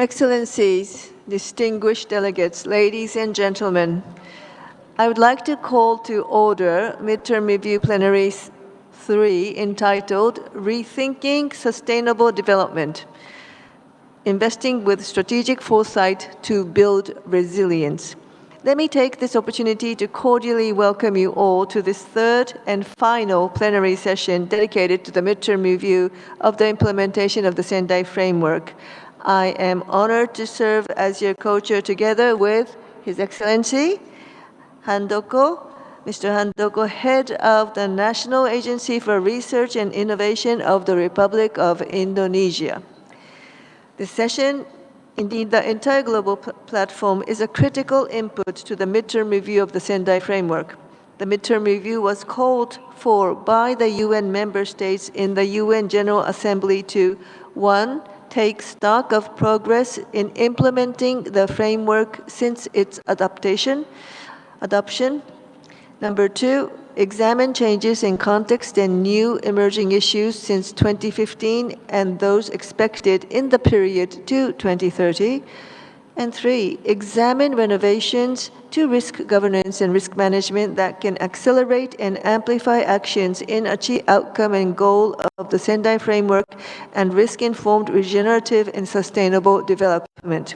Excellencies, distinguished delegates, ladies and gentlemen, I would like to call to order Midterm Review Plenary 3 entitled Rethinking Sustainable Development, Investing with Strategic Foresight to Build Resilience. Let me take this opportunity to cordially welcome you all to this third and final plenary session dedicated to the midterm review of the implementation of the Sendai Framework. I am honored to serve as your co-chair together with His Excellency Handoko, Mr. Handoko, head of the National Agency for Research and Innovation of the Republic of Indonesia. This session, indeed the entire global platform, is a critical input to the midterm review of the Sendai Framework. The midterm review was called for by the UN member states in the UN General Assembly to 1. Take stock of progress in implementing the framework since its adoption. Number 2, examine changes in context and new emerging issues since 2015 and those expected in the period to 2030. And 3, examine renovations to risk governance and risk management that can accelerate and amplify actions in achieve outcome and goal of the Sendai Framework and risk-informed, regenerative, and sustainable development.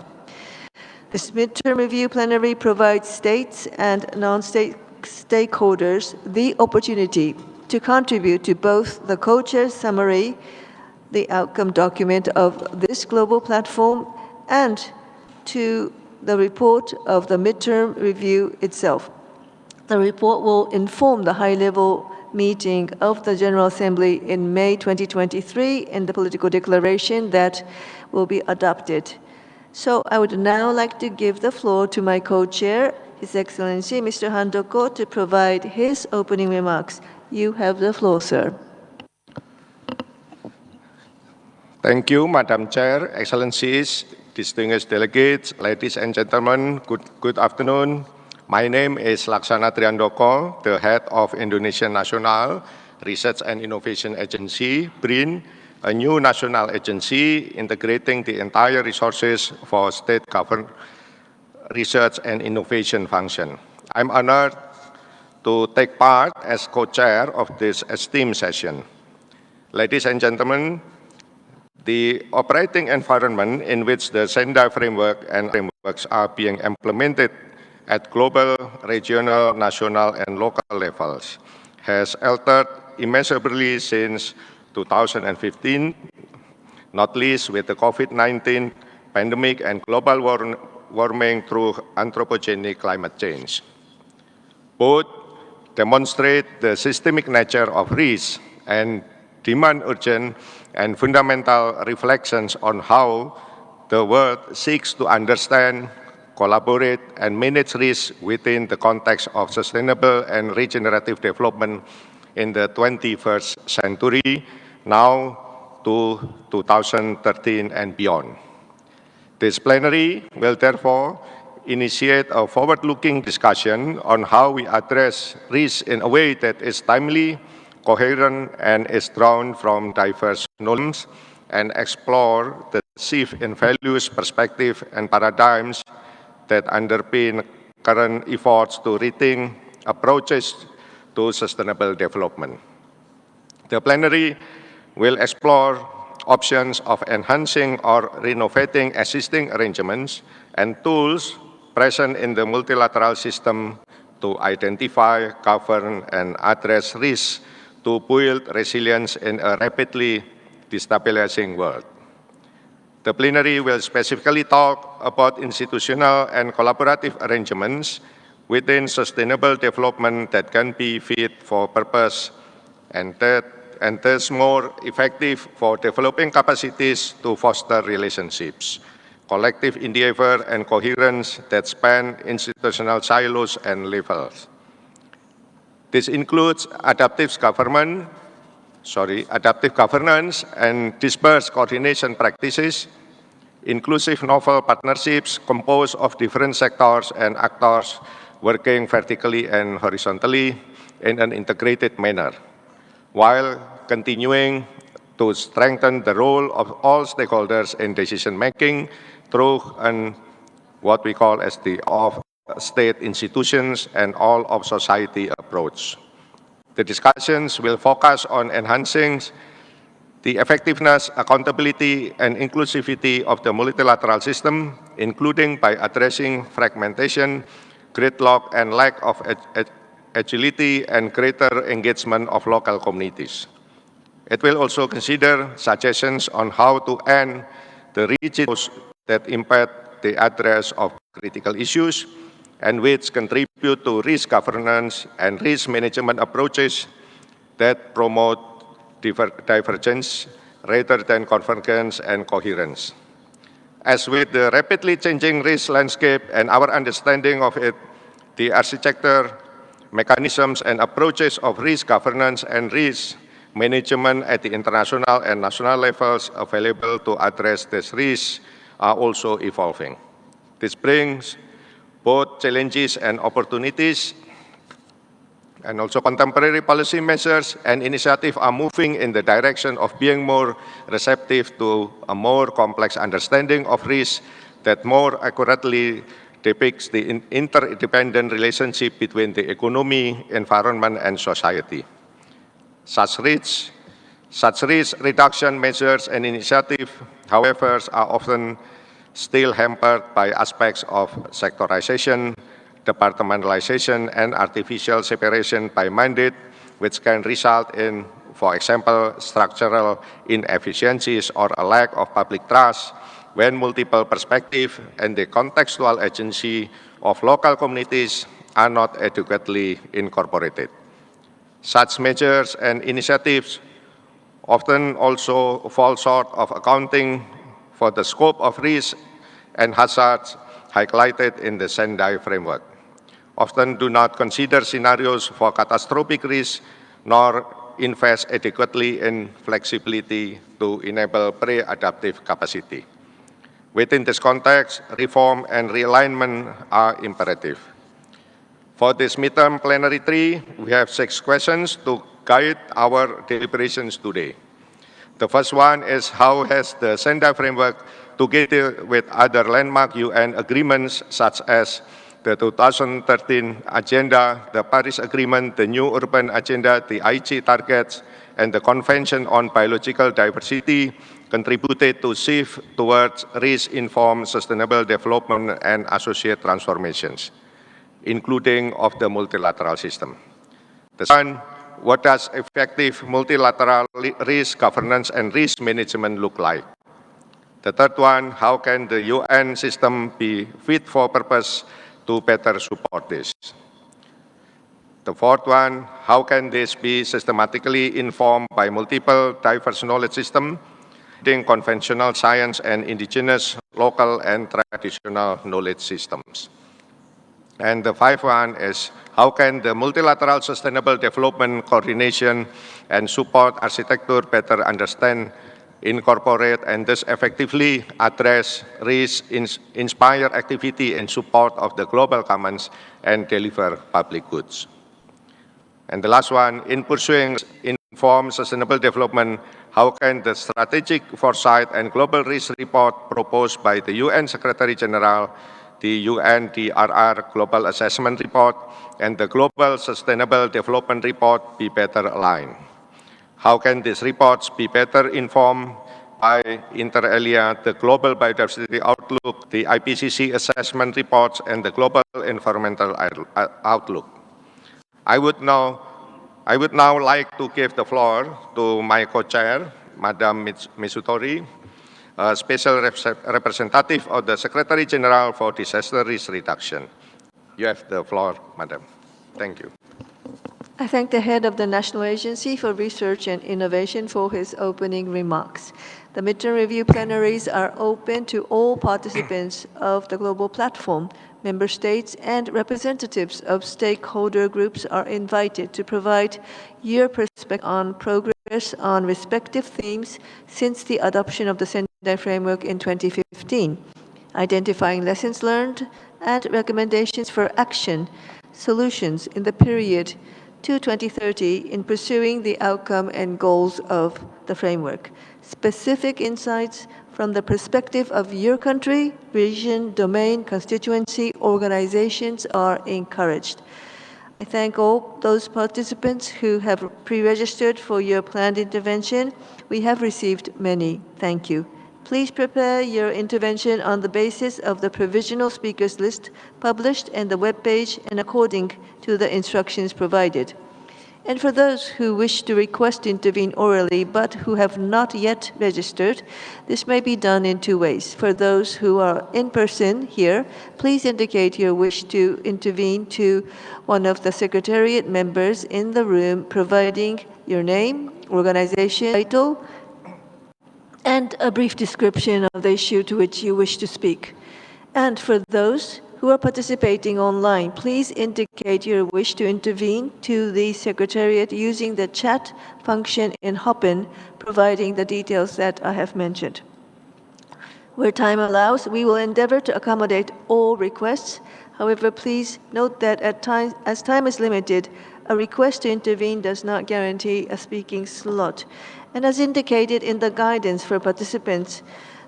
This midterm review plenary provides states and non-state stakeholders the opportunity to contribute to both the co-chair's summary, the outcome document of this global platform, and to the report of the midterm review itself. The report will inform the high-level meeting of the General Assembly in May 2023 and the political declaration that will be adopted. So I would now like to give the floor to my co-chair, His Excellency Mr. Handoko, to provide his opening remarks. You have the floor, sir. Thank you, Madam Chair, Excellencies, distinguished delegates, ladies and gentlemen, good afternoon. My name is Laksana Triandoko, the head of Indonesian National Research and Innovation Agency, BRIN, a new national agency integrating the entire resources for state government research and innovation function. I'm honored to take part as co-chair of this esteemed session. Ladies and gentlemen, the operating environment in which the Sendai Framework and frameworks are being implemented at global, regional, national, and local levels has altered immeasurably since 2015, not least with the COVID-19 pandemic and global warming through anthropogenic climate change. Both demonstrate the systemic nature of risk and demand urgent and fundamental reflections on how the world seeks to understand, collaborate, and manage risk within the context of sustainable and regenerative development in the 21st century, now to 2013 and beyond. This plenary will therefore initiate a forward-looking discussion on how we address risk in a way that is timely, coherent, and is drawn from diverse knowledge, and explore the shift in values, perspective, and paradigms that underpin current efforts to rethink approaches to sustainable development. The plenary will explore options of enhancing or renovating existing arrangements and tools present in the multilateral system to identify, govern, and address risks to build resilience in a rapidly destabilizing world. The plenary will specifically talk about institutional and collaborative arrangements within sustainable development that can be fit for purpose and thus more effective for developing capacities to foster relationships, collective endeavor, and coherence that span institutional silos and levels. This includes adaptive governance and dispersed coordination practices, inclusive novel partnerships composed of different sectors and actors working vertically and horizontally in an integrated manner, while continuing to strengthen the role of all stakeholders in decision-making through what we call as the of-state institutions and all-of-society approach. The discussions will focus on enhancing the effectiveness, accountability, and inclusivity of the multilateral system, including by addressing fragmentation, gridlock, and lack of agility and greater engagement of local communities. It will also consider suggestions on how to end the rigid laws that impede the address of critical issues and which contribute to risk governance and risk management approaches that promote divergence rather than convergence and coherence. As with the rapidly changing risk landscape and our understanding of it, the architecture, mechanisms, and approaches of risk governance and risk management at the international and national levels available to address these risks are also evolving. This brings both challenges and opportunities, and also contemporary policy measures and initiatives are moving in the direction of being more receptive to a more complex understanding of risk that more accurately depicts the interdependent relationship between the economy, environment, and society. Such risk reduction measures and initiatives, however, are often still hampered by aspects of sectorization, departmentalization, and artificial separation by mandate, which can result in, for example, structural inefficiencies or a lack of public trust when multiple perspectives and the contextual agency of local communities are not adequately incorporated. Such measures and initiatives often also fall short of accounting for the scope of risk and hazards highlighted in the Sendai Framework, often do not consider scenarios for catastrophic risk nor invest adequately in flexibility to enable pre-adaptive capacity. Within this context, reform and realignment are imperative. For this midterm plenary 3, we have 6 questions to guide our deliberations today. The first one is, how has the Sendai Framework, together with other landmark UN agreements such as the 2013 Agenda, the Paris Agreement, the New Urban Agenda, the Aichi targets, and the Convention on Biological Diversity, contributed to shift towards risk-informed sustainable development and associated transformations, including of the multilateral system? The second, what does effective multilateral risk governance and risk management look like? The third one, how can the UN system be fit for purpose to better support this? The fourth one, how can this be systematically informed by multiple diverse knowledge systems, including conventional science and indigenous, local, and traditional knowledge systems? And the fifth one is, how can the multilateral sustainable development coordination and support architecture better understand, incorporate, and thus effectively address risk, inspire activity and support of the global commons, and deliver public goods? And the last one, in pursuing informed sustainable development, how can the strategic foresight and global risk report proposed by the UN Secretary General, the UNDRR Global Assessment Report, and the Global Sustainable Development Report be better aligned? How can these reports be better informed by, inter alia, the Global Biodiversity Outlook, the IPCC Assessment Reports, and the Global Environmental Outlook? I would now like to give the floor to my co-chair, Madam Mitsutori, Special Representative of the Secretary General for Disaster Risk Reduction. You have the floor, Madam. Thank you. I thank the head of the National Agency for Research and Innovation for his opening remarks. The midterm review plenaries are open to all participants of the global platform. Member states and representatives of stakeholder groups are invited to provide your perspective on progress on respective themes since the adoption of the Sendai Framework in 2015, identifying lessons learned and recommendations for action, solutions in the period to 2030 in pursuing the outcome and goals of the framework. Specific insights from the perspective of your country, region, domain, constituency, organizations are encouraged. I thank all those participants who have pre-registered for your planned intervention. We have received many. Thank you. Please prepare your intervention on the basis of the provisional speakers list published and the webpage and according to the instructions provided. And for those who wish to request to intervene orally but who have not yet registered, this may be done in two ways. For those who are in person here, please indicate your wish to intervene to one of the Secretariat members in the room, providing your name, organization, title, and a brief description of the issue to which you wish to speak. And for those who are participating online, please indicate your wish to intervene to the Secretariat using the chat function in Hopin, providing the details that I have mentioned. Where time allows, we will endeavor to accommodate all requests. However, please note that as time is limited, a request to intervene does not guarantee a speaking slot. And as indicated in the guidance for participants,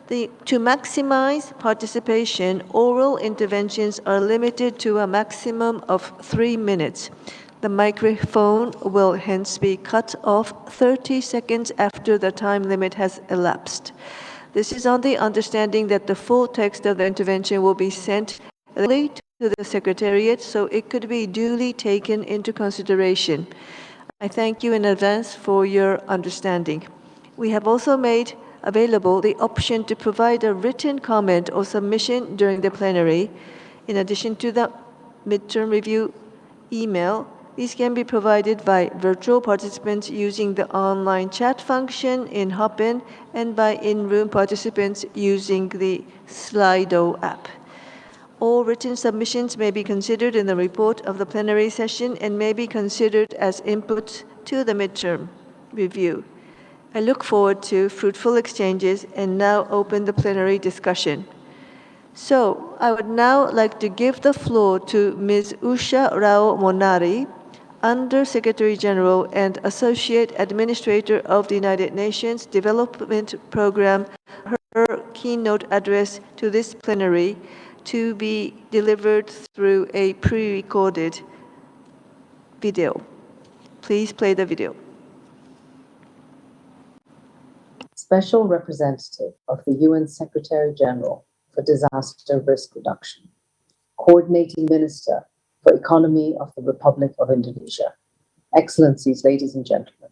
to maximize participation, oral interventions are limited to a maximum of 3 minutes. The microphone will hence be cut off 30 seconds after the time limit has elapsed. This is on the understanding that the full text of the intervention will be sent electronically to the Secretariat, so it could be duly taken into consideration. I thank you in advance for your understanding. We have also made available the option to provide a written comment or submission during the plenary. In addition to the midterm review email, these can be provided by virtual participants using the online chat function in Hopin and by in-room participants using the Slido app. All written submissions may be considered in the report of the plenary session and may be considered as input to the midterm review. I look forward to fruitful exchanges and now open the plenary discussion. So, I would now like to give the floor to Ms. Usha Rao Monari, Under Secretary General and Associate Administrator of the United Nations Development Program, her keynote address to this plenary to be delivered through a pre-recorded video. Please play the video. Special Representative of the UN Secretary General for Disaster Risk Reduction, Coordinating Minister for Economy of the Republic of Indonesia. Excellencies, ladies and gentlemen,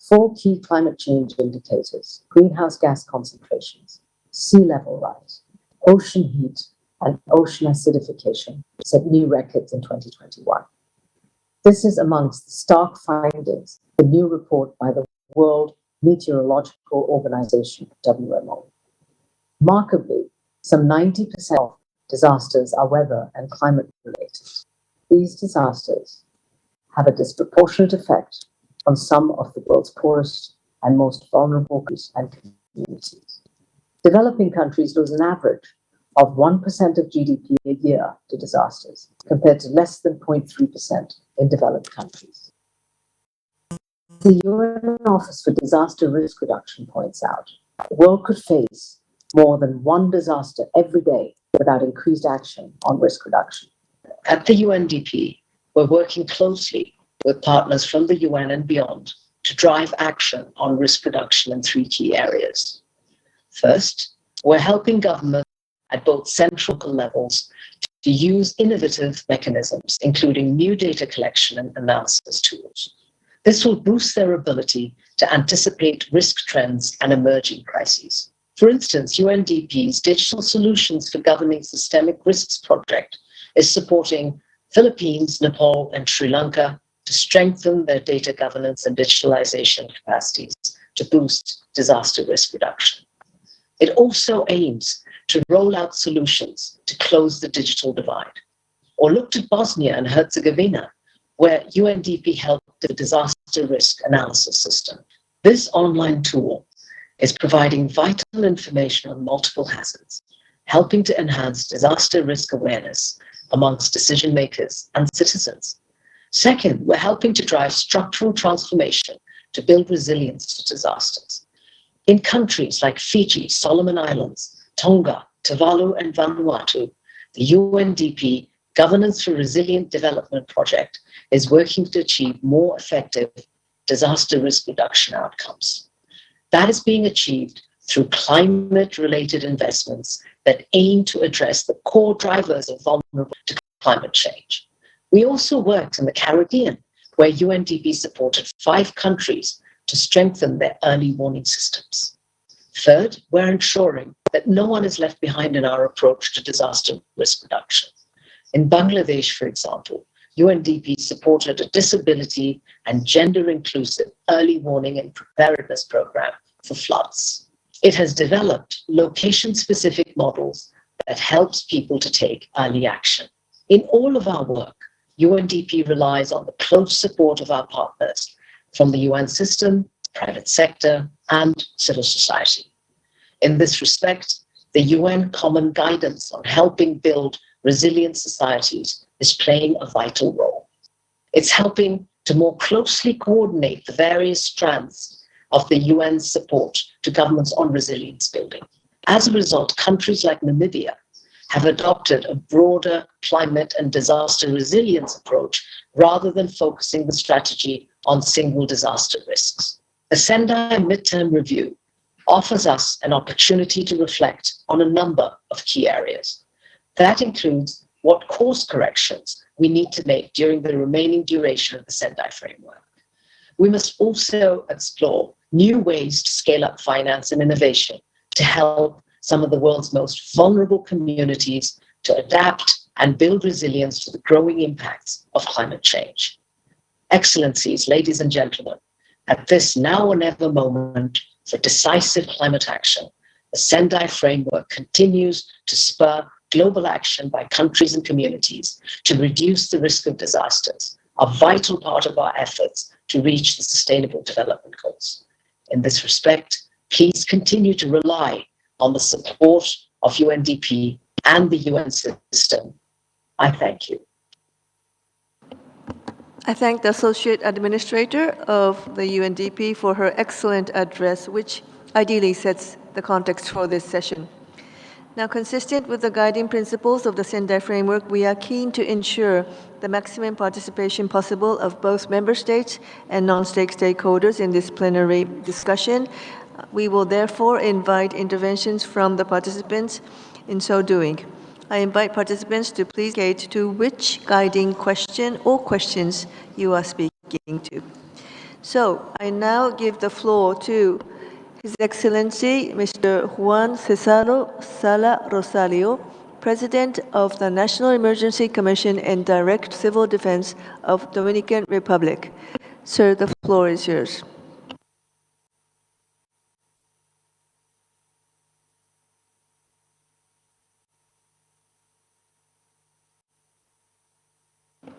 4 key climate change indicators, greenhouse gas concentrations, sea level rise, ocean heat, and ocean acidification set new records in 2021. This is amongst the stark findings of the new report by the World Meteorological Organization, WMO. Remarkably, some 90% of disasters are weather and climate related. These disasters have a disproportionate effect on some of the world's poorest and most vulnerable countries and communities. Developing countries lose an average of 1% of GDP a year to disasters, compared to less than 0.3% in developed countries. The UN Office for Disaster Risk Reduction points out, the world could face more than one disaster every day without increased action on risk reduction. At the UNDP, we're working closely with partners from the UN and beyond to drive action on risk reduction in 3 key areas. First, we're helping governments at both central levels to use innovative mechanisms, including new data collection and analysis tools. This will boost their ability to anticipate risk trends and emerging crises. For instance, UNDP's Digital Solutions for Governing Systemic Risks project is supporting Philippines, Nepal, and Sri Lanka to strengthen their data governance and digitalization capacities to boost disaster risk reduction. It also aims to roll out solutions to close the digital divide. Or looked at Bosnia and Herzegovina, where UNDP helped the disaster risk analysis system. This online tool is providing vital information on multiple hazards, helping to enhance disaster risk awareness amongst decision makers and citizens. Second, we're helping to drive structural transformation to build resilience to disasters. In countries like Fiji, Solomon Islands, Tonga, Tuvalu, and Vanuatu, the UNDP Governance for Resilient Development project is working to achieve more effective disaster risk reduction outcomes. That is being achieved through climate-related investments that aim to address the core drivers of vulnerability to climate change. We also worked in the Caribbean, where UNDP supported 5 countries to strengthen their early warning systems. Third, we're ensuring that no one is left behind in our approach to disaster risk reduction. In Bangladesh, for example, UNDP supported a disability and gender-inclusive early warning and preparedness program for floods. It has developed location-specific models that helps people to take early action. In all of our work, UNDP relies on the close support of our partners from the UN system, private sector, and civil society. In this respect, the UN Common Guidance on helping build resilient societies is playing a vital role. It's helping to more closely coordinate the various strands of the UN's support to governments on resilience building. As a result, countries like Namibia have adopted a broader climate and disaster resilience approach rather than focusing the strategy on single disaster risks. The Sendai Midterm Review offers us an opportunity to reflect on a number of key areas. That includes what course corrections we need to make during the remaining duration of the Sendai Framework. We must also explore new ways to scale up finance and innovation to help some of the world's most vulnerable communities to adapt and build resilience to the growing impacts of climate change. Excellencies, ladies and gentlemen, at this now or never moment for decisive climate action, the Sendai Framework continues to spur global action by countries and communities to reduce the risk of disasters, a vital part of our efforts to reach the Sustainable Development Goals. In this respect, please continue to rely on the support of UNDP and the UN system. I thank you. I thank the Associate Administrator of the UNDP for her excellent address, which ideally sets the context for this session. Now, consistent with the guiding principles of the Sendai Framework, we are keen to ensure the maximum participation possible of both member states and non-state stakeholders in this plenary discussion. We will therefore invite interventions from the participants in so doing. I invite participants to please indicate to which guiding question or questions you are speaking to. So, I now give the floor to His Excellency Mr. Juan Cesaro Sala Rosario, President of the National Emergency Commission and Direct Civil Defense of Dominican Republic. Sir, the floor is yours.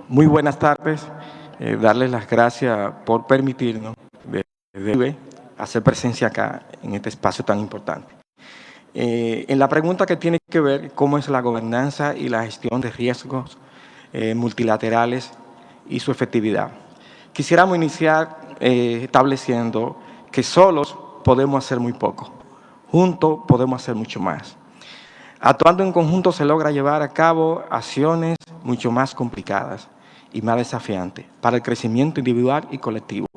Muy buenas tardes. Darles las gracias por permitirnos hacer presencia acá en este espacio tan importante. En la pregunta que tiene que ver cómo es la gobernanza y la gestión de riesgos multilaterales y su efectividad, quisiéramos iniciar estableciendo que solos podemos hacer muy poco, juntos podemos hacer mucho más. Actuando en conjunto se logra llevar a cabo acciones mucho más complicadas y más desafiantes para el crecimiento individual y colectivo.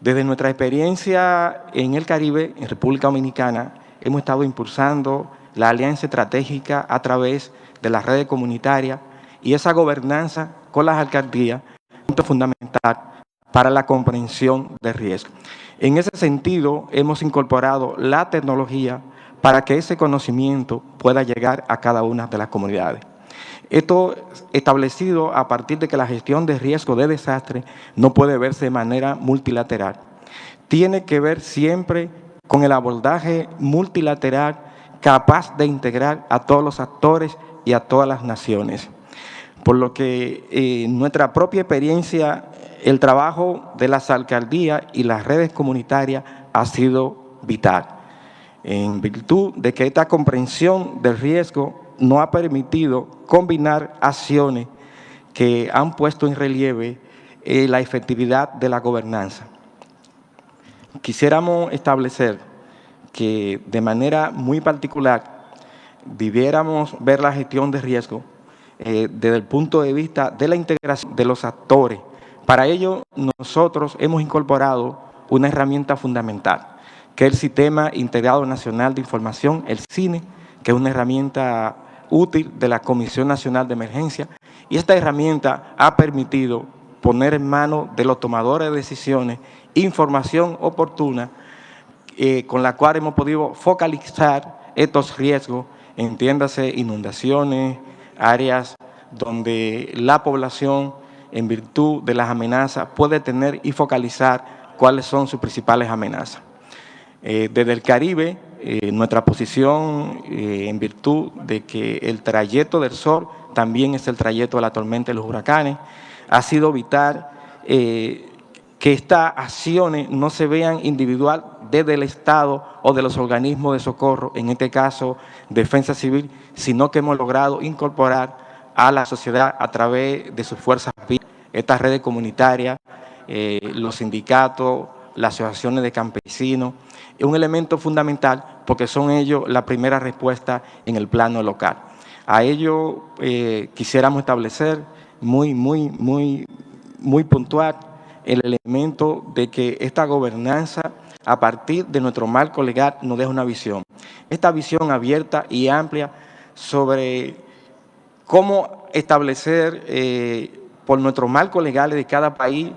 Desde nuestra experiencia en el Caribe, en República Dominicana, hemos estado impulsando la alianza estratégica a través de las redes comunitarias y esa gobernanza con las alcaldías es un punto fundamental para la comprensión de riesgo. En ese sentido, hemos incorporado la tecnología para que ese conocimiento pueda llegar a cada una de las comunidades. Esto establecido a partir de que la gestión de riesgo de desastre no puede verse de manera multilateral. Tiene que ver siempre con el abordaje multilateral capaz de integrar a todos los actores y a todas las naciones. Por lo que en nuestra propia experiencia, el trabajo de las alcaldías y las redes comunitarias ha sido vital, en virtud de que esta comprensión del riesgo nos ha permitido combinar acciones que han puesto en relieve la efectividad de la gobernanza. Quisiéramos establecer que de manera muy particular debiéramos ver la gestión de riesgo desde el punto de vista de la integración de los actores. Para ello, nosotros hemos incorporado una herramienta fundamental, que es el Sistema Integrado Nacional de Información, el CINE, que es una herramienta útil de la Comisión Nacional de Emergencia, y esta herramienta ha permitido poner en manos de los tomadores de decisiones información oportuna con la cual hemos podido focalizar estos riesgos, entiéndase inundaciones, áreas donde la población, en virtud de las amenazas, puede tener y focalizar cuáles son sus principales amenazas. Desde el Caribe, nuestra posición, en virtud de que el trayecto del sol también es el trayecto de la tormenta y los huracanes, ha sido vital que estas acciones no se vean individual desde el Estado o de los organismos de socorro, en este caso Defensa Civil, sino que hemos logrado incorporar a la sociedad a través de sus fuerzas vivas, estas redes comunitarias, los sindicatos, las asociaciones de campesinos, es un elemento fundamental porque son ellos la primera respuesta en el plano local. A ello quisiéramos establecer muy puntual el elemento de que esta gobernanza, a partir de nuestro marco legal, nos deja una visión. Esta visión abierta y amplia sobre cómo establecer por nuestros marcos legales de cada país,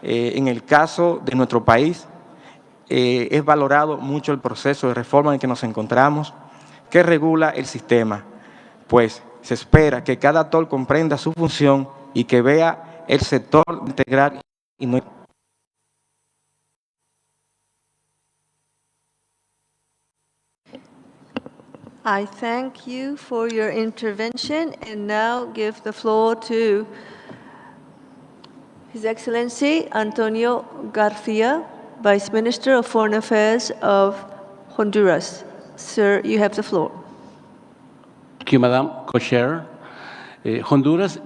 en el caso de nuestro país, es valorado mucho el proceso de reforma en el que nos encontramos, que regula el sistema, pues se espera que cada actor comprenda su función y que vea el sector integral y no. I thank you for your intervention and now give the floor to His Excellency Antonio Garcia, Vice Minister of Foreign Affairs of Honduras. Sir, you have the floor. Thank you, Madam Co-Chair. Honduras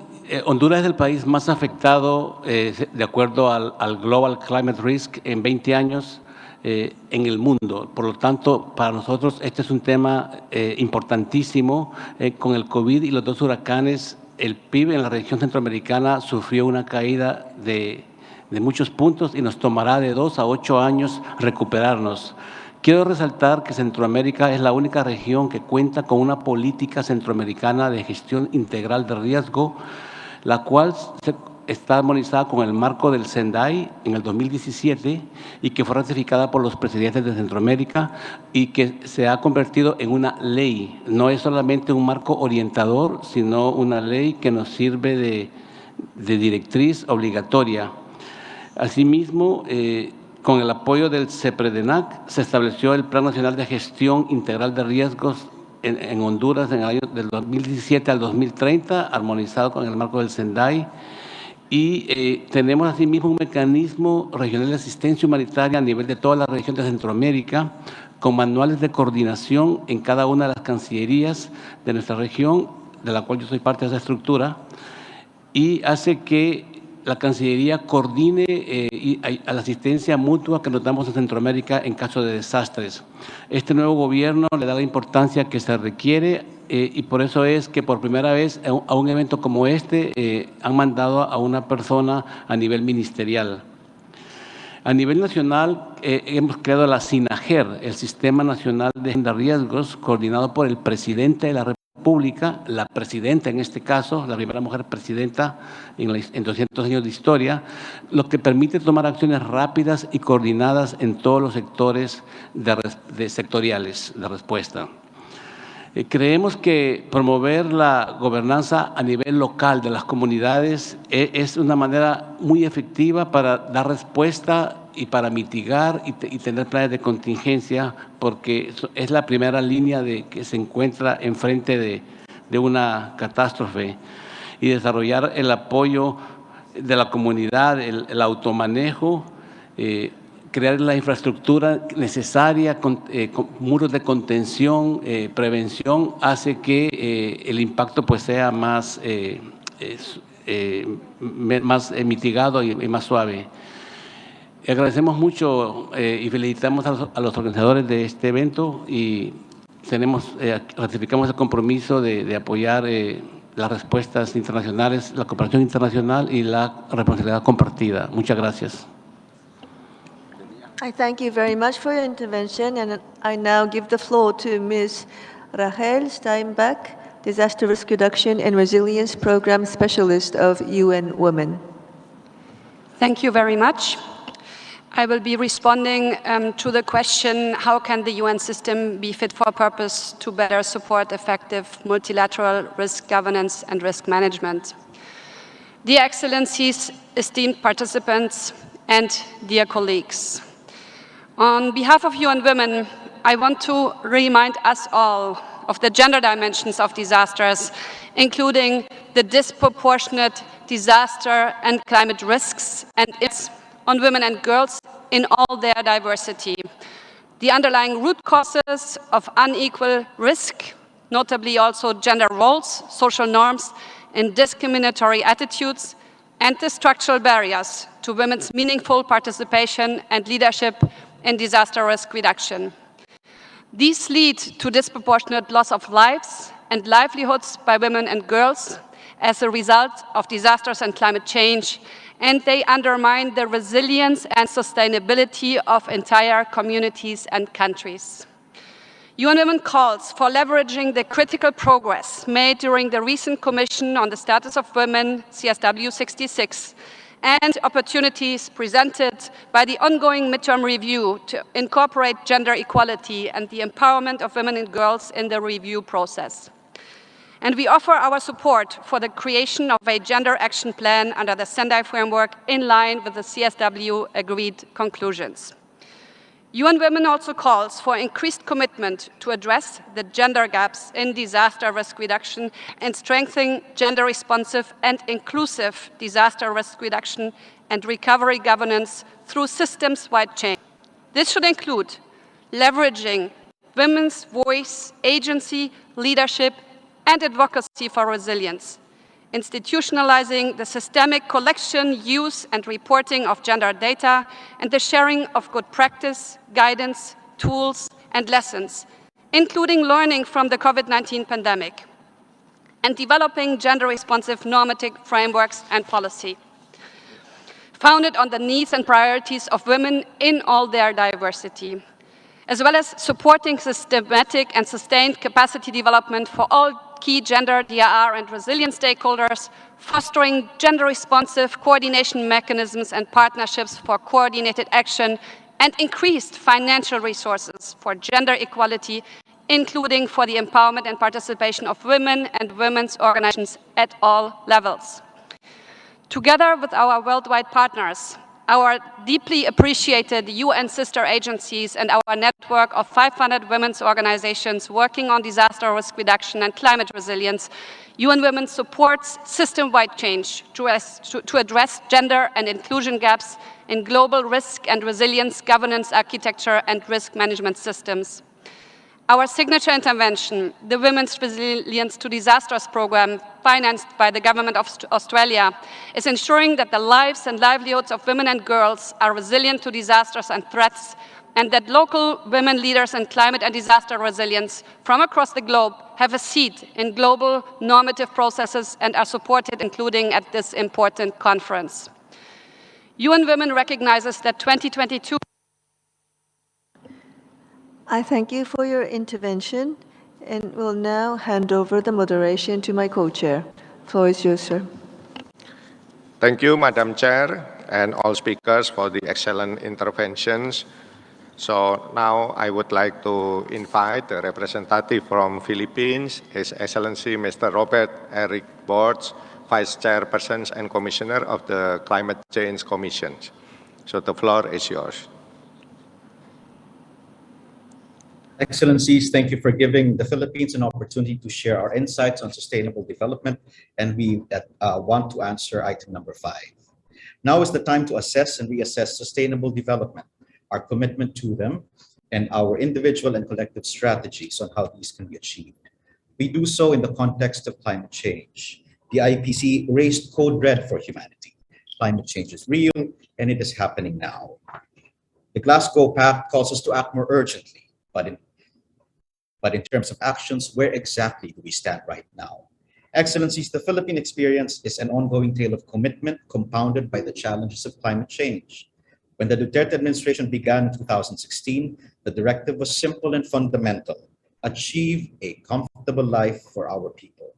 es el país más afectado, de acuerdo al Global Climate Risk, en 20 años en el mundo. Por lo tanto, para nosotros este es un tema importantísimo. Con el COVID y los dos huracanes, el PIB en la región centroamericana sufrió una caída de muchos puntos y nos tomará de 2 a 8 años recuperarnos. Quiero resaltar que Centroamérica es la única región que cuenta con una política centroamericana de gestión integral de riesgo, la cual está armonizada con el marco del Sendai en el 2017 y que fue ratificada por los presidentes de Centroamérica y que se ha convertido en una ley. No es solamente un marco orientador, sino una ley que nos sirve de directriz obligatoria. Asimismo, con el apoyo del CEPREDENAC, se estableció el Plan Nacional de Gestión Integral de Riesgos en Honduras en el año del 2017 al 2030, armonizado con el marco del Sendai. Y tenemos asimismo un mecanismo regional de asistencia humanitaria a nivel de toda la región de Centroamérica, con manuales de coordinación en cada una de las cancillerías de nuestra región, de la cual yo soy parte de esa estructura, y hace que la Cancillería coordine a la asistencia mutua que nos damos en Centroamérica en caso de desastres. Este nuevo gobierno le da la importancia que se requiere y por eso es que por primera vez a un evento como este han mandado a una persona a nivel ministerial. A nivel nacional hemos creado la SINAGER, el Sistema Nacional de Gestión de Riesgos, coordinado por el presidente de la República, la presidenta en este caso, la primera mujer presidenta en 200 años de historia, lo que permite tomar acciones rápidas y coordinadas en todos los sectores sectoriales de respuesta. Creemos que promover la gobernanza a nivel local de las comunidades es una manera muy efectiva para dar respuesta y para mitigar y tener planes de contingencia, porque es la primera línea que se encuentra enfrente de una catástrofe, y desarrollar el apoyo de la comunidad, el automanejo, crear la infraestructura necesaria, con muros de contención, prevención, hace que el impacto pues sea más más mitigado y más suave. Agradecemos mucho y felicitamos a los organizadores de este evento y ratificamos el compromiso de apoyar las respuestas internacionales, la cooperación internacional y la responsabilidad compartida. Muchas gracias. I thank you very much for your intervention, and I now give the floor to Ms. Raul Steinbach, Disaster Risk Reduction and Resilience Program Specialist of UN Women. Thank you very much. I will be responding to the question, how can the UN system be fit for purpose to better support effective multilateral risk governance and risk management? Dear Excellencies, esteemed participants, and dear colleagues, on behalf of UN Women, I want to remind us all of the gender dimensions of disasters, including the disproportionate disaster and climate risks and its on women and girls in all their diversity. The underlying root causes of unequal risk, notably also gender roles, social norms, and discriminatory attitudes, and the structural barriers to women's meaningful participation and leadership in disaster risk reduction. These lead to disproportionate loss of lives and livelihoods by women and girls as a result of disasters and climate change, and they undermine the resilience and sustainability of entire communities and countries. UN Women calls for leveraging the critical progress made during the recent Commission on the Status of Women, CSW 66, and opportunities presented by the ongoing midterm review to incorporate gender equality and the empowerment of women and girls in the review process. And we offer our support for the creation of a gender action plan under the Sendai Framework in line with the CSW agreed conclusions. UN Women also calls for increased commitment to address the gender gaps in disaster risk reduction and strengthening gender-responsive and inclusive disaster risk reduction and recovery governance through systems-wide change. This should include leveraging women's voice, agency, leadership, and advocacy for resilience, institutionalizing the systemic collection, use, and reporting of gender data, and the sharing of good practice, guidance, tools, and lessons, including learning from the COVID-19 pandemic, and developing gender-responsive normative frameworks and policy, founded on the needs and priorities of women in all their diversity, as well as supporting systematic and sustained capacity development for all key gender, DRR, and resilience stakeholders, fostering gender-responsive coordination mechanisms and partnerships for coordinated action, and increased financial resources for gender equality, including for the empowerment and participation of women and women's organizations at all levels. Together with our worldwide partners, our deeply appreciated UN sister agencies and our network of 500 women's organizations working on disaster risk reduction and climate resilience, UN Women supports system-wide change to address gender and inclusion gaps in global risk and resilience governance architecture and risk management systems. Our signature intervention, the Women's Resilience to Disasters Program, financed by the Government of Australia, is ensuring that the lives and livelihoods of women and girls are resilient to disasters and threats, and that local women leaders in climate and disaster resilience from across the globe have a seat in global normative processes and are supported, including at this important conference. UN Women recognizes that 2022 I thank you for your intervention and will now hand over the moderation to my co-chair. Floor is yours, sir. Thank you, Madam Chair, and all speakers for the excellent interventions. So now I would like to invite the representative from Philippines, His Excellency Mr. Robert Eric Borges, Vice Chairperson and Commissioner of the Climate Change Commission. So the floor is yours. Excellencies, thank you for giving the Philippines an opportunity to share our insights on sustainable development, and we want to answer item number 5. Now is the time to assess and reassess sustainable development, our commitment to them, and our individual and collective strategies on how these can be achieved. We do so in the context of climate change. The IPC raised code red for humanity. Climate change is real, and it is happening now. The Glasgow Pact calls us to act more urgently, but in terms of actions, where exactly do we stand right now? Excellencies, the Philippine experience is an ongoing tale of commitment compounded by the challenges of climate change. When the Duterte administration began in 2016, the directive was simple and fundamental: achieve a comfortable life for our people.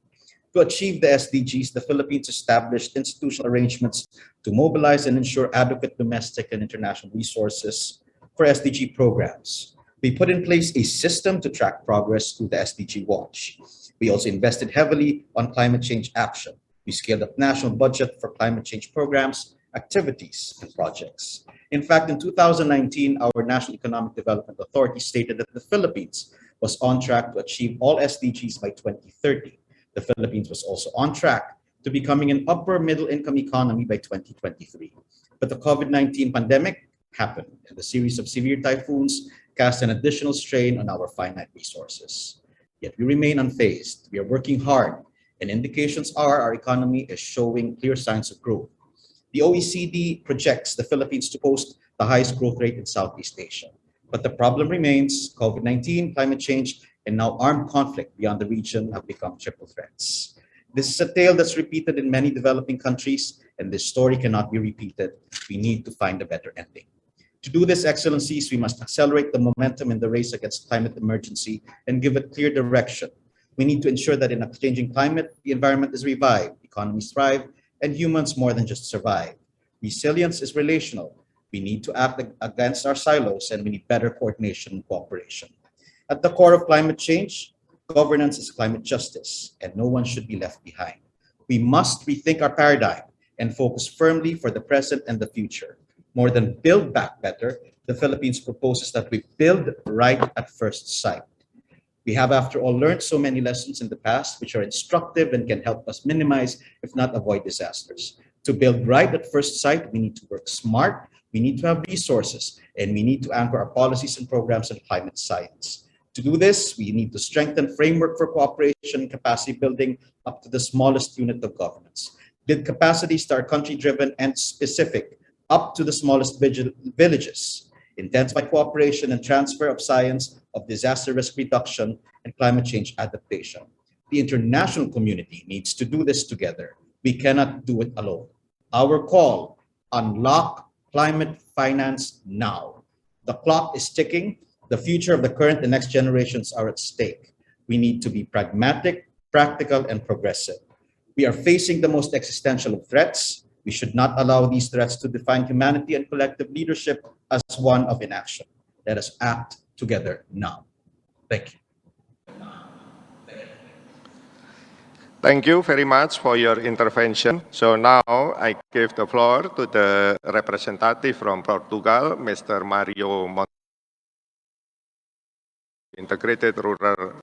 To achieve the SDGs, the Philippines established institutional arrangements to mobilize and ensure adequate domestic and international resources for SDG programs. We put in place a system to track progress through the SDG Watch. We also invested heavily on climate change action. We scaled up national budget for climate change programs, activities, and projects. In fact, in 2019, our National Economic Development Authority stated that the Philippines was on track to achieve all SDGs by 2030. The Philippines was also on track to becoming an upper middle income economy by 2023. But the COVID-19 pandemic happened, and the series of severe typhoons cast an additional strain on our finite resources. Yet we remain unfazed. We are working hard, and indications are our economy is showing clear signs of growth. The OECD projects the Philippines to post the highest growth rate in Southeast Asia. But the problem remains: COVID-19, climate change, and now armed conflict beyond the region have become triple threats. This is a tale that's repeated in many developing countries, and this story cannot be repeated. We need to find a better ending. To do this, Excellencies, we must accelerate the momentum in the race against climate emergency and give it clear direction. We need to ensure that in a changing climate, the environment is revived, economies thrive, and humans more than just survive. Resilience is relational. We need to act against our silos, and we need better coordination and cooperation. At the core of climate change, governance is climate justice, and no one should be left behind. We must rethink our paradigm and focus firmly for the present and the future. More than build back better, the Philippines proposes that we build right at first sight. We have, after all, learned so many lessons in the past which are instructive and can help us minimize, if not avoid, disasters. To build right at first sight, we need to work smart, we need to have resources, and we need to anchor our policies and programs in climate science. To do this, we need to strengthen framework for cooperation and capacity building up to the smallest unit of governance. Build capacities that are country-driven and specific, up to the smallest villages. Intensify cooperation and transfer of science of disaster risk reduction and climate change adaptation. The international community needs to do this together. We cannot do it alone. Our call: unlock climate finance now. The clock is ticking. The future of the current and next generations are at stake. We need to be pragmatic, practical, and progressive. We are facing the most existential of threats. We should not allow these threats to define humanity and collective leadership as one of inaction. Let us act together now. Thank you. Thank you very much for your intervention. So now I give the floor to the representative from Portugal, Mr. Mario Monteiro, Integrated Rural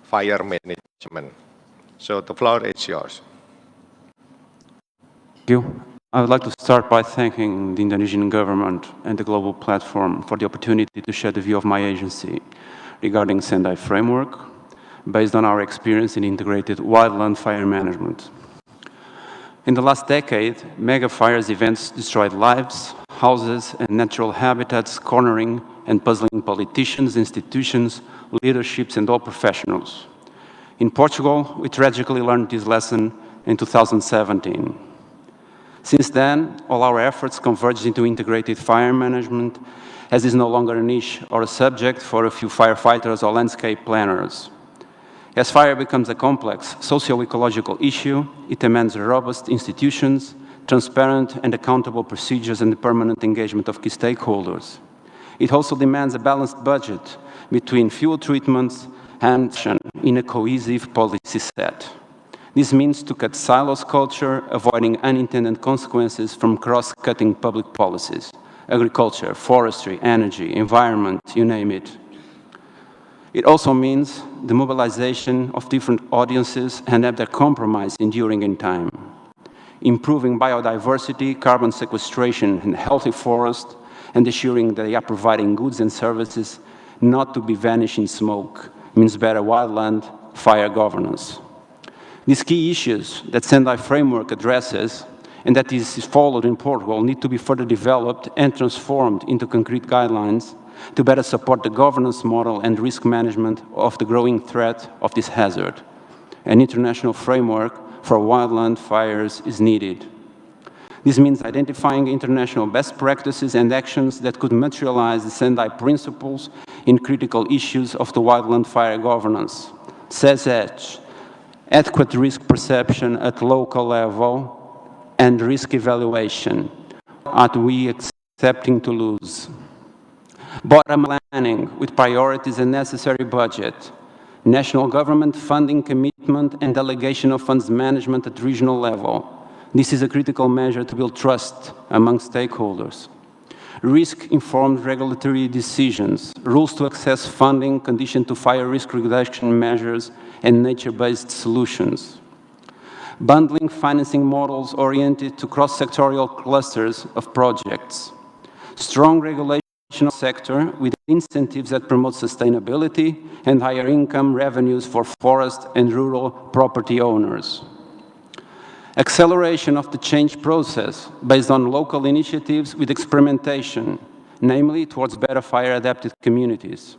Fire Management. So the floor is yours. Thank you. I would like to start by thanking the Indonesian government and the global platform for the opportunity to share the view of my agency regarding Sendai Framework, based on our experience in integrated wildland fire management. In the last decade, mega fires events destroyed lives, houses, and natural habitats, cornering and puzzling politicians, institutions, leaderships, and all professionals. In Portugal, we tragically learned this lesson in 2017. Since then, all our efforts converged into integrated fire management, as is no longer a niche or a subject for a few firefighters or landscape planners. As fire becomes a complex socio-ecological issue, it demands robust institutions, transparent and accountable procedures, and the permanent engagement of key stakeholders. It also demands a balanced budget between fuel treatments and action in a cohesive policy set. This means to cut silos culture, avoiding unintended consequences from cross-cutting public policies: agriculture, forestry, energy, environment, you name it. It also means the mobilization of different audiences and have their compromise enduring in time. Improving biodiversity, carbon sequestration, and healthy forests, and assuring that they are providing goods and services not to be vanished in smoke, means better wildland fire governance. These key issues that Sendai Framework addresses and that is followed in Portugal need to be further developed and transformed into concrete guidelines to better support the governance model and risk management of the growing threat of this hazard. An international framework for wildland fires is needed. This means identifying international best practices and actions that could materialize the Sendai principles in critical issues of the wildland fire governance, such as adequate risk perception at local level and risk evaluation. Are we accepting to lose? Bottom planning with priorities and necessary budget. National government funding commitment and delegation of funds management at regional level. This is a critical measure to build trust among stakeholders. Risk-informed regulatory decisions, rules to access funding conditioned to fire risk reduction measures and nature-based solutions. Bundling financing models oriented to cross-sectorial clusters of projects. Strong regulation of the sector with incentives that promote sustainability and higher income revenues for forest and rural property owners. Acceleration of the change process based on local initiatives with experimentation, namely towards better fire-adapted communities.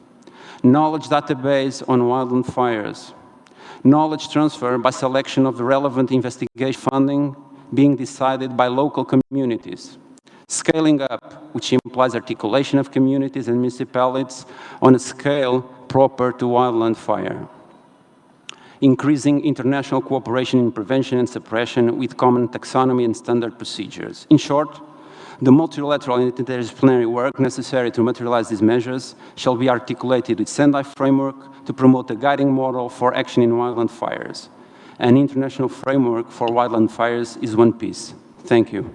Knowledge database on wildland fires. Knowledge transfer by selection of the relevant investigation funding being decided by local communities. Scaling up, which implies articulation of communities and municipalities on a scale proper to wildland fire. Increasing international cooperation in prevention and suppression with common taxonomy and standard procedures. In short, the multilateral and interdisciplinary work necessary to materialize these measures shall be articulated with Sendai Framework to promote a guiding model for action in wildland fires. An international framework for wildland fires is one piece. Thank you.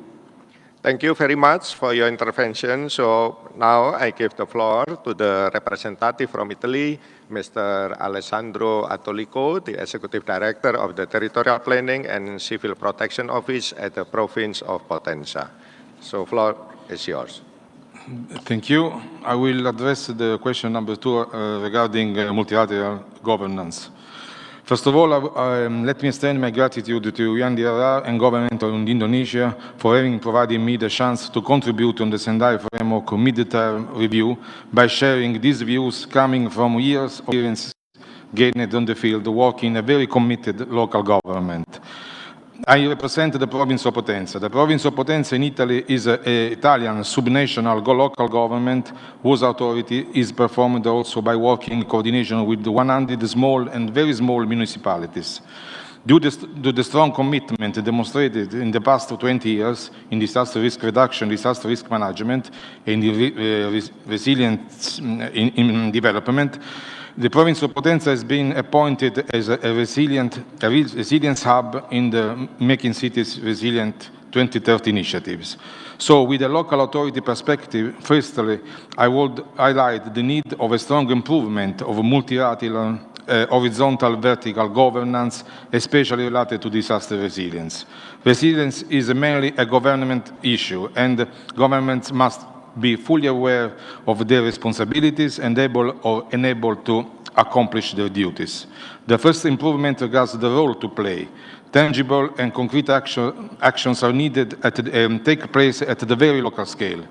Thank you very much for your intervention. So now I give the floor to the representative from Italy, Mr. Alessandro Attolico, the Executive Director of the Territorial Planning and Civil Protection Office at the province of Potenza. So floor is yours. Thank you. I will address the question number 2 regarding multilateral governance. First of all, let me extend my gratitude to UNDRR and government of Indonesia for having provided me the chance to contribute on the Sendai Framework Midterm Review by sharing these views coming from years of experience gained on the field, working in a very committed local government. I represent the province of Potenza. The province of Potenza in Italy is an Italian subnational local government whose authority is performed also by working in coordination with 100 small and very small municipalities. Due to the strong commitment demonstrated in the past 20 years in disaster risk reduction, disaster risk management, and resilience in development, the province of Potenza has been appointed as a resilience hub in the Making Cities Resilient 2030 initiatives. So with a local authority perspective, firstly, I would highlight the need of a strong improvement of multilateral, horizontal, vertical governance, especially related to disaster resilience. Resilience is mainly a government issue, and governments must be fully aware of their responsibilities and able to accomplish their duties. The first improvement regards the role to play. Tangible and concrete actions are needed take place at the very local scale.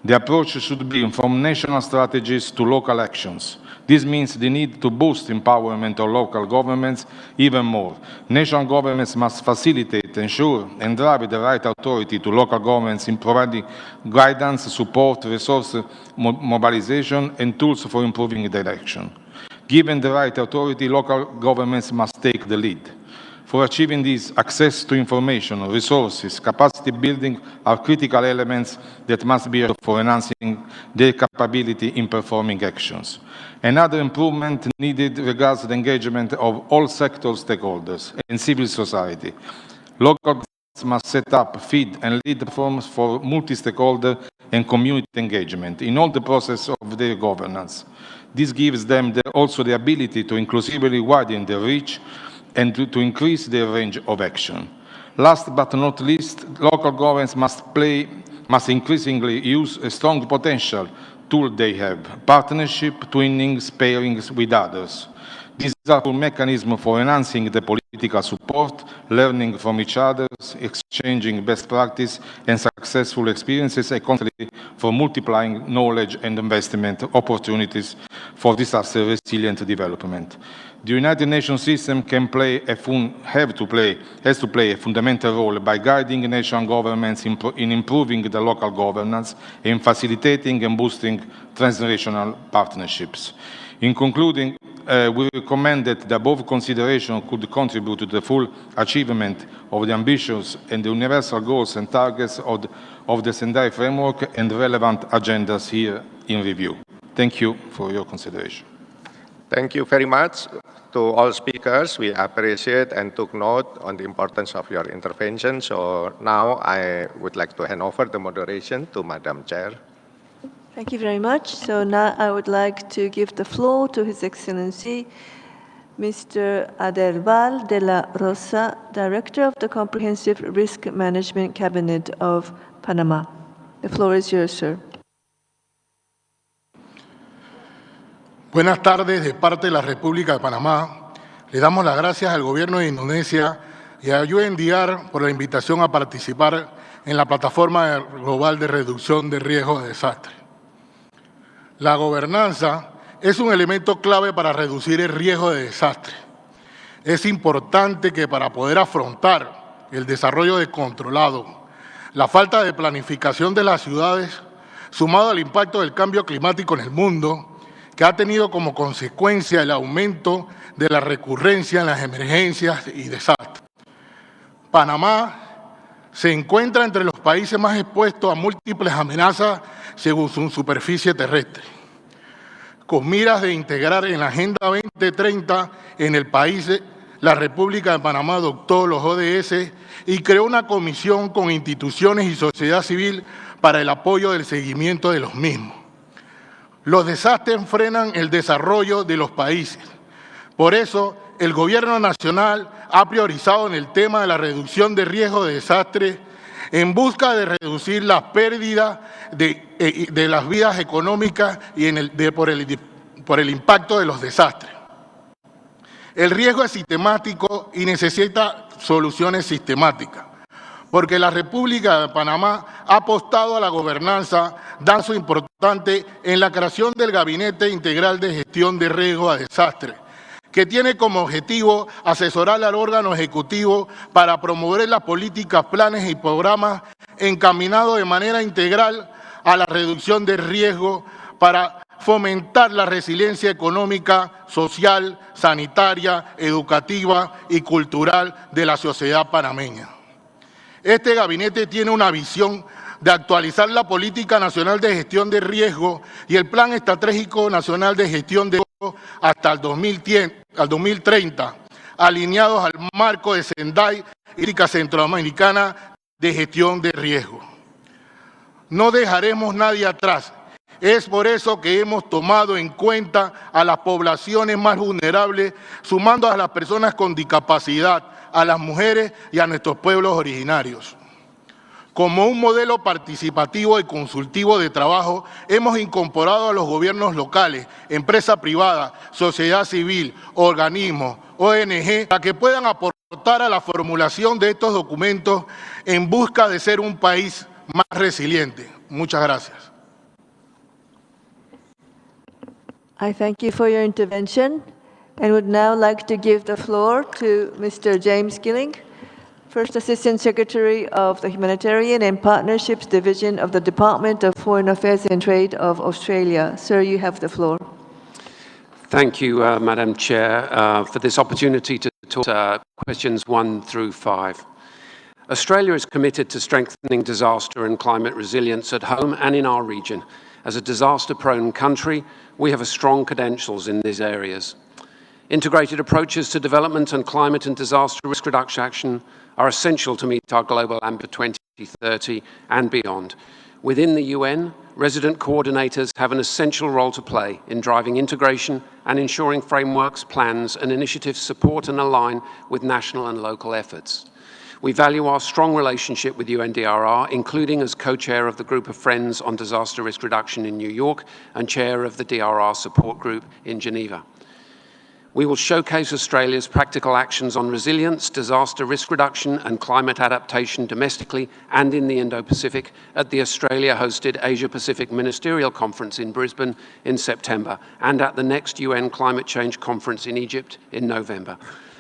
The approach should be from national strategies to local actions. This means the need to boost empowerment of local governments even more. National governments must facilitate, ensure, and drive the right authority to local governments in providing guidance, support, resource mobilization, and tools for improving direction. Given the right authority, local governments must take the lead. For achieving this, access to information, resources, capacity building are critical elements that must be for enhancing their capability in performing actions. Another improvement needed regards the engagement of all sector stakeholders and civil society. Local governments must set up, feed, and lead platforms for multi-stakeholder and community engagement in all the process of their governance. This gives them also the ability to inclusively widen their reach and to increase their range of action. Last but not least, local governments must increasingly use a strong potential tool they have, partnership, twinnings, pairings with others. These are a mechanism for enhancing the political support, learning from each other, exchanging best practice and successful experiences, and constantly for multiplying knowledge and investment opportunities for disaster resilient development. The United Nations system has to play a fundamental role by guiding national governments in improving the local governance and facilitating and boosting transnational partnerships. In concluding, we recommend that the above consideration could contribute to the full achievement of the ambitious and the universal goals and targets of the Sendai Framework and relevant agendas here in review. Thank you for your consideration. Thank you very much to all speakers. We appreciate and took note on the importance of your intervention. So now I would like to hand over the moderation to Madam Chair. Thank you very much. So now I would like to give the floor to His Excellency, Mr. Adelbal de la Rosa, Director of the Comprehensive Risk Management Cabinet of Panama. The floor is yours, sir. Buenas tardes de parte de la República de Panamá. Le damos las gracias al Gobierno de Indonesia y a UNDR por la invitación a participar en la Plataforma Global de Reducción de Riesgos de Desastre. La gobernanza es un elemento clave para reducir el riesgo de desastre. Es importante que para poder afrontar el desarrollo descontrolado, la falta de planificación de las ciudades, sumado al impacto del cambio climático en el mundo, que ha tenido como consecuencia el aumento de la recurrencia en las emergencias y desastres. Panamá se encuentra entre los países más expuestos a múltiples amenazas según su superficie terrestre. Con miras de integrar en la Agenda 2030 en el país, la República de Panamá adoptó los ODS y creó una comisión con instituciones y sociedad civil para el apoyo del seguimiento de los mismos. Los desastres frenan el desarrollo de los países. Por eso, el Gobierno Nacional ha priorizado en el tema de la reducción de riesgo de desastre en busca de reducir las pérdidas de las vidas económicas y por el impacto de los desastres. El riesgo es sistemático y necesita soluciones sistemáticas, porque la República de Panamá ha apostado a la gobernanza, dando su importante en la creación del Gabinete Integral de Gestión de Riesgo a Desastre, que tiene como objetivo asesorar al órgano ejecutivo para promover las políticas, planes y programas encaminados de manera integral a la reducción de riesgo para fomentar la resiliencia económica, social, sanitaria, educativa y cultural de la sociedad panameña. Este gabinete tiene una visión de actualizar la Política Nacional de Gestión de Riesgo y el Plan Estratégico Nacional de Gestión de Riesgo hasta el 2030, alineados al marco de Sendai y Política Centroamericana de Gestión de Riesgo. No dejaremos nadie atrás. Es por eso que hemos tomado en cuenta a las poblaciones más vulnerables, sumando a las personas con discapacidad, a las mujeres y a nuestros pueblos originarios. Como un modelo participativo y consultivo de trabajo, hemos incorporado a los gobiernos locales, empresa privada, sociedad civil, organismos, ONG, para que puedan aportar a la formulación de estos documentos en busca de ser un país más resiliente. Muchas gracias. I thank you for your intervention and would now like to give the floor to Mr. James Gilling, First Assistant Secretary of the Humanitarian and Partnerships Division of the Department of Foreign Affairs and Trade of Australia. Sir, you have the floor. Thank you, Madam Chair, for this opportunity to talk questions 1 through 5. Australia is committed to strengthening disaster and climate resilience at home and in our region. As a disaster-prone country, we have strong credentials in these areas. Integrated approaches to development and climate and disaster risk reduction action are essential to meet our global ambition for 2030 and beyond. Within the UN, resident coordinators have an essential role to play in driving integration and ensuring frameworks, plans and initiatives support and align with national and local efforts. We value our strong relationship with UNDRR, including as co-chair of the Group of Friends on Disaster Risk Reduction in New York and chair of the DRR Support Group in Geneva. We will showcase Australia's practical actions on resilience, disaster risk reduction and climate adaptation domestically and in the Indo-Pacific at the Australia-hosted Asia-Pacific Ministerial Conference in Brisbane in September and at the next UN Climate Change Conference in Egypt in November.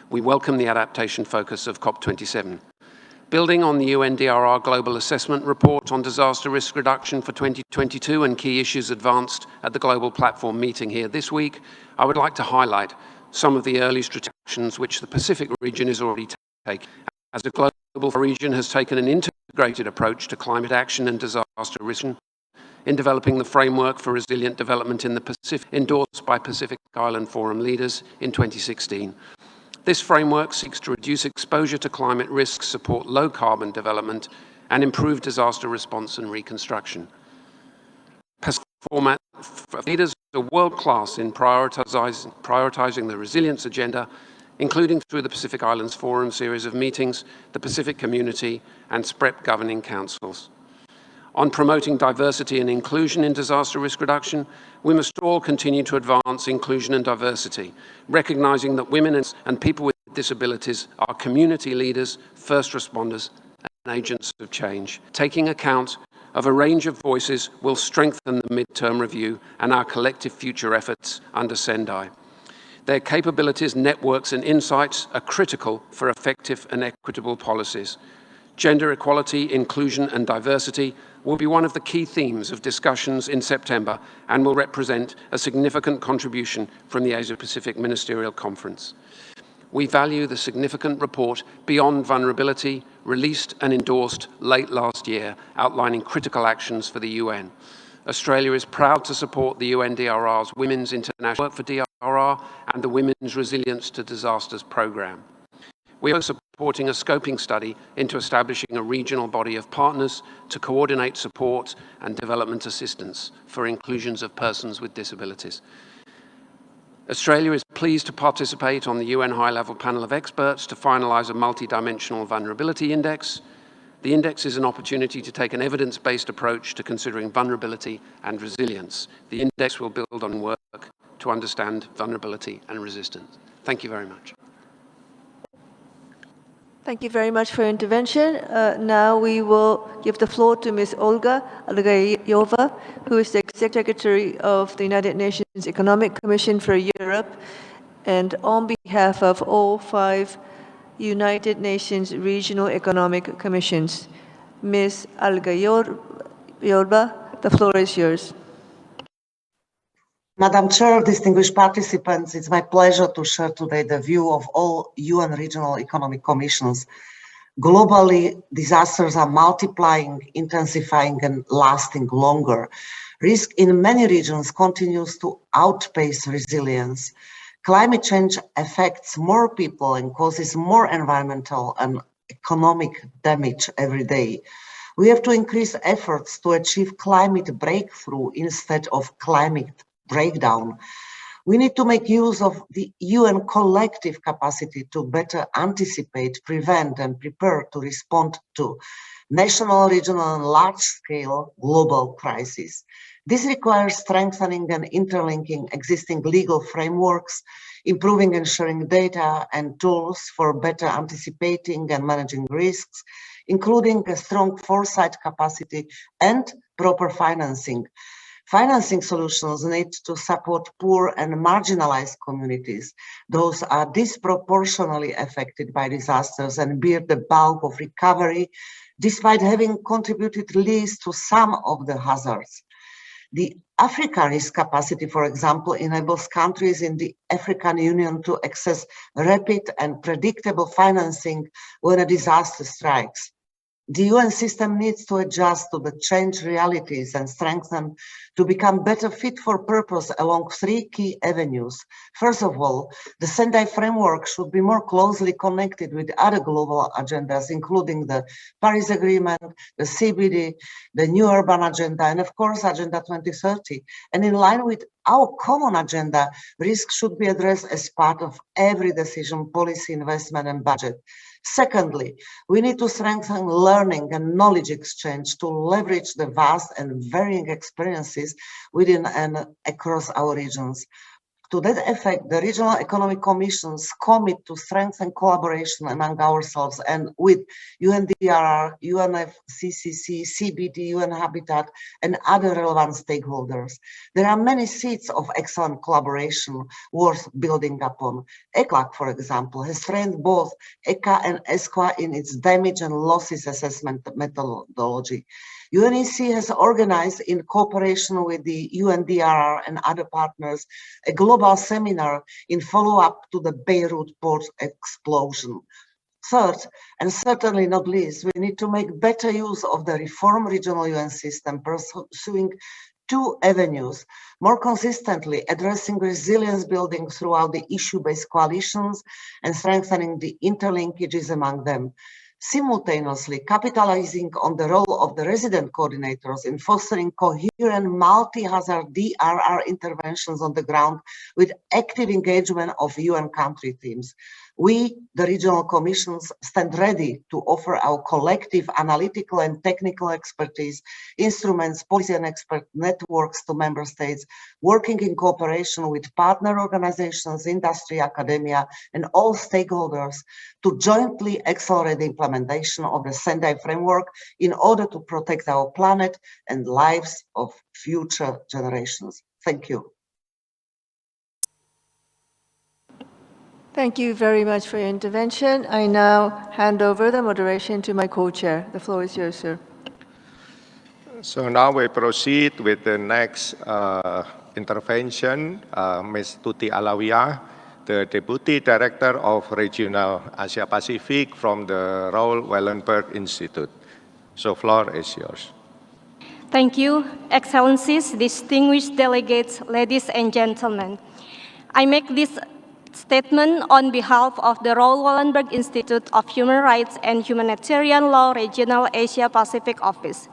We welcome the adaptation focus of COP27. Building on the UNDRR Global Assessment Report on Disaster Risk Reduction for 2022 and key issues advanced at the Global Platform meeting here this week, I would like to highlight some of the early strategic actions which the Pacific region is already taking. As a global region has taken an integrated approach to climate action and disaster risk in developing the framework for resilient development in the Pacific, endorsed by Pacific Island Forum leaders in 2016. This framework seeks to reduce exposure to climate risks, support low-carbon development, and improve disaster response and reconstruction. Pacific format leaders are world-class in prioritizing the resilience agenda, including through the Pacific Islands Forum series of meetings, the Pacific Community, and SPREP governing councils. On promoting diversity and inclusion in disaster risk reduction, we must all continue to advance inclusion and diversity, recognizing that women and people with disabilities are community leaders, first responders, and agents of change. Taking account of a range of voices will strengthen the midterm review and our collective future efforts under Sendai. Their capabilities, networks, and insights are critical for effective and equitable policies. Gender equality, inclusion, and diversity will be one of the key themes of discussions in September and will represent a significant contribution from the Asia-Pacific Ministerial Conference. We value the significant report Beyond Vulnerability, released and endorsed late last year, outlining critical actions for the UN. Australia is proud to support the UNDRR's Women's International Work for DRR and the Women's Resilience to Disasters Programme. We are supporting a scoping study into establishing a regional body of partners to coordinate support and development assistance for inclusions of persons with disabilities. Australia is pleased to participate on the UN High-Level Panel of Experts to finalise a multi-dimensional vulnerability index. The index is an opportunity to take an evidence-based approach to considering vulnerability and resilience. The index will build on work to understand vulnerability and resistance. Thank you very much. Thank you very much for your intervention. Now we will give the floor to Ms. Olga Algayeva, who is the Executive Secretary of the United Nations Economic Commission for Europe, and on behalf of all 5 United Nations Regional Economic Commissions. Ms. Algayeva, the floor is yours. Madam Chair, distinguished participants, it's my pleasure to share today the view of all UN Regional Economic Commissions. Globally, disasters are multiplying, intensifying, and lasting longer. Risk in many regions continues to outpace resilience. Climate change affects more people and causes more environmental and economic damage every day. We have to increase efforts to achieve climate breakthrough instead of climate breakdown. We need to make use of the UN collective capacity to better anticipate, prevent, and prepare to respond to national, regional, and large-scale global crises. This requires strengthening and interlinking existing legal frameworks, improving and sharing data and tools for better anticipating and managing risks, including a strong foresight capacity and proper financing. Financing solutions need to support poor and marginalized communities. Those are disproportionately affected by disasters and bear the bulk of recovery, despite having contributed least to some of the hazards. The Africa risk capacity, for example, enables countries in the African Union to access rapid and predictable financing when a disaster strikes. The UN system needs to adjust to the changed realities and strengthen to become better fit for purpose along 3 key avenues. First of all, the Sendai Framework should be more closely connected with other global agendas, including the Paris Agreement, the CBD, the New Urban Agenda, and of course, Agenda 2030. And in line with our common agenda, risk should be addressed as part of every decision, policy, investment, and budget. Secondly, we need to strengthen learning and knowledge exchange to leverage the vast and varying experiences within and across our regions. To that effect, the regional economic commissions commit to strengthen collaboration among ourselves and with UNDRR, UNFCCC, CBD, UN Habitat, and other relevant stakeholders. There are many seeds of excellent collaboration worth building upon. ECLAC, for example, has trained both ECA and ESQA in its damage and losses assessment methodology. UNEC has organized, in cooperation with the UNDRR and other partners, a global seminar in follow-up to the Beirut port explosion. Third, and certainly not least, we need to make better use of the reform regional UN system, pursuing two avenues: more consistently addressing resilience building throughout the issue-based coalitions and strengthening the interlinkages among them. Simultaneously capitalizing on the role of the resident coordinators in fostering coherent multi-hazard DRR interventions on the ground with active engagement of UN country teams. We, the regional commissions, stand ready to offer our collective analytical and technical expertise, instruments, policy and expert networks to member states, working in cooperation with partner organizations, industry, academia, and all stakeholders to jointly accelerate the implementation of the Sendai Framework in order to protect our planet and lives of future generations. Thank you. Thank you very much for your intervention. I now hand over the moderation to my co-chair. The floor is yours, sir. So now we proceed with the next intervention, Ms. Tuti Alawiyah, the Deputy Director of Regional Asia Pacific from the Raul Wallenberg Institute. So floor is yours. Thank you, Excellencies, distinguished delegates, ladies and gentlemen. I make this statement on behalf of the Raul Wallenberg Institute of Human Rights and Humanitarian Law Regional Asia Pacific Office.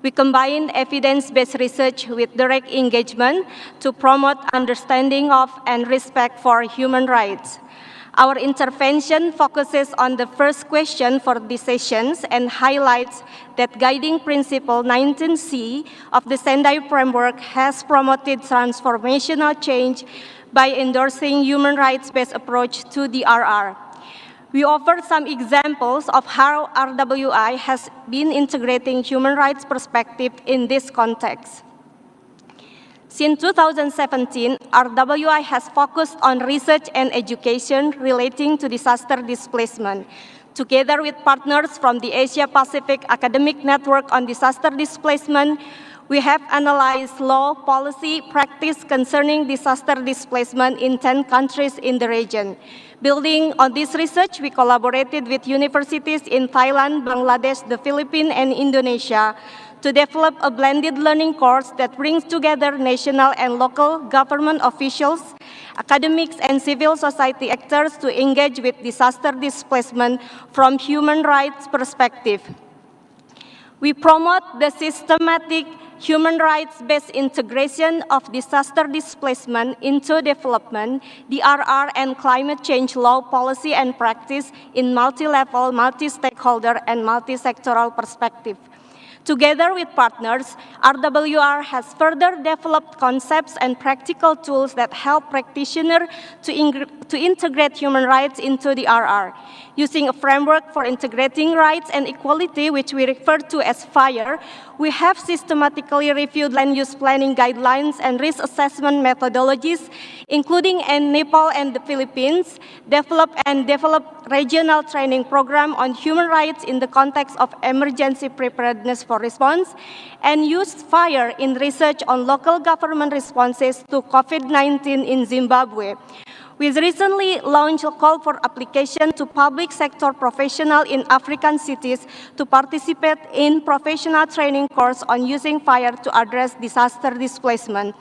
We combine evidence-based research with direct engagement to promote understanding of and respect for human rights. Our intervention focuses on the first question for these sessions and highlights that guiding principle 19C of the Sendai Framework has promoted transformational change by endorsing human rights-based approach to DRR. We offer some examples of how RWI has been integrating human rights perspective in this context. Since 2017, RWI has focused on research and education relating to disaster displacement. Together with partners from the Asia Pacific Academic Network on Disaster Displacement, we have analyzed law, policy, practice concerning disaster displacement in 10 countries in the region. Building on this research, we collaborated with universities in Thailand, Bangladesh, the Philippines, and Indonesia to develop a blended learning course that brings together national and local government officials, academics, and civil society actors to engage with disaster displacement from human rights perspective. We promote the systematic human rights-based integration of disaster displacement into development, DRR, and climate change law, policy, and practice in multi-level, multi-stakeholder, and multi-sectoral perspective. Together with partners, RWR has further developed concepts and practical tools that help practitioners to integrate human rights into the RR. Using a framework for integrating rights and equality, which we refer to as FIRE, we have systematically reviewed land use planning guidelines and risk assessment methodologies, including in Nepal and the Philippines, developed regional training program on human rights in the context of emergency preparedness for response, and used FIRE in research on local government responses to COVID-19 in Zimbabwe. We recently launched a call for application to public sector professionals in African cities to participate in professional training course on using FIRE to address disaster displacement.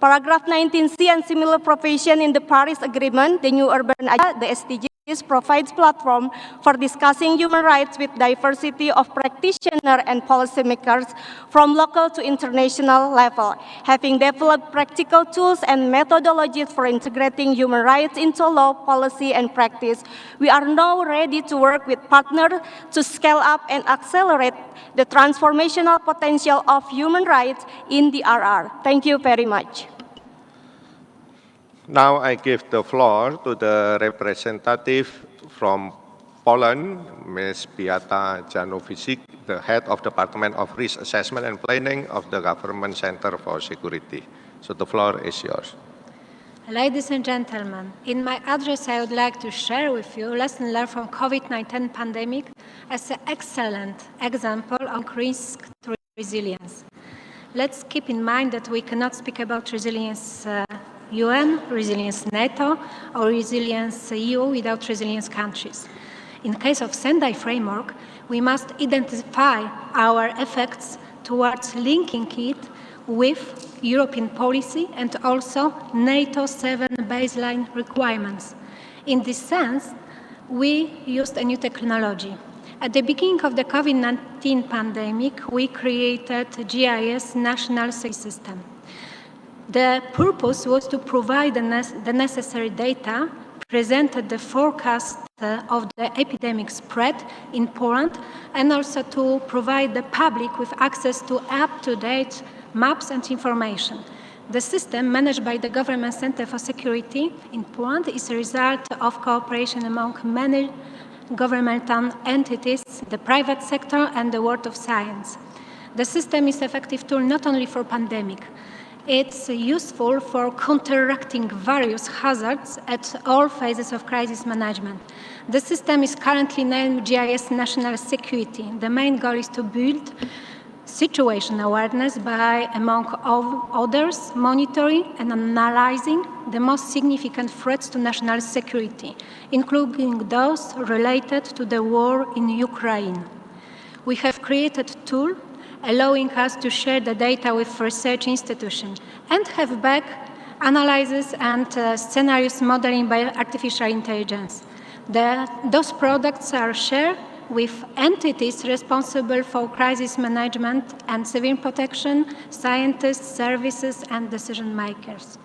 Paragraph 19C and similar provision in the Paris Agreement, the new urban agenda, the SDGs, provides platform for discussing human rights with diversity of practitioners and policymakers from local to international level. Having developed practical tools and methodologies for integrating human rights into law, policy, and practice, we are now ready to work with partners to scale up and accelerate the transformational potential of human rights in the RR. Thank you very much. Now I give the floor to the representative from Poland, Ms. Beata Janowicz, the head of Department of Risk Assessment and Planning of the Government Center for Security. So the floor is yours. Ladies and gentlemen, in my address I would like to share with you lessons learned from COVID-19 pandemic as an excellent example on risk to resilience. Let's keep in mind that we cannot speak about resilience UN, resilience NATO, or resilience EU without resilience countries. In case of Sendai Framework, we must identify our effects towards linking it with European policy and also NATO 7 baseline requirements. In this sense, we used a new technology. At the beginning of the COVID-19 pandemic, we created GIS National Safety System. The purpose was to provide the necessary data, presented the forecast of the epidemic spread in Poland, and also to provide the public with access to up-to-date maps and information. The system, managed by the Government Center for Security in Poland, is a result of cooperation among many governmental entities, the private sector, and the world of science. The system is an effective tool not only for pandemic. It's useful for counteracting various hazards at all phases of crisis management. The system is currently named GIS National Security. The main goal is to build situation awareness by, among others, monitoring and analyzing the most significant threats to national security, including those related to the war in Ukraine. We have created a tool allowing us to share the data with research institutions and have back analysis and scenarios modeling by artificial intelligence. Those products are shared with entities responsible for crisis management and civil protection, scientists, services, and decision makers.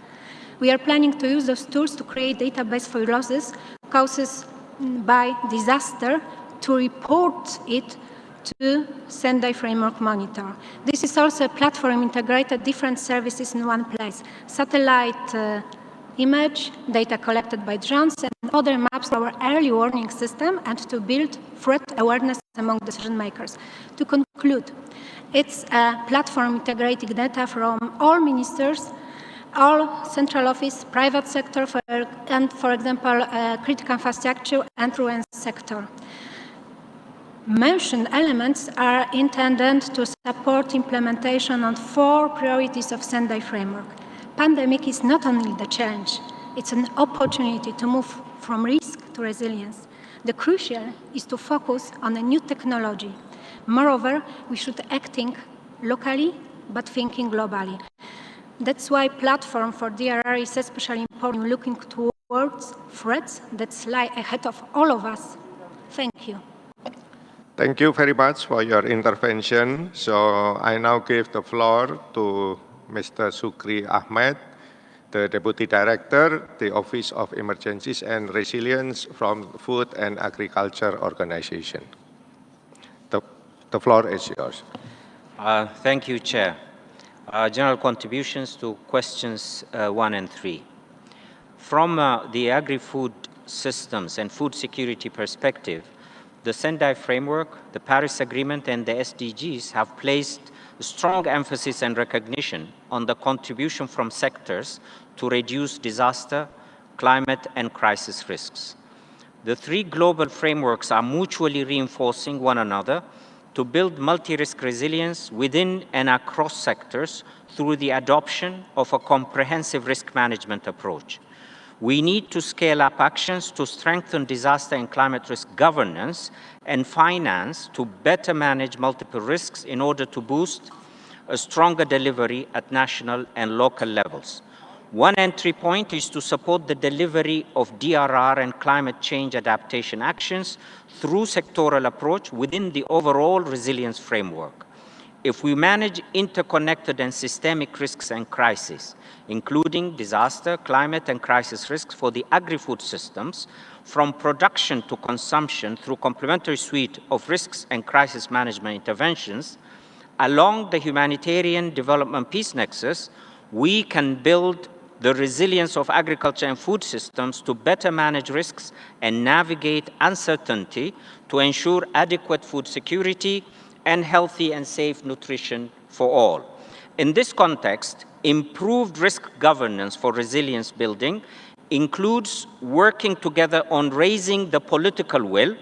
We are planning to use those tools to create database for losses caused by disaster to report it to Sendai Framework Monitor. This is also a platform integrated different services in one place. Satellite image, data collected by drones, and other maps for our early warning system, and to build threat awareness among decision makers. To conclude, it's a platform integrating data from all ministers, all central office, private sector, and for example, critical infrastructure and influence sector. Mentioned elements are intended to support implementation on 4 priorities of Sendai Framework. Pandemic is not only the challenge, it's an opportunity to move from risk to resilience. The crucial is to focus on a new technology. Moreover, we should acting locally, but thinking globally. That's why platform for DRR is especially important, looking towards threats that lie ahead of all of us. Thank you. Thank you very much for your intervention. So I now give the floor to Mr. Sukri Ahmed, the Deputy Director, the Office of Emergencies and Resilience from Food and Agriculture Organization. The floor is yours. Thank you, Chair. General contributions to questions 1 and 3. From the agri-food systems and food security perspective, the Sendai Framework, the Paris Agreement, and the SDGs have placed strong emphasis and recognition on the contribution from sectors to reduce disaster, climate, and crisis risks. The 3 global frameworks are mutually reinforcing one another to build multi-risk resilience within and across sectors through the adoption of a comprehensive risk management approach. We need to scale up actions to strengthen disaster and climate risk governance and finance to better manage multiple risks in order to boost a stronger delivery at national and local levels. One entry point is to support the delivery of DRR and climate change adaptation actions through sectoral approach within the overall resilience framework. If we manage interconnected and systemic risks and crises, including disaster, climate, and crisis risks for the agri-food systems, from production to consumption through complementary suite of risks and crisis management interventions, along the humanitarian development peace nexus, we can build the resilience of agriculture and food systems to better manage risks and navigate uncertainty to ensure adequate food security and healthy and safe nutrition for all. In this context, improved risk governance for resilience building includes working together on raising the political will,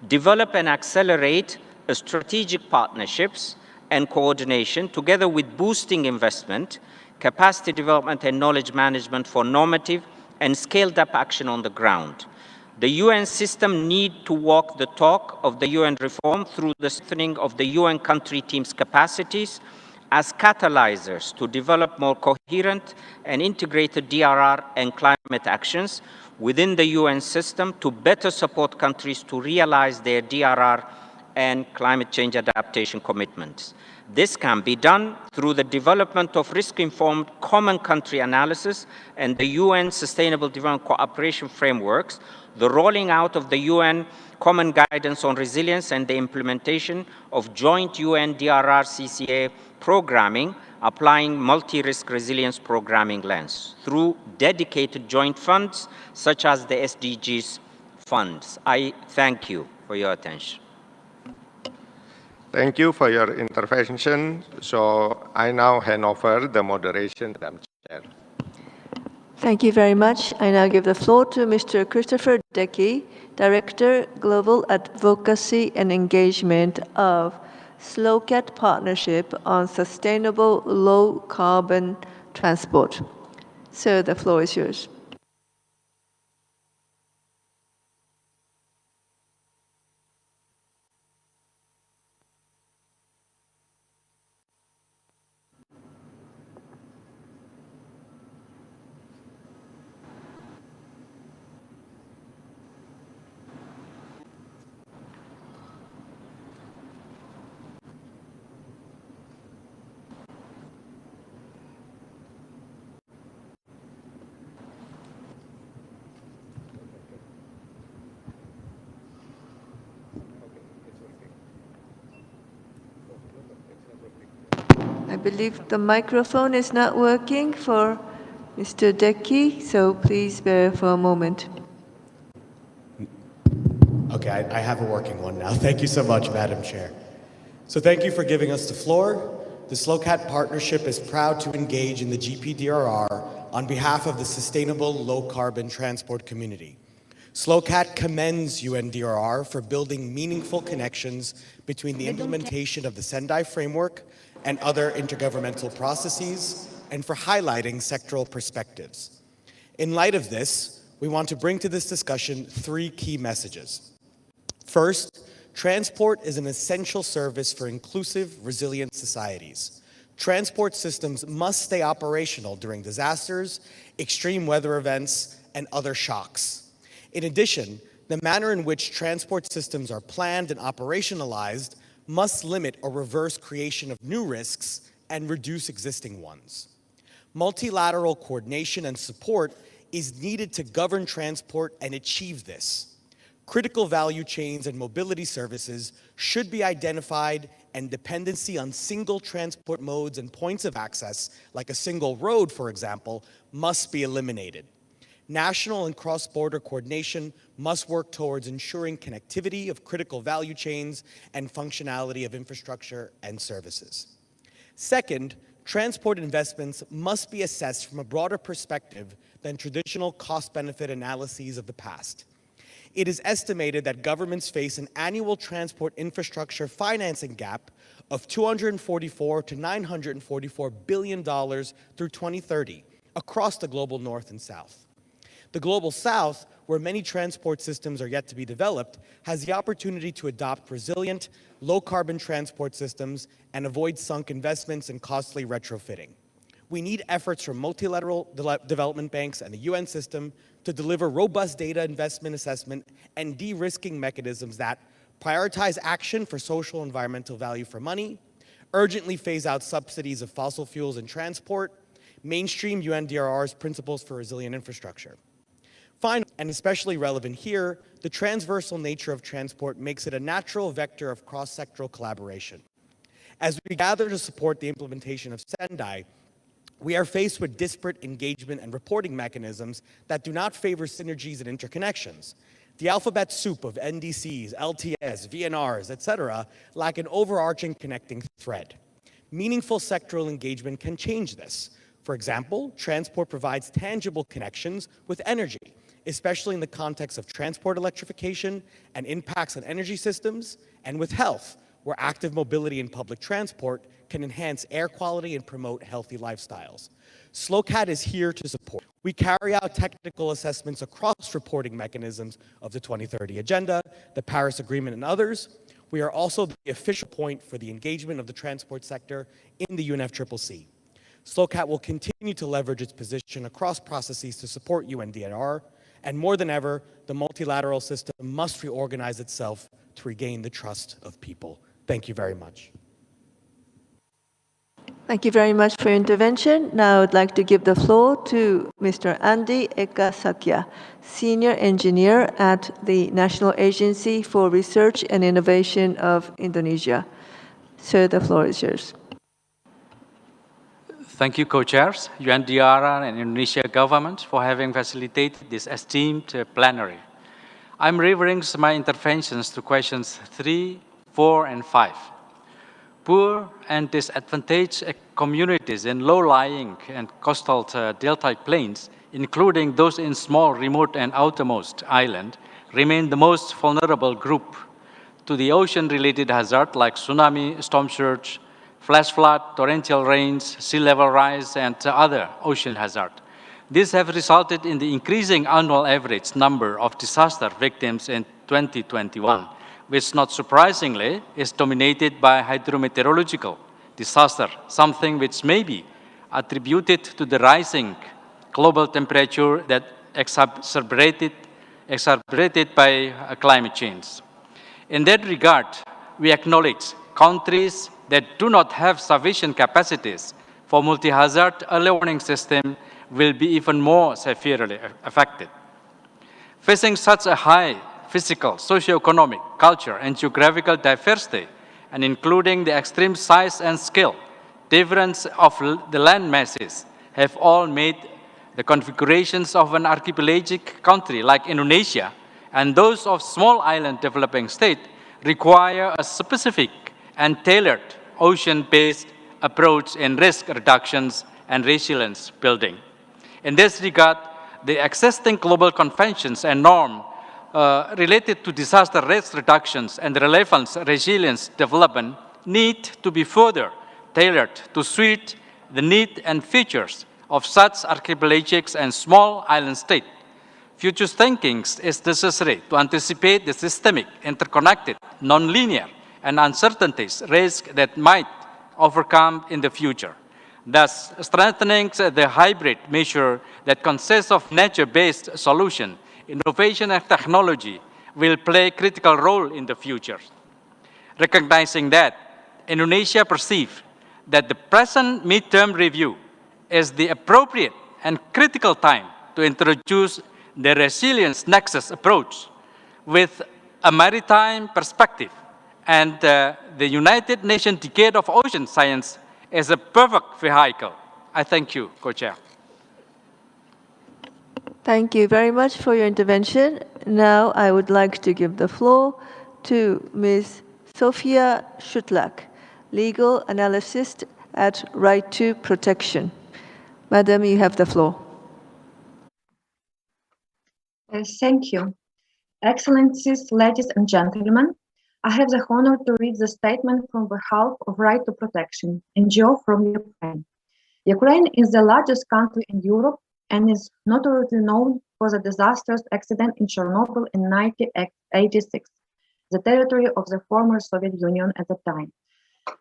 develop and accelerate strategic partnerships and coordination, together with boosting investment, capacity development and knowledge management for normative and scaled-up action on the ground. The UN system needs to walk the talk of the UN reform through the strengthening of the UN country teams' capacities as catalyzers to develop more coherent and integrated DRR and climate actions within the UN system to better support countries to realize their DRR and climate change adaptation commitments. This can be done through the development of risk-informed common country analysis and the UN Sustainable Development Cooperation Frameworks, the rolling out of the UN Common Guidance on Resilience, and the implementation of joint UN DRR CCA programming, applying multi-risk resilience programming lens through dedicated joint funds such as the SDGs funds. I thank you for your attention. Thank you for your intervention. So I now hand over the moderation to Madam Chair. Thank you very much. I now give the floor to Mr. Christopher Decky, Director, Global Advocacy and Engagement of SLOCAT Partnership on Sustainable Low Carbon Transport. Sir, the floor is yours. I believe the microphone is not working for Mr. Decky, so please bear for a moment. Okay, I have a working one now. Thank you so much, Madam Chair. So thank you for giving us the floor. The SLOCAT Partnership is proud to engage in the GPDRR on behalf of the sustainable low-carbon transport community. SLOCAT commends UNDRR for building meaningful connections between the implementation of the Sendai Framework and other intergovernmental processes, and for highlighting sectoral perspectives. In light of this, we want to bring to this discussion three key messages. First, transport is an essential service for inclusive, resilient societies. Transport systems must stay operational during disasters, extreme weather events, and other shocks. In addition, the manner in which transport systems are planned and operationalized must limit or reverse creation of new risks and reduce existing ones. Multilateral coordination and support is needed to govern transport and achieve this. Critical value chains and mobility services should be identified, and dependency on single transport modes and points of access, like a single road, for example, must be eliminated. National and cross-border coordination must work towards ensuring connectivity of critical value chains and functionality of infrastructure and services. Second, transport investments must be assessed from a broader perspective than traditional cost-benefit analyses of the past. It is estimated that governments face an annual transport infrastructure financing gap of $244 to $944 billion through 2030 across the global North and South. The Global South, where many transport systems are yet to be developed, has the opportunity to adopt resilient, low-carbon transport systems and avoid sunk investments and costly retrofitting. We need efforts from multilateral development banks and the UN system to deliver robust data investment assessment and de-risking mechanisms that prioritize action for social and environmental value for money, urgently phase out subsidies of fossil fuels and transport, mainstream UNDRR's principles for resilient infrastructure. Finally, and especially relevant here, the transversal nature of transport makes it a natural vector of cross-sectoral collaboration. As we gather to support the implementation of Sendai, We are faced with disparate engagement and reporting mechanisms that do not favor synergies and interconnections. The alphabet soup of NDCs, LTS, VNRs, etc., lack an overarching connecting thread. Meaningful sectoral engagement can change this. For example, transport provides tangible connections with energy, especially in the context of transport electrification and impacts on energy systems, and with health, where active mobility in public transport can enhance air quality and promote healthy lifestyles. SLOCAT is here to support. We carry out technical assessments across reporting mechanisms of the 2030 Agenda, the Paris Agreement, and others. We are also the official point for the engagement of the transport sector in the UNFCCC. SLOCAT will continue to leverage its position across processes to support UNDRR, and more than ever, the multilateral system must reorganize itself to regain the trust of people. Thank you very much. Thank you very much for your intervention. Now I'd like to give the floor to Mr. Andi Eka Sakya, Senior Engineer at the National Agency for Research and Innovation of Indonesia. Sir, the floor is yours. Thank you, co-chairs, UNDRR and Indonesia government for having facilitated this esteemed plenary. I'm referring my interventions to questions 3, 4, and 5. Poor and disadvantaged communities in low-lying and coastal delta plains, including those in small, remote, and outermost islands, remain the most vulnerable group to the ocean-related hazard like tsunami, storm surge, flash flood, torrential rains, sea level rise, and other ocean hazards. These have resulted in the increasing annual average number of disaster victims in 2021, which not surprisingly is dominated by hydrometeorological disaster, something which may be attributed to the rising global temperature that exacerbated by climate change. In that regard, we acknowledge countries that do not have sufficient capacities for multi-hazard early warning system will be even more severely affected. Facing such a high physical, socio-economic, culture, and geographical diversity, and including the extreme size and scale, difference of the land masses have all made the configurations of an archipelagic country like Indonesia and those of small island developing state require a specific and tailored ocean-based approach in risk reductions and resilience building. In this regard, the existing global conventions and norms related to disaster risk reductions and relevant resilience development need to be further tailored to suit the needs and features of such archipelagic and small island states. Future thinking is necessary to anticipate the systemic, interconnected, nonlinear, and uncertainties risks that might overcome in the future. Thus, strengthening the hybrid measure that consists of nature-based solution, innovation and technology will play a critical role in the future. Recognizing that, Indonesia perceives that the present midterm review is the appropriate and critical time to introduce the resilience nexus approach with a maritime perspective, and the United Nations Decade of Ocean Science is a perfect vehicle. I thank you, Co-Chair. Thank you very much for your intervention. Now I would like to give the floor to Ms. Sofia Schutlak, Legal Analyst at Right to Protection. Madam, you have the floor. Thank you. Excellencies, ladies and gentlemen, I have the honor to read the statement from behalf of Right to Protection, NGO from Ukraine. Ukraine is the largest country in Europe and is notoriously known for the disastrous accident in Chernobyl in 1986, the territory of the former Soviet Union at the time.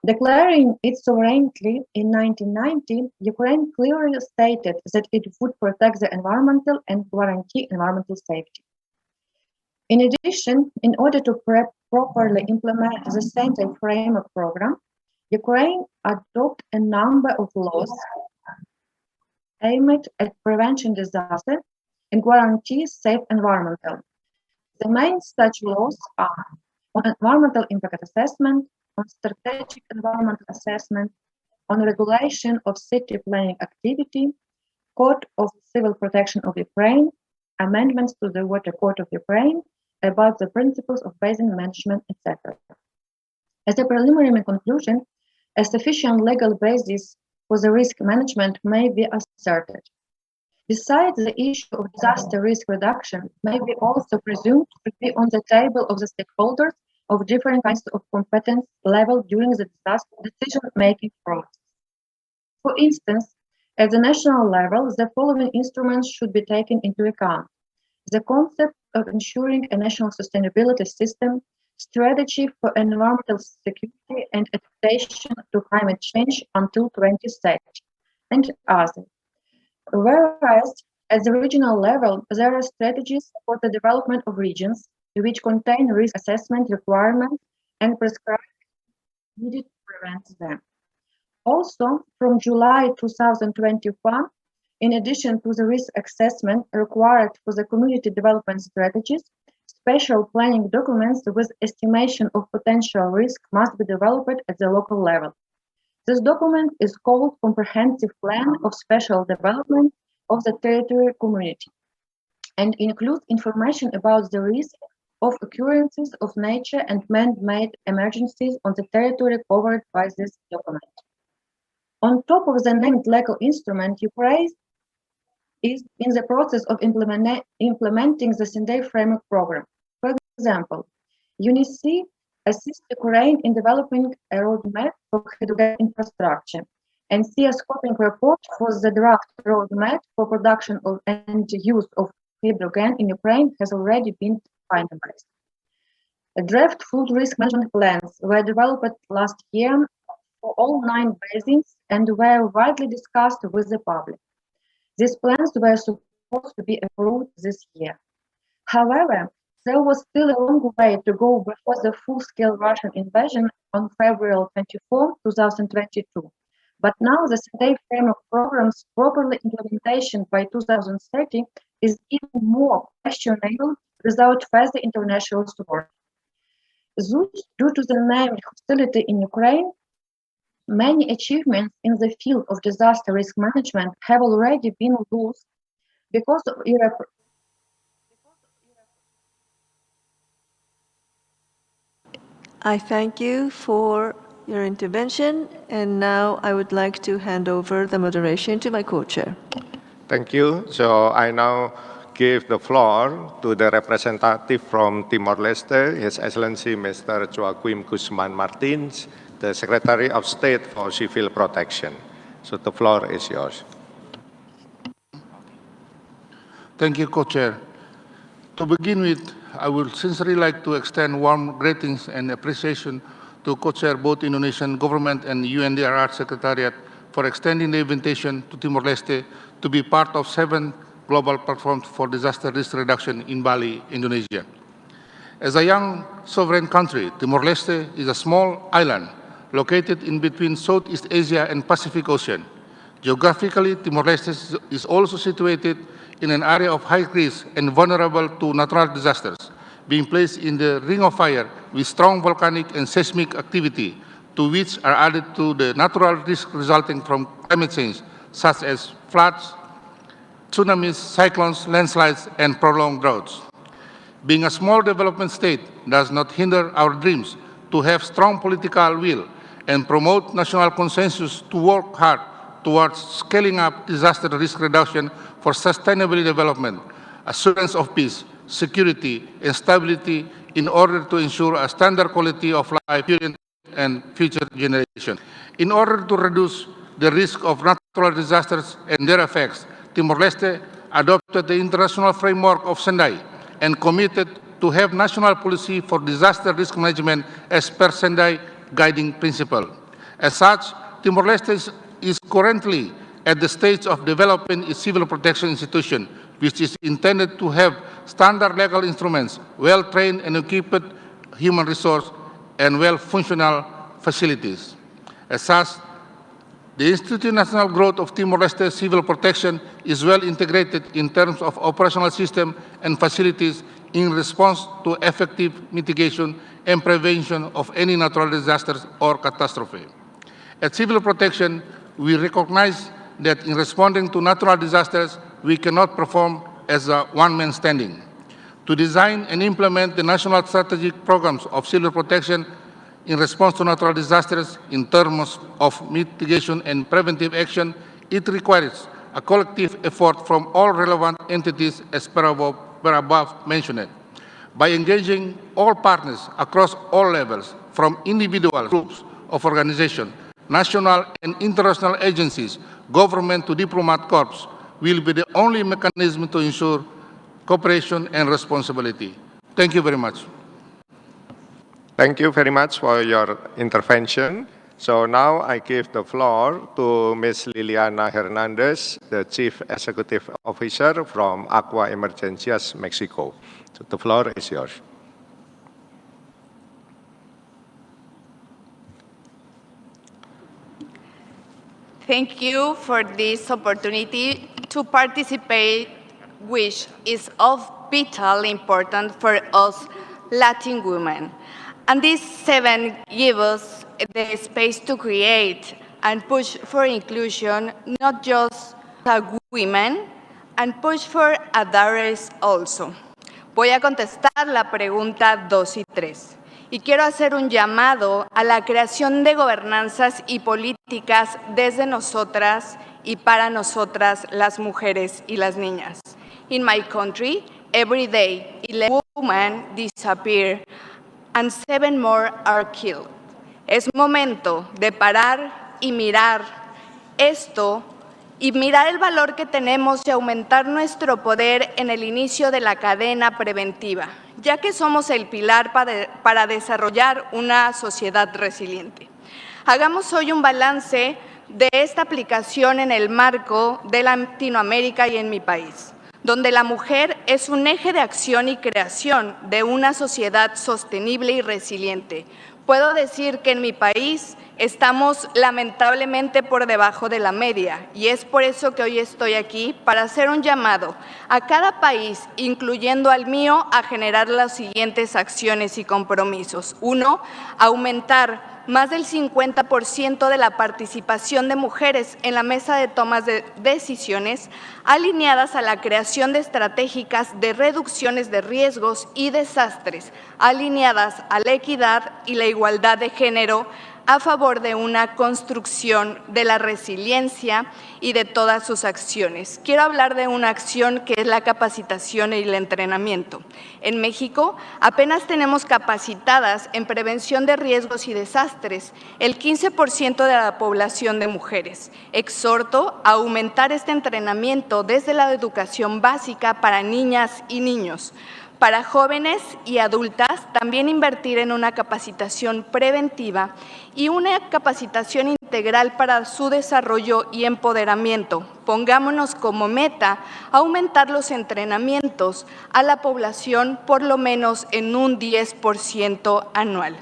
Declaring its sovereignty in 1990, Ukraine clearly stated that it would protect the environmental and guarantee environmental safety. In addition, in order to properly implement the Sendai Framework program, Ukraine adopted a number of laws aimed at preventing disaster and guarantee safe environmental. The main such laws are on environmental impact assessment, on strategic environmental assessment, on regulation of city planning activity, Code of Civil Protection of Ukraine, amendments to the Water Code of Ukraine about the principles of basin management, etc. As a preliminary conclusion, a sufficient legal basis for the risk management may be asserted. Besides, the issue of disaster risk reduction may be also presumed to be on the table of the stakeholders of different kinds of competence level during the disaster decision-making process. For instance, at the national level, the following instruments should be taken into account: the concept of ensuring a national sustainability system, strategy for environmental security and adaptation to climate change until 2030, and others. Whereas at the regional level, there are strategies for the development of regions which contain risk assessment requirements and prescribe needed to prevent them. Also, from July 2021, in addition to the risk assessment required for the community development strategies, special planning documents with estimation of potential risk must be developed at the local level. This document is called Comprehensive Plan of Special Development of the Territory Community and includes information about the risk of occurrences of nature and man-made emergencies on the territory covered by this document. On top of the named legal instrument, Ukraine is in the process of implementing the Sendai Framework program. For example, UNICEF assists Ukraine in developing a roadmap for hydrogen infrastructure, and a scoping report for the draft roadmap for production of and use of hydrogen in Ukraine has already been finalized. A draft food risk management plans were developed last year for all 9 basins and were widely discussed with the public. These plans were supposed to be approved this year. However, there was still a long way to go before the full-scale Russian invasion on February 24, 2022. But now the Sendai Framework program's properly implementation by 2030 is even more questionable without further international support. Thus, due to the named hostility in Ukraine, many achievements in the field of disaster risk management have already been lost because of Europe. I thank you for your intervention, and now I would like to hand over the moderation to my co-chair. Thank you. So I now give the floor to the representative from Timor-Leste, His Excellency Mr. Joaquim Guzman Martins, the Secretary of State for Civil Protection. So the floor is yours. Thank you, Co-Chair. To begin with, I would sincerely like to extend warm greetings and appreciation to Co-Chair both Indonesian government and UNDRR Secretariat for extending the invitation to Timor-Leste to be part of 7 global platforms for disaster risk reduction in Bali, Indonesia. As a young sovereign country, Timor-Leste is a small island located in between Southeast Asia and Pacific Ocean. Geographically, Timor-Leste is also situated in an area of high risk and vulnerable to natural disasters, being placed in the ring of fire with strong volcanic and seismic activity, to which are added to the natural risk resulting from climate change, such as floods, tsunamis, cyclones, landslides, and prolonged droughts. Being a small development state does not hinder our dreams to have strong political will and promote national consensus to work hard towards scaling up disaster risk reduction for sustainable development, assurance of peace, security, and stability in order to ensure a standard quality of life and future generations. In order to reduce the risk of natural disasters and their effects, Timor-Leste adopted the international framework of Sendai and committed to have national policy for disaster risk management as per Sendai guiding principle. As such, Timor-Leste is currently at the stage of developing its civil protection institution, which is intended to have standard legal instruments, well-trained and equipped human resource, and well-functional facilities. As such, the institutional growth of Timor-Leste civil protection is well integrated in terms of operational system and facilities in response to effective mitigation and prevention of any natural disasters or catastrophe. At Civil Protection, we recognize that in responding to natural disasters, we cannot perform as a one-man standing. To design and implement the national strategic programs of civil protection in response to natural disasters in terms of mitigation and preventive action, it requires a collective effort from all relevant entities as per above mentioned. By engaging all partners across all levels, from individual groups of organizations, national and international agencies, government to diplomat corps, will be the only mechanism to ensure cooperation and responsibility. Thank you very much. Thank you very much for your intervention. So now I give the floor to Ms. Liliana Hernandez, the Chief Executive Officer from Agua Emergencias, Mexico. So the floor is yours. Thank you for this opportunity to participate, which is of vital importance for us Latin women. And these 7 give us the space to create and push for inclusion, not just women, and push for others also. Voy a contestar la pregunta 2 y 3. Y quiero hacer un llamado a la creación de gobernanzas y políticas desde nosotras y para nosotras, las mujeres y las niñas. In my country, every day, 11 women disappear and 7 more are killed. Es momento de parar y mirar esto y mirar el valor que tenemos y aumentar nuestro poder en el inicio de la cadena preventiva, ya que somos el pilar para desarrollar una sociedad resiliente. Hagamos hoy un balance de esta aplicación en el marco de Latinoamérica y en mi país, donde la mujer es un eje de acción y creación de una sociedad sostenible y resiliente. Puedo decir que en mi país estamos lamentablemente por debajo de la media y es por eso que hoy estoy aquí para hacer un llamado a cada país, incluyendo al mío, a generar las siguientes acciones y compromisos. 1, aumentar más del 50% de la participación de mujeres en la mesa de tomas de decisiones alineadas a la creación de estratégicas de reducciones de riesgos y desastres, alineadas a la equidad y la igualdad de género, a favor de una construcción de la resiliencia y de todas sus acciones. Quiero hablar de una acción que es la capacitación y el entrenamiento. En México apenas tenemos capacitadas en prevención de riesgos y desastres el 15% de la población de mujeres. Exhorto a aumentar este entrenamiento desde la educación básica para niñas y niños. Para jóvenes y adultas, también invertir en una capacitación preventiva y una capacitación integral para su desarrollo y empoderamiento. Pongámonos como meta aumentar los entrenamientos a la población por lo menos en un 10% anual.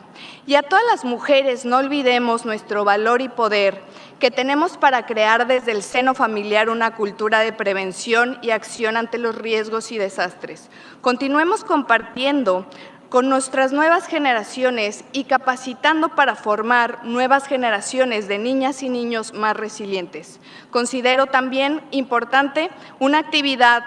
Y a todas las mujeres, no olvidemos nuestro valor y poder que tenemos para crear desde el seno familiar una cultura de prevención y acción ante los riesgos y desastres. Continuemos compartiendo con nuestras nuevas generaciones y capacitando para formar nuevas generaciones de niñas y niños más resilientes. Considero también importante una actividad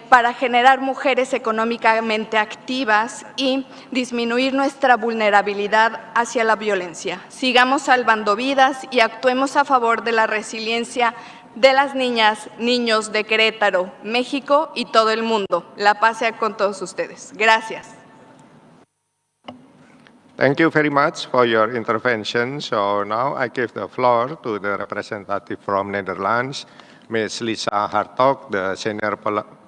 para generar mujeres económicamente activas y disminuir nuestra vulnerabilidad hacia la violencia. Sigamos salvando vidas y actuemos a favor de la resiliencia de las niñas, niños de Querétaro, México y todo el mundo. La paz sea con todos ustedes. Gracias. Thank you very much for your intervention. So now I give the floor to the representative from Netherlands, Ms. Lisa Hartog, the Senior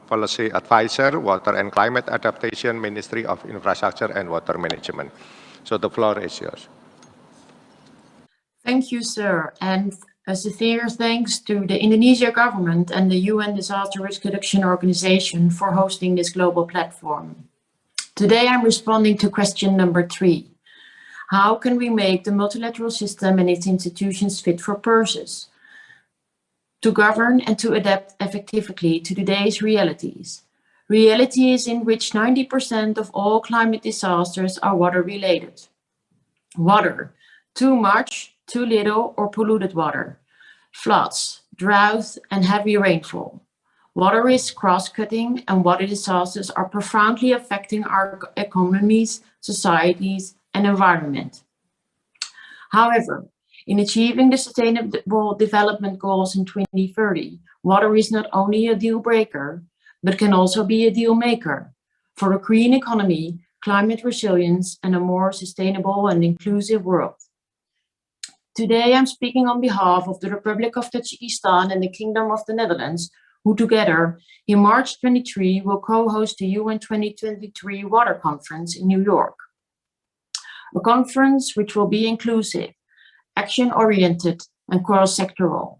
Policy Advisor, Water and Climate Adaptation, Ministry of Infrastructure and Water Management. So the floor is yours. Thank you, sir. And a sincere thanks to the Indonesia government and the UN Disaster Risk Reduction Organization for hosting this global platform. Today I'm responding to question number 3. How can we make the multilateral system and its institutions fit for purpose, to govern and to adapt effectively to today's realities? Realities in which 90% of all climate disasters are water-related. Water, too much, too little or polluted water, floods, drought, and heavy rainfall. Water is cross-cutting, and water disasters are profoundly affecting our economies, societies, and environment. However, in achieving the Sustainable Development Goals in 2030, water is not only a deal breaker, but can also be a deal maker for a green economy, climate resilience, and a more sustainable and inclusive world. Today, I'm speaking on behalf of the Republic of Tajikistan and the Kingdom of the Netherlands, who together, in March 23, will co-host the UN 2023 Water Conference in New York. A conference which will be inclusive, action-oriented, and cross-sectoral.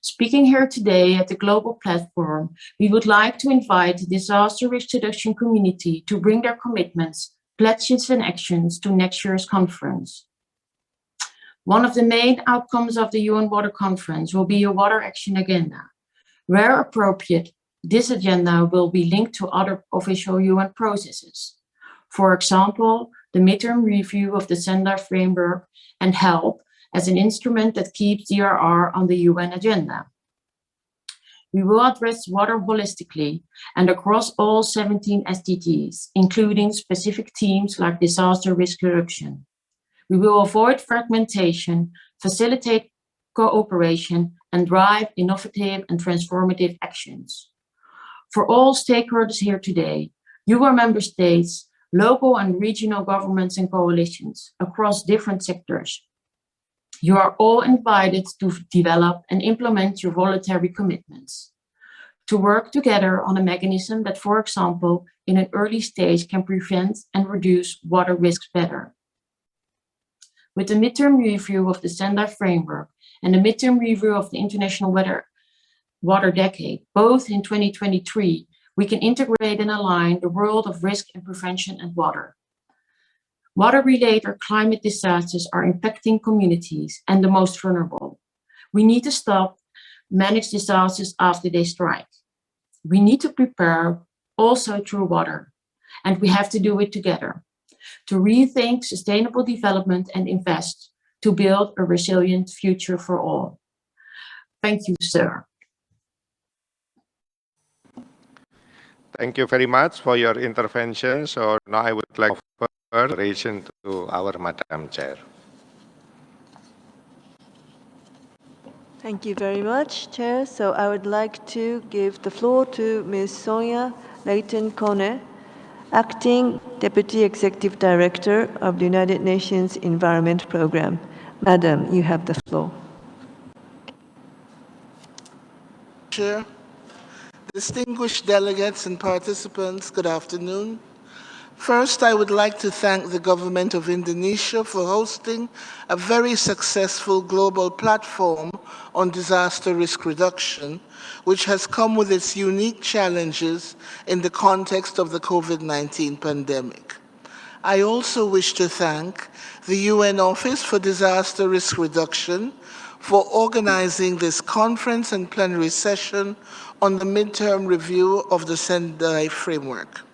Speaking here today at the global platform, we would like to invite the disaster risk reduction community to bring their commitments, pledges, and actions to next year's conference. One of the main outcomes of the UN Water Conference will be a water action agenda. Where appropriate, this agenda will be linked to other official UN processes. For example, the midterm review of the Sendai Framework and HELP as an instrument that keeps DRR on the UN agenda. We will address water holistically and across all 17 SDGs, including specific themes like disaster risk reduction. We will avoid fragmentation, facilitate cooperation, and drive innovative and transformative actions. For all stakeholders here today, UN member states, local and regional governments and coalitions across different sectors, you are all invited to develop and implement your voluntary commitments, to work together on a mechanism that, for example, in an early stage can prevent and reduce water risks better. With the midterm review of the Sendai Framework and the midterm review of the International Water Decade, both in 2023, we can integrate and align the world of risk and prevention and water. Water-related or climate disasters are impacting communities and the most vulnerable. We need to stop, manage disasters after they strike. We need to prepare also through water, and we have to do it together to rethink sustainable development and invest to build a resilient future for all. Thank you, sir. Thank you very much for your intervention. So now I would like to offer relation to our Madam Chair. Thank you very much, Chair. So I would like to give the floor to Ms. Sonia Leighton-Kone, Acting Deputy Executive Director of the United Nations Environment Programme. Madam, you have the floor. Chair, distinguished delegates and participants, good afternoon. First, I would like to thank the government of Indonesia for hosting a very successful global platform on disaster risk reduction, which has come with its unique challenges in the context of the COVID-19 pandemic. I also wish to thank the UN Office for Disaster Risk Reduction for organizing this conference and plenary session on the midterm review of the Sendai Framework.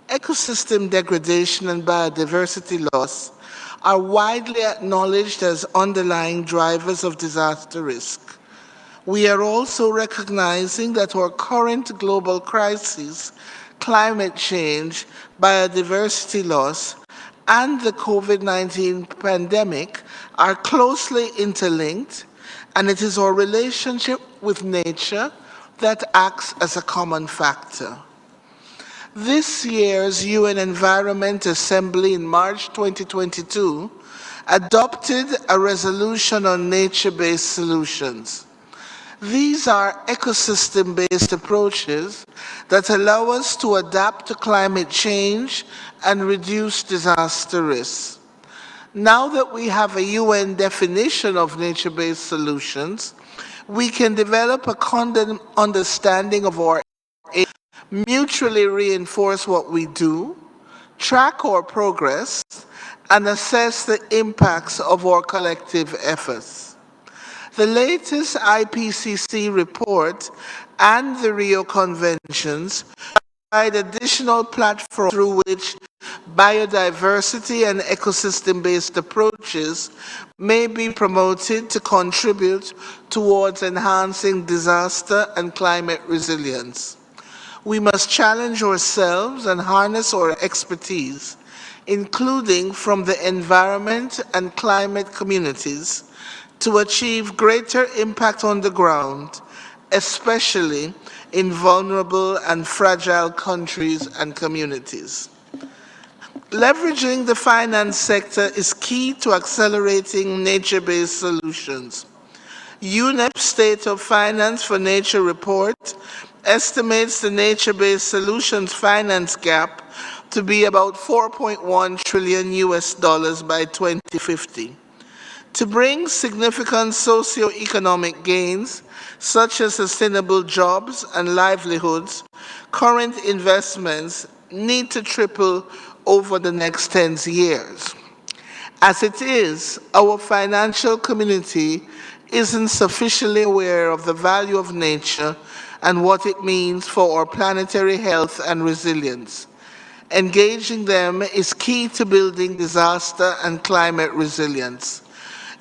Ecosystem degradation and biodiversity loss are widely acknowledged as underlying drivers of disaster risk. We are also recognizing that our current global crises, climate change, biodiversity loss, and the COVID-19 pandemic are closely interlinked, and it is our relationship with nature that acts as a common factor. This year's UN Environment Assembly in March 2022 adopted a resolution on nature-based solutions. These are ecosystem-based approaches that allow us to adapt to climate change and reduce disaster risks. Now that we have a UN definition of nature-based solutions, we can develop a common understanding of our aim, mutually reinforce what we do, track our progress, and assess the impacts of our collective efforts. The latest IPCC report and the Rio Conventions provide additional platforms through which biodiversity and ecosystem-based approaches may be promoted to contribute towards enhancing disaster and climate resilience. We must challenge ourselves and harness our expertise, including from the environment and climate communities, to achieve greater impact on the ground, especially in vulnerable and fragile countries and communities. Leveraging the finance sector is key to accelerating nature-based solutions. UNEP's State of Finance for Nature report estimates the nature-based solutions finance gap to be about $4.1 trillion by 2050. To bring significant socio-economic gains, such as sustainable jobs and livelihoods, current investments need to triple over the next 10 years. As it is, our financial community isn't sufficiently aware of the value of nature and what it means for our planetary health and resilience. Engaging them is key to building disaster and climate resilience.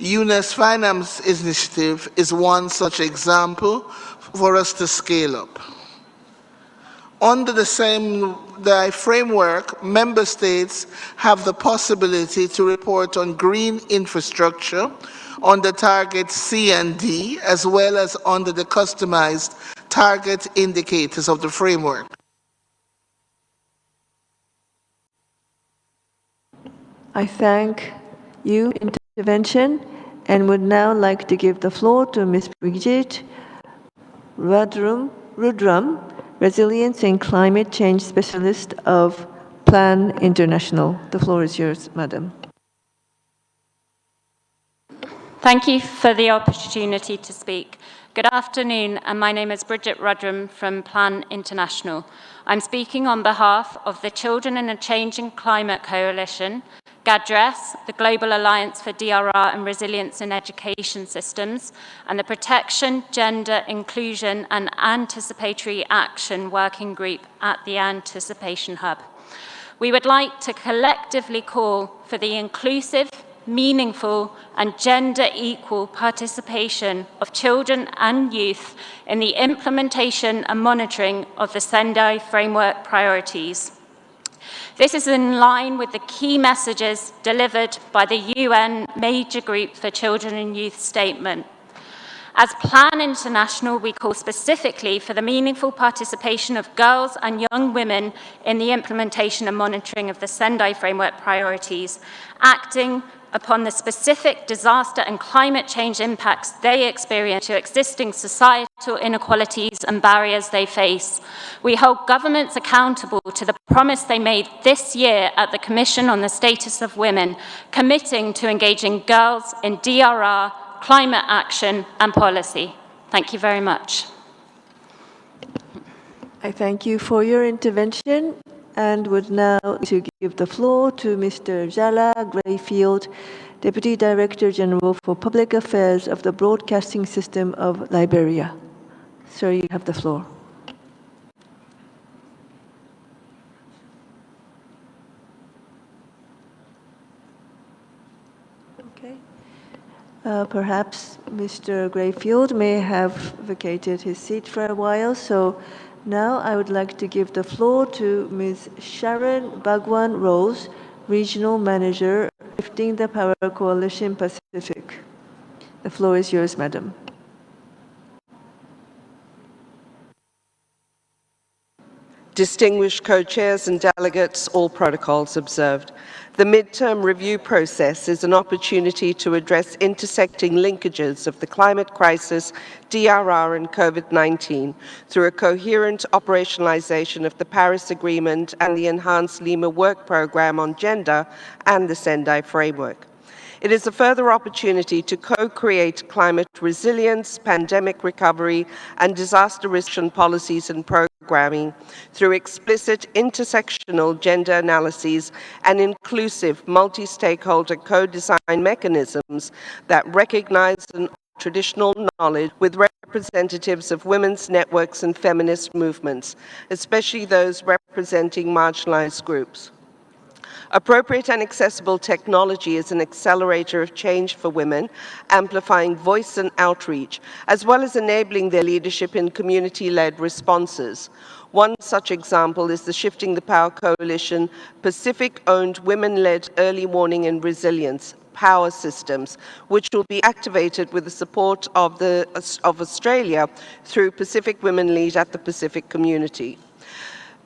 UNES Finance Initiative is one such example for us to scale up. Under the Sendai Framework, member states have the possibility to report on green infrastructure under targets C and D, as well as under the customized target indicators of the framework. I thank you for intervention and would now like to give the floor to Ms. Brigitte Rudrum, Resilience and Climate Change Specialist of Plan International. The floor is yours, Madam. Thank you for the opportunity to speak. Good afternoon, and my name is Bridget Rudrum from Plan International. I'm speaking on behalf of the Children in a Changing Climate Coalition, GADRES, the Global Alliance for DRR and Resilience in Education Systems, and the Protection, Gender, Inclusion and Anticipatory Action Working Group at the Anticipation Hub. We would like to collectively call for the inclusive, meaningful and gender equal participation of children and youth in the implementation and monitoring of the Sendai Framework priorities. This is in line with the key messages delivered by the UN Major Group for Children and Youth statement. As Plan International, we call specifically for the meaningful participation of girls and young women in the implementation and monitoring of the Sendai Framework priorities, acting upon the specific disaster and climate change impacts they experience to existing societal inequalities and barriers they face. We hold governments accountable to the promise they made this year at the Commission on the Status of Women, committing to engaging girls in DRR, climate action and policy. Thank you very much. I thank you for your intervention and would now to give the floor to Mr. Jala Grayfield, Deputy Director General for Public Affairs of the Broadcasting System of Liberia. Sir, you have the floor. Okay. Perhaps Mr. Grayfield may have vacated his seat for a while, so now I would like to give the floor to Ms. Sharon Bhagwan-Rose, Regional Manager, Lifting the Power Coalition Pacific. The floor is yours, Madam. Distinguished co-chairs and delegates, all protocols observed. The midterm review process is an opportunity to address intersecting linkages of the climate crisis, DRR, and COVID-19 through a coherent operationalization of the Paris Agreement and the enhanced Lima Work Programme on Gender and the Sendai Framework. It is a further opportunity to co-create climate resilience, pandemic recovery, and disaster risk policies and programming through explicit intersectional gender analyses and inclusive multi-stakeholder co-design mechanisms that recognize and traditional knowledge with representatives of women's networks and feminist movements, especially those representing marginalized groups. Appropriate and accessible technology is an accelerator of change for women, amplifying voice and outreach, as well as enabling their leadership in community-led responses. One such example is the Shifting the Power Coalition Pacific-owned women-led early warning and resilience power systems, which will be activated with the support of Australia through Pacific Women Lead at the Pacific Community.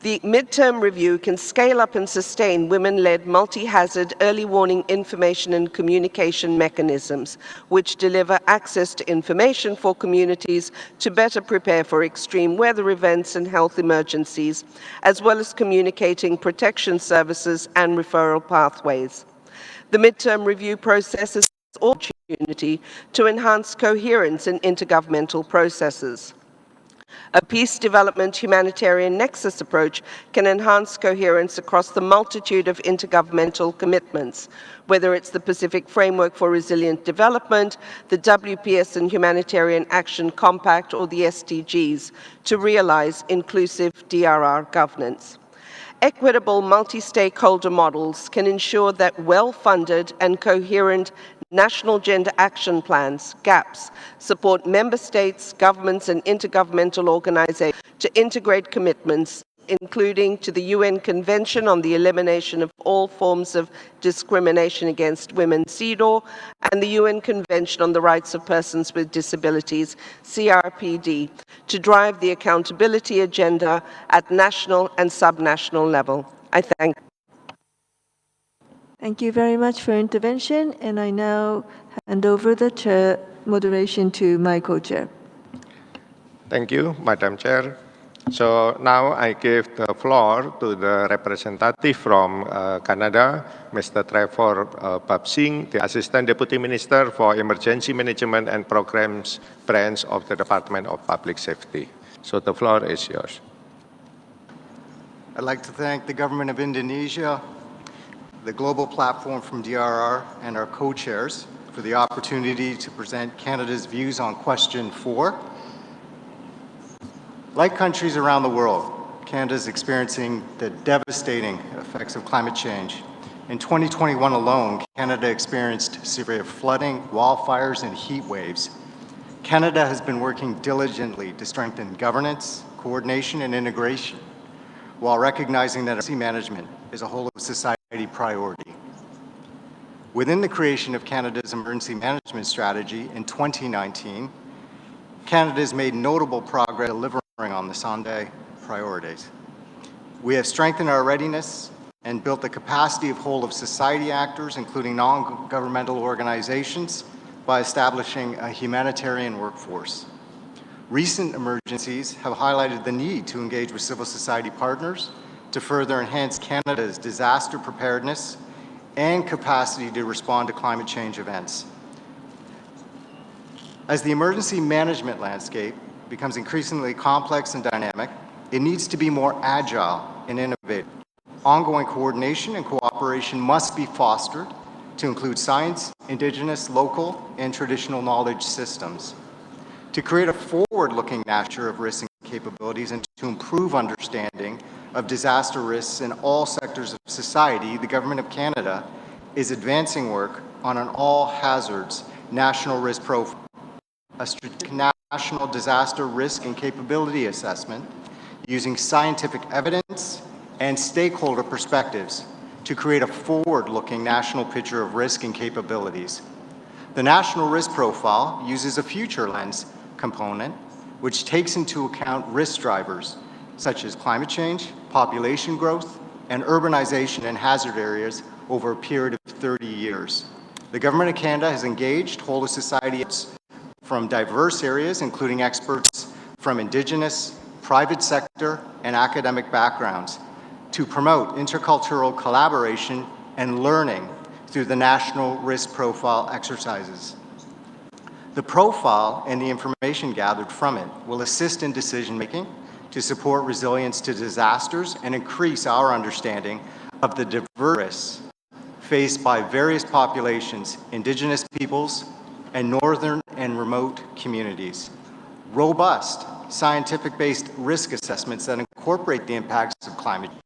The midterm review can scale up and sustain women-led multi-hazard early warning information and communication mechanisms, which deliver access to information for communities to better prepare for extreme weather events and health emergencies, as well as communicating protection services and referral pathways. The midterm review process is an opportunity to enhance coherence in intergovernmental processes. A peace development humanitarian nexus approach can enhance coherence across the multitude of intergovernmental commitments, whether it's the Pacific Framework for Resilient Development, the WPS and Humanitarian Action Compact, or the SDGs, to realize inclusive DRR governance. Equitable multi-stakeholder models can ensure that well-funded and coherent national gender action plans, GAPs, support member states, governments, and intergovernmental organizations to integrate commitments, including to the UN Convention on the Elimination of All Forms of Discrimination Against Women, CEDAW, and the UN Convention on the Rights of Persons with Disabilities, CRPD, to drive the accountability agenda at national and subnational level. I thank you. Thank you very much for intervention, and I now hand over the chair moderation to my co-chair. Thank you, Madam Chair. So now I give the floor to the representative from Canada, Mr. Trevor Babsing, the Assistant Deputy Minister for Emergency Management and Programs Branch of the Department of Public Safety. So the floor is yours. I'd like to thank the Government of Indonesia, the Global Platform from DRR, and our co-chairs for the opportunity to present Canada's views on question 4. Like countries around the world, Canada is experiencing the devastating effects of climate change. In 2021 alone, Canada experienced severe flooding, wildfires, and heat waves. Canada has been working diligently to strengthen governance, coordination, and integration, while recognizing that emergency management is a whole of society priority. Within the creation of Canada's emergency management strategy in 2019, Canada has made notable progress delivering on the Sendai priorities. We have strengthened our readiness and built the capacity of whole of society actors, including non-governmental organizations, by establishing a humanitarian workforce. Recent emergencies have highlighted the need to engage with civil society partners to further enhance Canada's disaster preparedness and capacity to respond to climate change events. As the emergency management landscape becomes increasingly complex and dynamic, it needs to be more agile and innovative. Ongoing coordination and cooperation must be fostered to include science, Indigenous, local, and traditional knowledge systems. To create a forward-looking nature of risks and capabilities and to improve understanding of disaster risks in all sectors of society, the Government of Canada is advancing work on an all-hazards national risk profile, a strategic national disaster risk and capability assessment using scientific evidence and stakeholder perspectives to create a forward-looking national picture of risk and capabilities. The National Risk Profile uses a future lens component, which takes into account risk drivers such as climate change, population growth, and urbanization in hazard areas over a period of 30 years. The Government of Canada has engaged whole of society from diverse areas, including experts from Indigenous, private sector, and academic backgrounds, to promote intercultural collaboration and learning through the National Risk Profile exercises. The profile and the information gathered from it will assist in decision-making to support resilience to disasters and increase our understanding of the diverse risks faced by various populations, Indigenous peoples, and northern and remote communities. Robust, scientific-based risk assessments that incorporate the impacts of climate change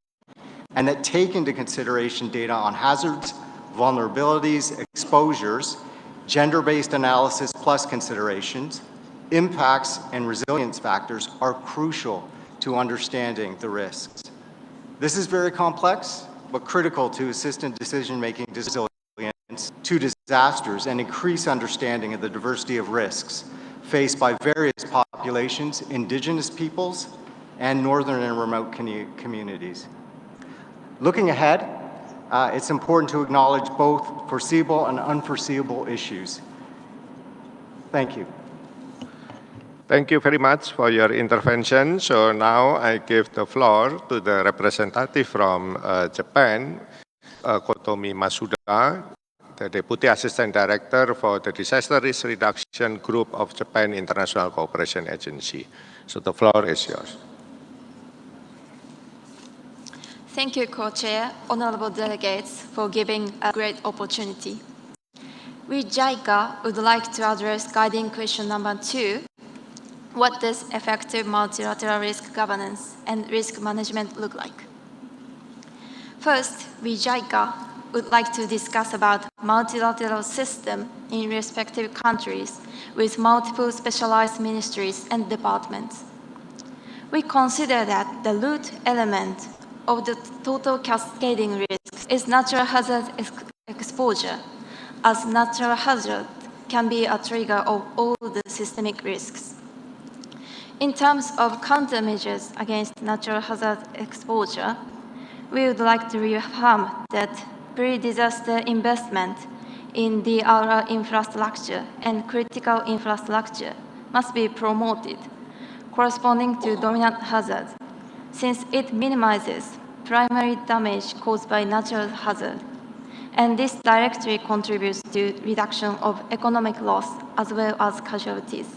and that take into consideration data on hazards, vulnerabilities, exposures, gender-based analysis plus considerations, impacts, and resilience factors are crucial to understanding the risks. This is very complex, but critical to assist in decision-making resilience to disasters and increase understanding of the diversity of risks faced by various populations, Indigenous peoples, and northern and remote communities. Looking ahead, it's important to acknowledge both foreseeable and unforeseeable issues. Thank you. Thank you very much for your intervention. So now I give the floor to the representative from Japan, Kotomi Masuda, the Deputy Assistant Director for the Disaster Risk Reduction Group of Japan International Cooperation Agency. So the floor is yours. Thank you, Co-Chair, honorable delegates, for giving a great opportunity. We, JICA, would like to address guiding question number 2. What does effective multilateral risk governance and risk management look like? First, we, JICA, would like to discuss about multilateral system in respective countries with multiple specialized ministries and departments. We consider that the root element of the total cascading risk is natural hazard exposure, as natural hazard can be a trigger of all the systemic risks. In terms of countermeasures against natural hazard exposure, we would like to reaffirm that pre-disaster investment in DRR infrastructure and critical infrastructure must be promoted, corresponding to dominant hazard, since it minimizes primary damage caused by natural hazard, and this directly contributes to reduction of economic loss as well as casualties.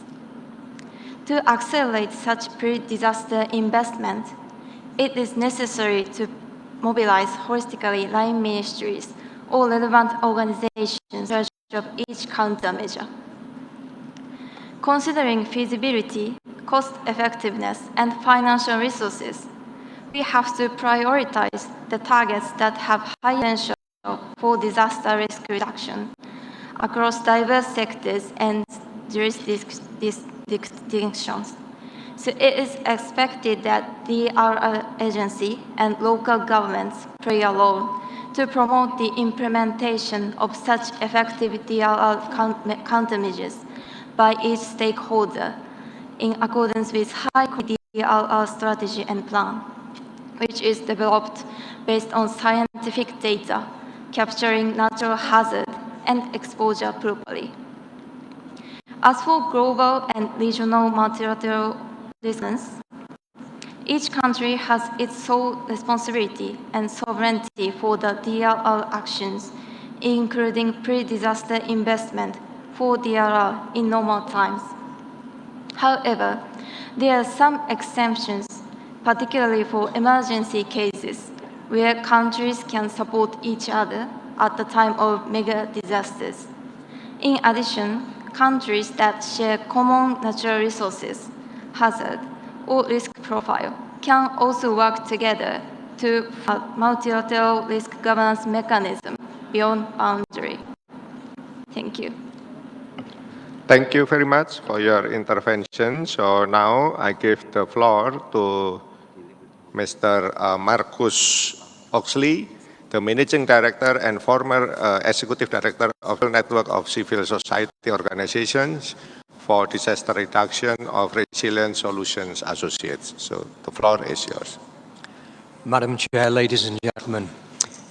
To accelerate such pre-disaster investment, it is necessary to mobilize holistically line ministries or relevant organizations in search of each countermeasure. Considering feasibility, cost effectiveness, and financial resources, we have to prioritize the targets that have high potential for disaster risk reduction across diverse sectors and jurisdictions. So it is expected that the DRR agency and local governments play a role to promote the implementation of such effective DRR countermeasures by each stakeholder in accordance with high-quality DRR strategy and plan, which is developed based on scientific data, capturing natural hazard and exposure properly. As for global and regional multilateral resilience, each country has its sole responsibility and sovereignty for the DRR actions, including pre-disaster investment for DRR in normal times. However, there are some exemptions, particularly for emergency cases, where countries can support each other at the time of mega disasters. In addition, countries that share common natural resources, hazard, or risk profile can also work together to a multilateral risk governance mechanism beyond boundary. Thank you. Thank you very much for your intervention. So now I give the floor to Mr. Marcus Oxley, the Managing Director and former Executive Director of the Network of Civil Society Organizations for Disaster Reduction of Resilient Solutions Associates. So the floor is yours. Madam Chair, ladies and gentlemen,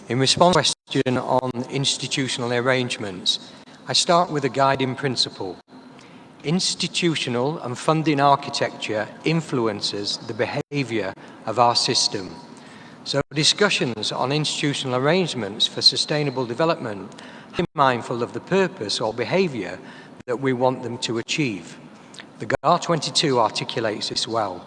in response to the question on institutional arrangements, I start with a guiding principle. Institutional and funding architecture influences the behaviour of our system. So discussions on institutional arrangements for sustainable development are mindful of the purpose or behaviour that we want them to achieve. The GAR 22 articulates this well.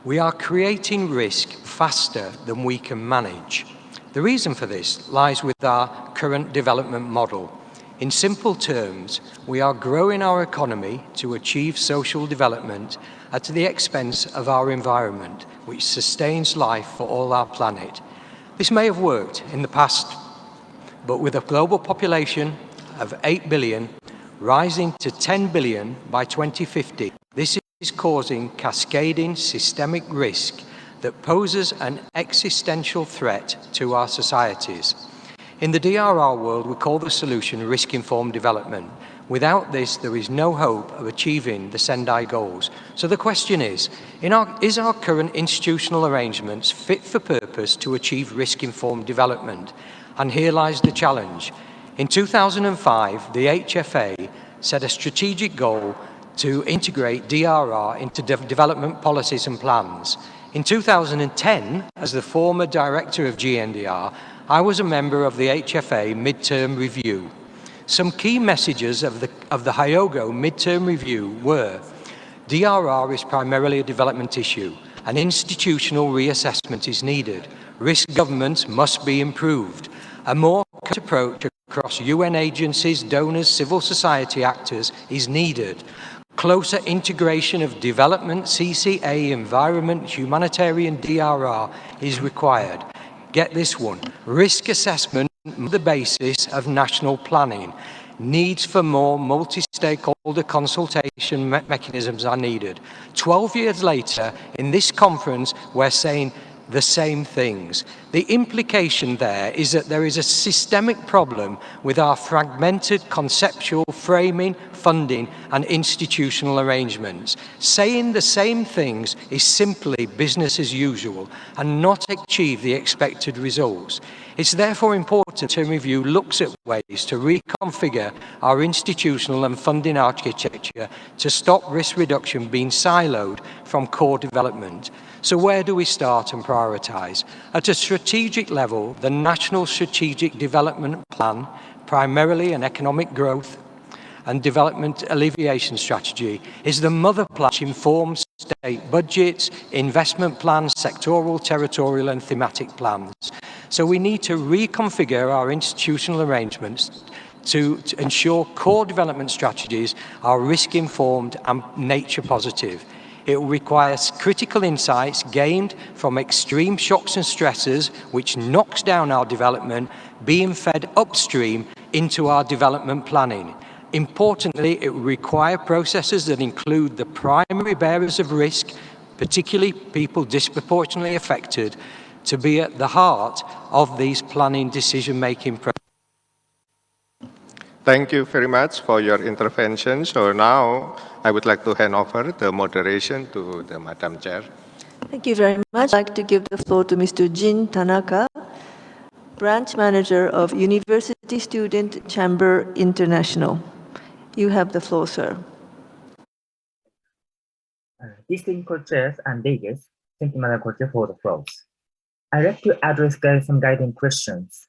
We are creating risk faster than we can manage. The reason for this lies with our current development model. In simple terms, we are growing our economy to achieve social development at the expense of our environment, which sustains life for all our planet. This may have worked in the past, but with a global population of 8 billion rising to 10 billion by 2050, this is causing cascading systemic risk that poses an existential threat to our societies. In the DRR world, we call the solution risk-informed development. Without this, there is no hope of achieving the Sendai goals. So the question is our current institutional arrangements fit for purpose to achieve risk-informed development? And here lies the challenge. In 2005, the HFA set a strategic goal to integrate DRR into development policies and plans. In 2010, as the former director of GNDR, I was a member of the HFA Midterm Review. Some key messages of the Hyogo Midterm Review were: DRR is primarily a development issue. An institutional reassessment is needed. Risk governance must be improved. A more coherent approach across UN agencies, donors, civil society actors is needed. Closer integration of development, CCA, environment, humanitarian DRR is required. Get this one: risk assessment the basis of national planning. Needs for more multi-stakeholder consultation mechanisms are needed. 12 years later, in this conference, we're saying the same things. The implication there is that there is a systemic problem with our fragmented conceptual framing, funding, and institutional arrangements. Saying the same things is simply business as usual and not achieve the expected results. It's therefore important to review looks at ways to reconfigure our institutional and funding architecture to stop risk reduction being siloed from core development. So where do we start and prioritise? At a strategic level, the National Strategic Development Plan, primarily an economic growth and development alleviation strategy, is the mother plan which informs state budgets, investment plans, sectoral, territorial and thematic plans. So we need to reconfigure our institutional arrangements to ensure core development strategies are risk-informed and nature-positive. It will require critical insights gained from extreme shocks and stresses, which knocks down our development, being fed upstream into our development planning. Importantly, it will require processes that include the primary bearers of risk, particularly people disproportionately affected, to be at the heart of these planning decision-making processes. Thank you very much for your intervention. So now I would like to hand over the moderation to the Madam Chair. Thank you very much. I'd like to give the floor to Mr. Jin Tanaka, Branch Manager of University Student Chamber International. You have the floor, sir. Distinguished co-chairs and delegates, thank you, Madam Co-Chair, for the floor. I'd like to address some guiding questions.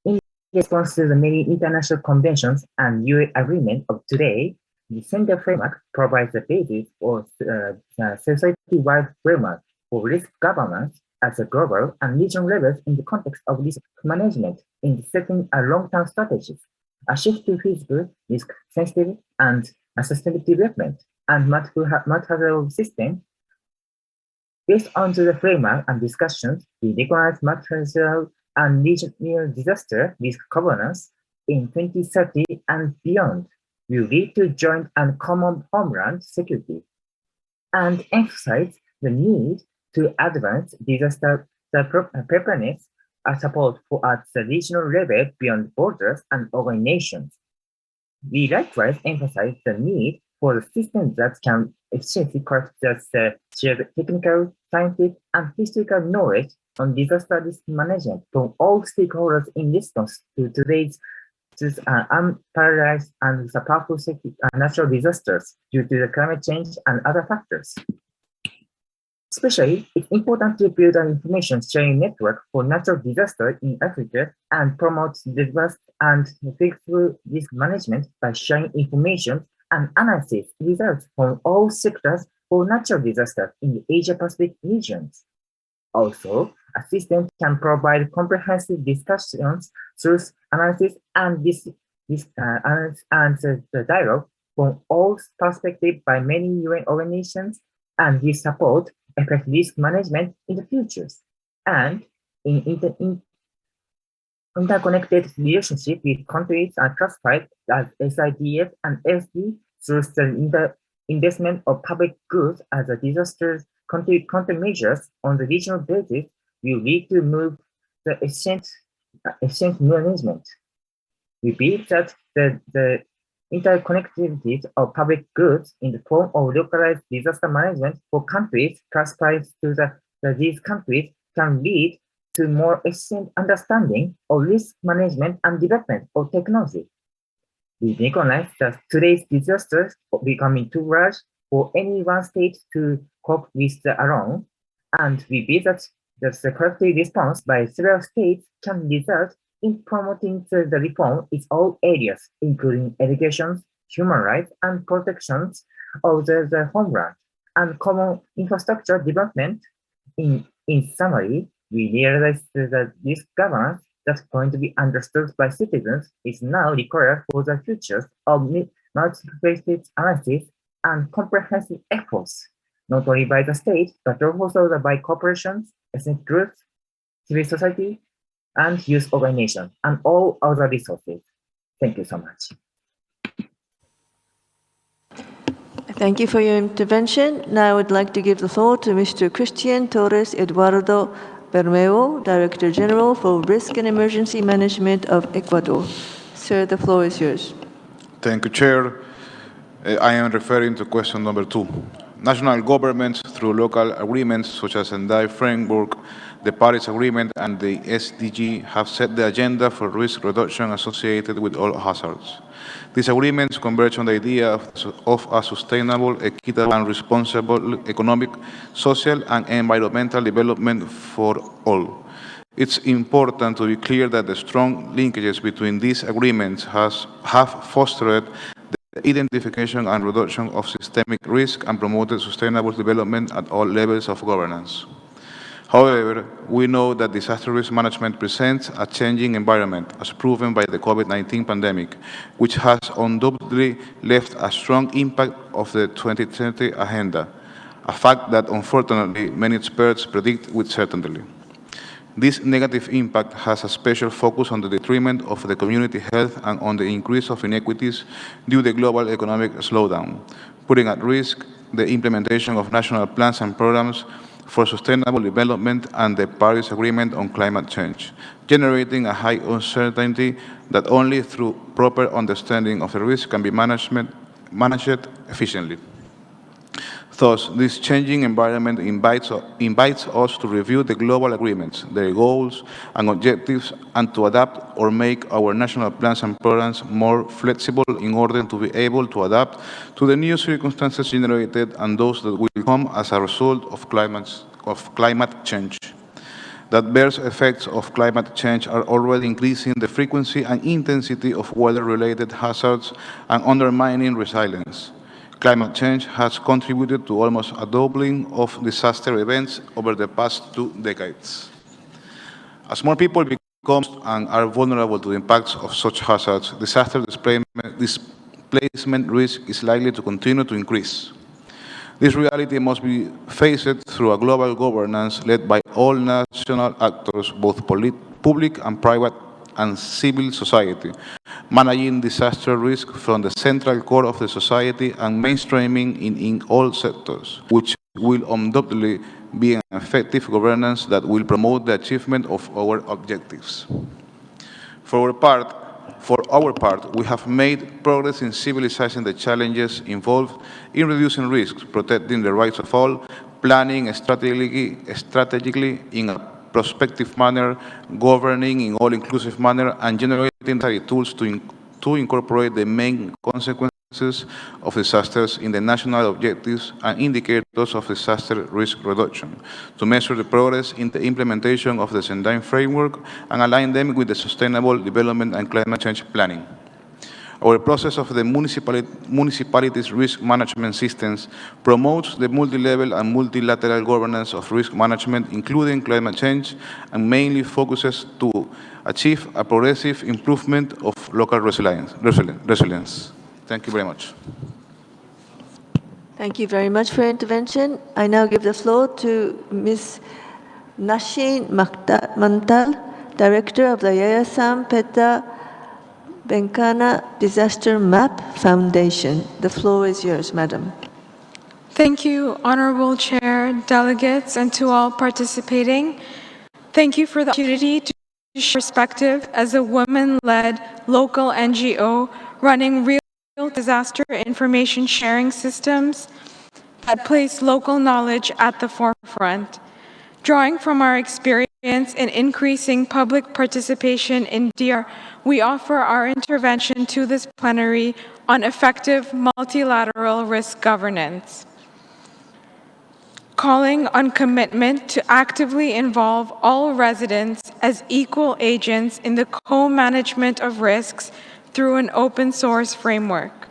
In response to the many international conventions and UN agreement of today, the Sendai Framework provides the basis for society-wide framework for risk governance at the global and regional levels in the context of risk management in setting a long-term strategies, a shift to feasible, risk-sensitive, and a sustainable development and multi-hazard system. Based on the framework and discussions, we recognize multi-hazard and regional disaster risk governance in 2030 and beyond will lead to joint and common homeland security and emphasize the need to advance disaster preparedness support at the regional level beyond borders and organizations. We likewise emphasize the need for the systems that can efficiently share the technical, scientific, and historical knowledge on disaster risk management from all stakeholders in response to today's unparalleled and powerful natural disasters due to the climate change and other factors. Especially, it's important to build an information sharing network for natural disaster in Africa and promote diverse and effective risk management by sharing information and analysis results from all sectors for natural disasters in the Asia-Pacific regions. Also, a system can provide comprehensive discussions, truth analysis, and the dialogue from all perspectives by many UN organizations, and this support effective risk management in the future. And in interconnected relationship with countries are classified as SIDF and SD through the investment of public goods as a disaster countermeasures on the regional basis will lead to move the exchange management. We believe that the interconnectivity of public goods in the form of localized disaster management for countries classified to these countries can lead to more efficient understanding of risk management and development of technology. We recognize that today's disasters are becoming too large for any one state to cope with alone, and we believe that the collective response by several states can result in promoting the reform in all areas, including education, human rights, and protections of the homeland, and common infrastructure development. In summary, we realize that this governance that's going to be understood by citizens is now required for the futures of multifaceted analysis and comprehensive efforts, not only by the state, but also by corporations, ethnic groups, civil society, and youth organizations, and all other resources. Thank you so much. Thank you for your intervention. Now I would like to give the floor to Mr. Christian Torres Eduardo Bermeo, Director General for Risk and Emergency Management of Ecuador. Sir, the floor is yours. Thank you, Chair. I am referring to question number 2. National governments, through local agreements such as Sendai Framework, the Paris Agreement, and the SDG, have set the agenda for risk reduction associated with all hazards. These agreements converge on the idea of a sustainable, equitable, and responsible economic, social, and environmental development for all. It's important to be clear that the strong linkages between these agreements have fostered the identification and reduction of systemic risk and promoted sustainable development at all levels of governance. However, we know that disaster risk management presents a changing environment, as proven by the COVID-19 pandemic, which has undoubtedly left a strong impact of the 2030 agenda, a fact that unfortunately many experts predict with certainty. This negative impact has a special focus on the detriment of the community health and on the increase of inequities due to the global economic slowdown, putting at risk the implementation of national plans and programs for sustainable development and the Paris Agreement on climate change, generating a high uncertainty that only through proper understanding of the risk can be managed efficiently. Thus, this changing environment invites us to review the global agreements, their goals and objectives, and to adapt or make our national plans and programs more flexible in order to be able to adapt to the new circumstances generated and those that will come as a result of climate change. The adverse effects of climate change are already increasing the frequency and intensity of weather-related hazards and undermining resilience. Climate change has contributed to almost a doubling of disaster events over the past 2 decades. As more people become and are vulnerable to the impacts of such hazards, disaster displacement risk is likely to continue to increase. This reality must be faced through a global governance led by all national actors, both public and private and civil society, managing disaster risk from the central core of the society and mainstreaming in all sectors, which will undoubtedly be an effective governance that will promote the achievement of our objectives. For our part, we have made progress in civilizing the challenges involved in reducing risks, protecting the rights of all, planning strategically in a prospective manner, governing in all-inclusive manner, and generating necessary tools to incorporate the main consequences of disasters in the national objectives and indicators of disaster risk reduction, to measure the progress in the implementation of the Sendai Framework and align them with the Sustainable Development and Climate Change Planning. Our process of the municipalities' risk management systems promotes the multi-level and multilateral governance of risk management, including climate change, and mainly focuses to achieve a progressive improvement of local resilience. Thank you very much. Thank you very much for your intervention. I now give the floor to Ms. Nasheen Mantal, Director of the Yayasan Peta Bencana Disaster Map Foundation. The floor is yours, Madam. Thank you, Honorable Chair, delegates, and to all participating. Thank you for the opportunity to share perspective as a women-led local NGO running real disaster information sharing systems that place local knowledge at the forefront. Drawing from our experience in increasing public participation in DR, we offer our intervention to this plenary on effective multilateral risk governance. Calling on commitment to actively involve all residents as equal agents in the co-management of risks through an open source framework.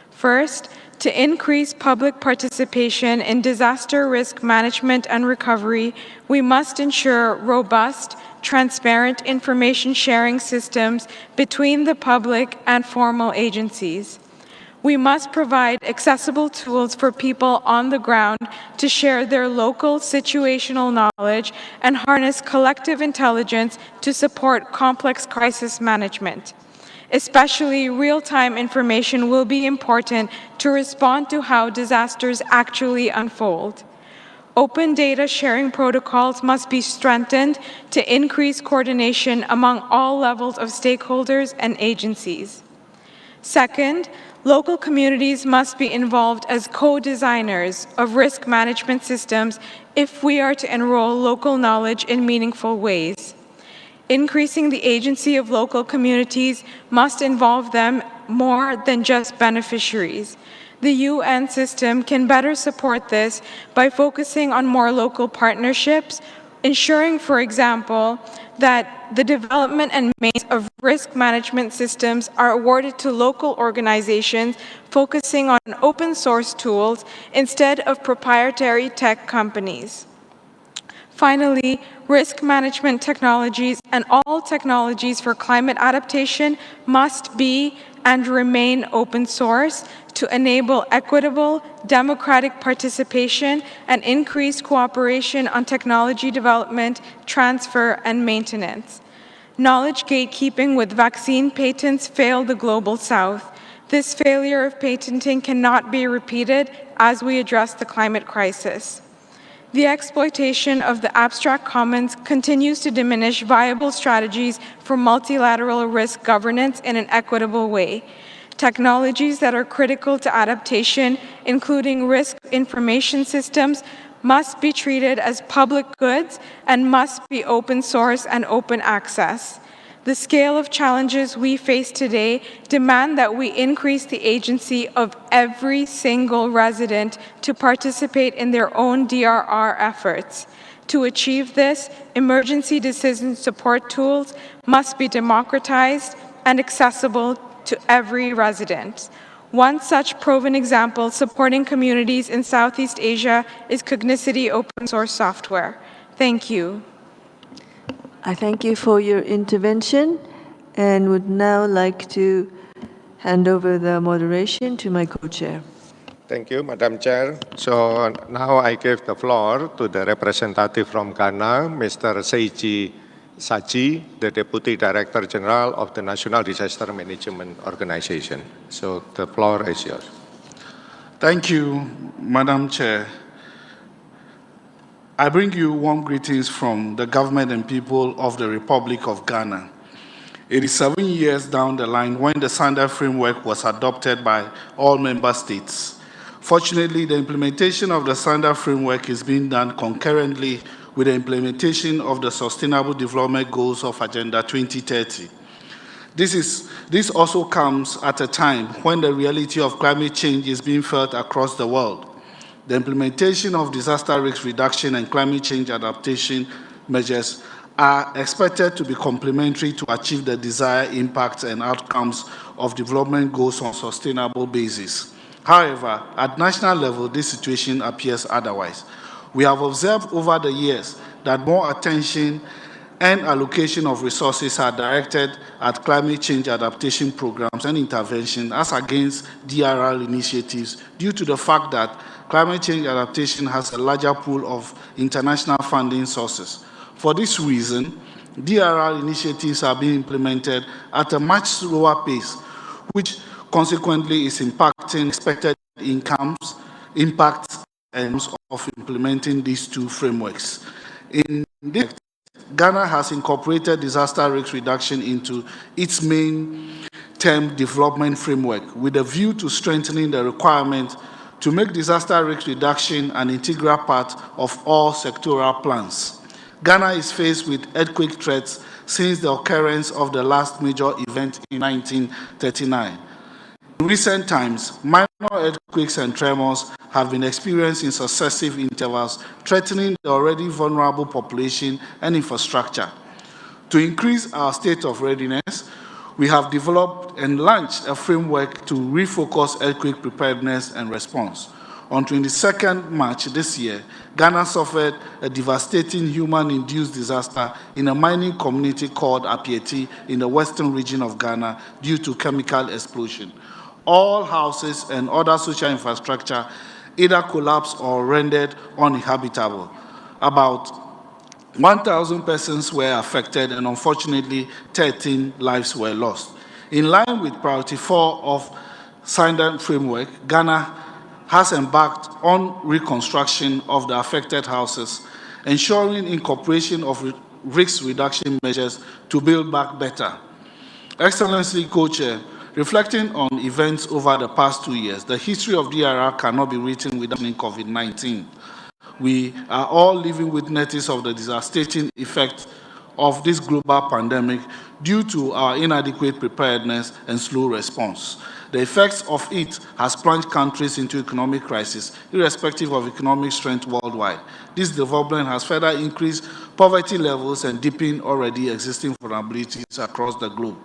First, to increase public participation in disaster risk management and recovery, we must ensure robust, transparent information sharing systems between the public and formal agencies. We must provide accessible tools for people on the ground to share their local situational knowledge and harness collective intelligence to support complex crisis management. Especially real-time information will be important to respond to how disasters actually unfold. Open data sharing protocols must be strengthened to increase coordination among all levels of stakeholders and agencies. Second, local communities must be involved as co-designers of risk management systems if we are to enroll local knowledge in meaningful ways. Increasing the agency of local communities must involve them more than just beneficiaries. The UN system can better support this by focusing on more local partnerships, ensuring, for example, that the development and maintenance of risk management systems are awarded to local organizations focusing on open source tools instead of proprietary tech companies. Finally, risk management technologies and all technologies for climate adaptation must be and remain open source to enable equitable, democratic participation and increased cooperation on technology development, transfer, and maintenance. Knowledge gatekeeping with vaccine patents failed the Global South. This failure of patenting cannot be repeated as we address the climate crisis. The exploitation of the abstract commons continues to diminish viable strategies for multilateral risk governance in an equitable way. Technologies that are critical to adaptation, including risk information systems, must be treated as public goods and must be open source and open access. The scale of challenges we face today demand that we increase the agency of every single resident to participate in their own DRR efforts. To achieve this, emergency decision support tools must be democratized and accessible to every resident. One such proven example supporting communities in Southeast Asia is Cognicity open source software. Thank you. I thank you for your intervention and would now like to hand over the moderation to my co-chair. Thank you, Madam Chair. So now I give the floor to the representative from Ghana, Mr. Seiji Saji, the Deputy Director General of the National Disaster Management Organization. So the floor is yours. Thank you, Madam Chair. I bring you warm greetings from the government and people of the Republic of Ghana. It is 7 years down the line when the Sendai Framework was adopted by all member states. Fortunately, the implementation of the Sendai Framework is being done concurrently with the implementation of the Sustainable Development Goals of Agenda 2030. This also comes at a time when the reality of climate change is being felt across the world. The implementation of disaster risk reduction and climate change adaptation measures are expected to be complementary to achieve the desired impacts and outcomes of development goals on a sustainable basis. However, at national level, this situation appears otherwise. We have observed over the years that more attention and allocation of resources are directed at climate change adaptation programs and intervention as against DRR initiatives due to the fact that climate change adaptation has a larger pool of international funding sources. For this reason, DRR initiatives are being implemented at a much slower pace, which consequently is impacting expected impacts and of implementing these two frameworks. In this, Ghana has incorporated disaster risk reduction into its main term development framework with a view to strengthening the requirement to make disaster risk reduction an integral part of all sectoral plans. Ghana is faced with earthquake threats since the occurrence of the last major event in 1939. In recent times, minor earthquakes and tremors have been experienced in successive intervals, threatening the already vulnerable population and infrastructure. To increase our state of readiness, we have developed and launched a framework to refocus earthquake preparedness and response. On 22nd March this year, Ghana suffered a devastating human-induced disaster in a mining community called Apieti in the western region of Ghana due to chemical explosion. All houses and other social infrastructure either collapsed or rendered uninhabitable. About 1,000 persons were affected and unfortunately 13 lives were lost. In line with Priority 4 of Sendai Framework, Ghana has embarked on reconstruction of the affected houses, ensuring incorporation of risk reduction measures to build back better. Excellency Co-Chair, reflecting on events over the past 2 years, the history of DRR cannot be written without COVID-19. We are all living witnesses of the devastating effect of this global pandemic due to our inadequate preparedness and slow response. The effects of it has plunged countries into economic crisis, irrespective of economic strength worldwide. This development has further increased poverty levels and deepened already existing vulnerabilities across the globe.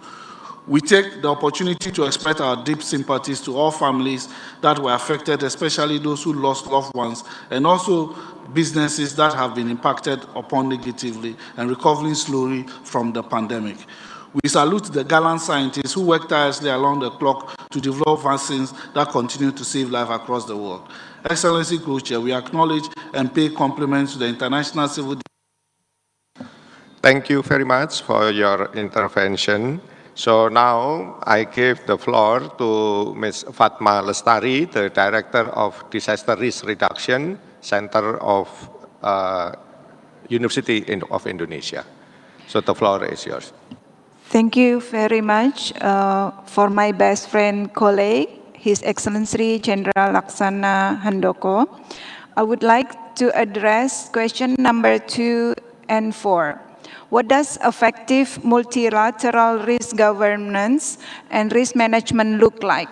We take the opportunity to express our deep sympathies to all families that were affected, especially those who lost loved ones, and also businesses that have been impacted upon negatively and recovering slowly from the pandemic. We salute the gallant scientists who work tirelessly along the clock to develop vaccines that continue to save lives across the world. Excellency Co-Chair, we acknowledge and pay compliments to the International Civil. Thank you very much for your intervention. So now I give the floor to Ms. Fatma Lestari, the Director of Disaster Risk Reduction, Center of University of Indonesia. So the floor is yours. Thank you very much for my best friend colleague, His Excellency General Laksana Handoko. I would like to address question number 2 and 4. What does effective multilateral risk governance and risk management look like?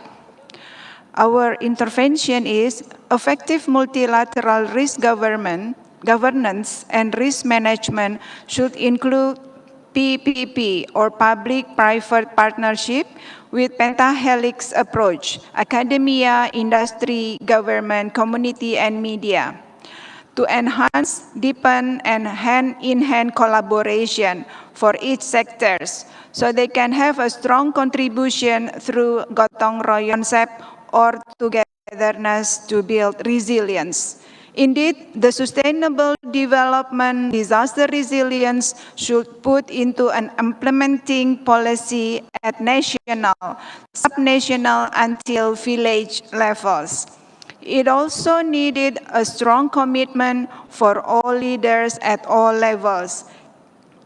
Our intervention is effective multilateral risk governance and risk management should include PPP or public-private partnership with pentahelix approach, academia, industry, government, community, and media, to enhance, deepen, and hand-in-hand collaboration for each sectors so they can have a strong contribution through gotong royong concept or togetherness to build resilience. Indeed, the sustainable development disaster resilience should put into an implementing policy at national, subnational, until village levels. It also needed a strong commitment for all leaders at all levels,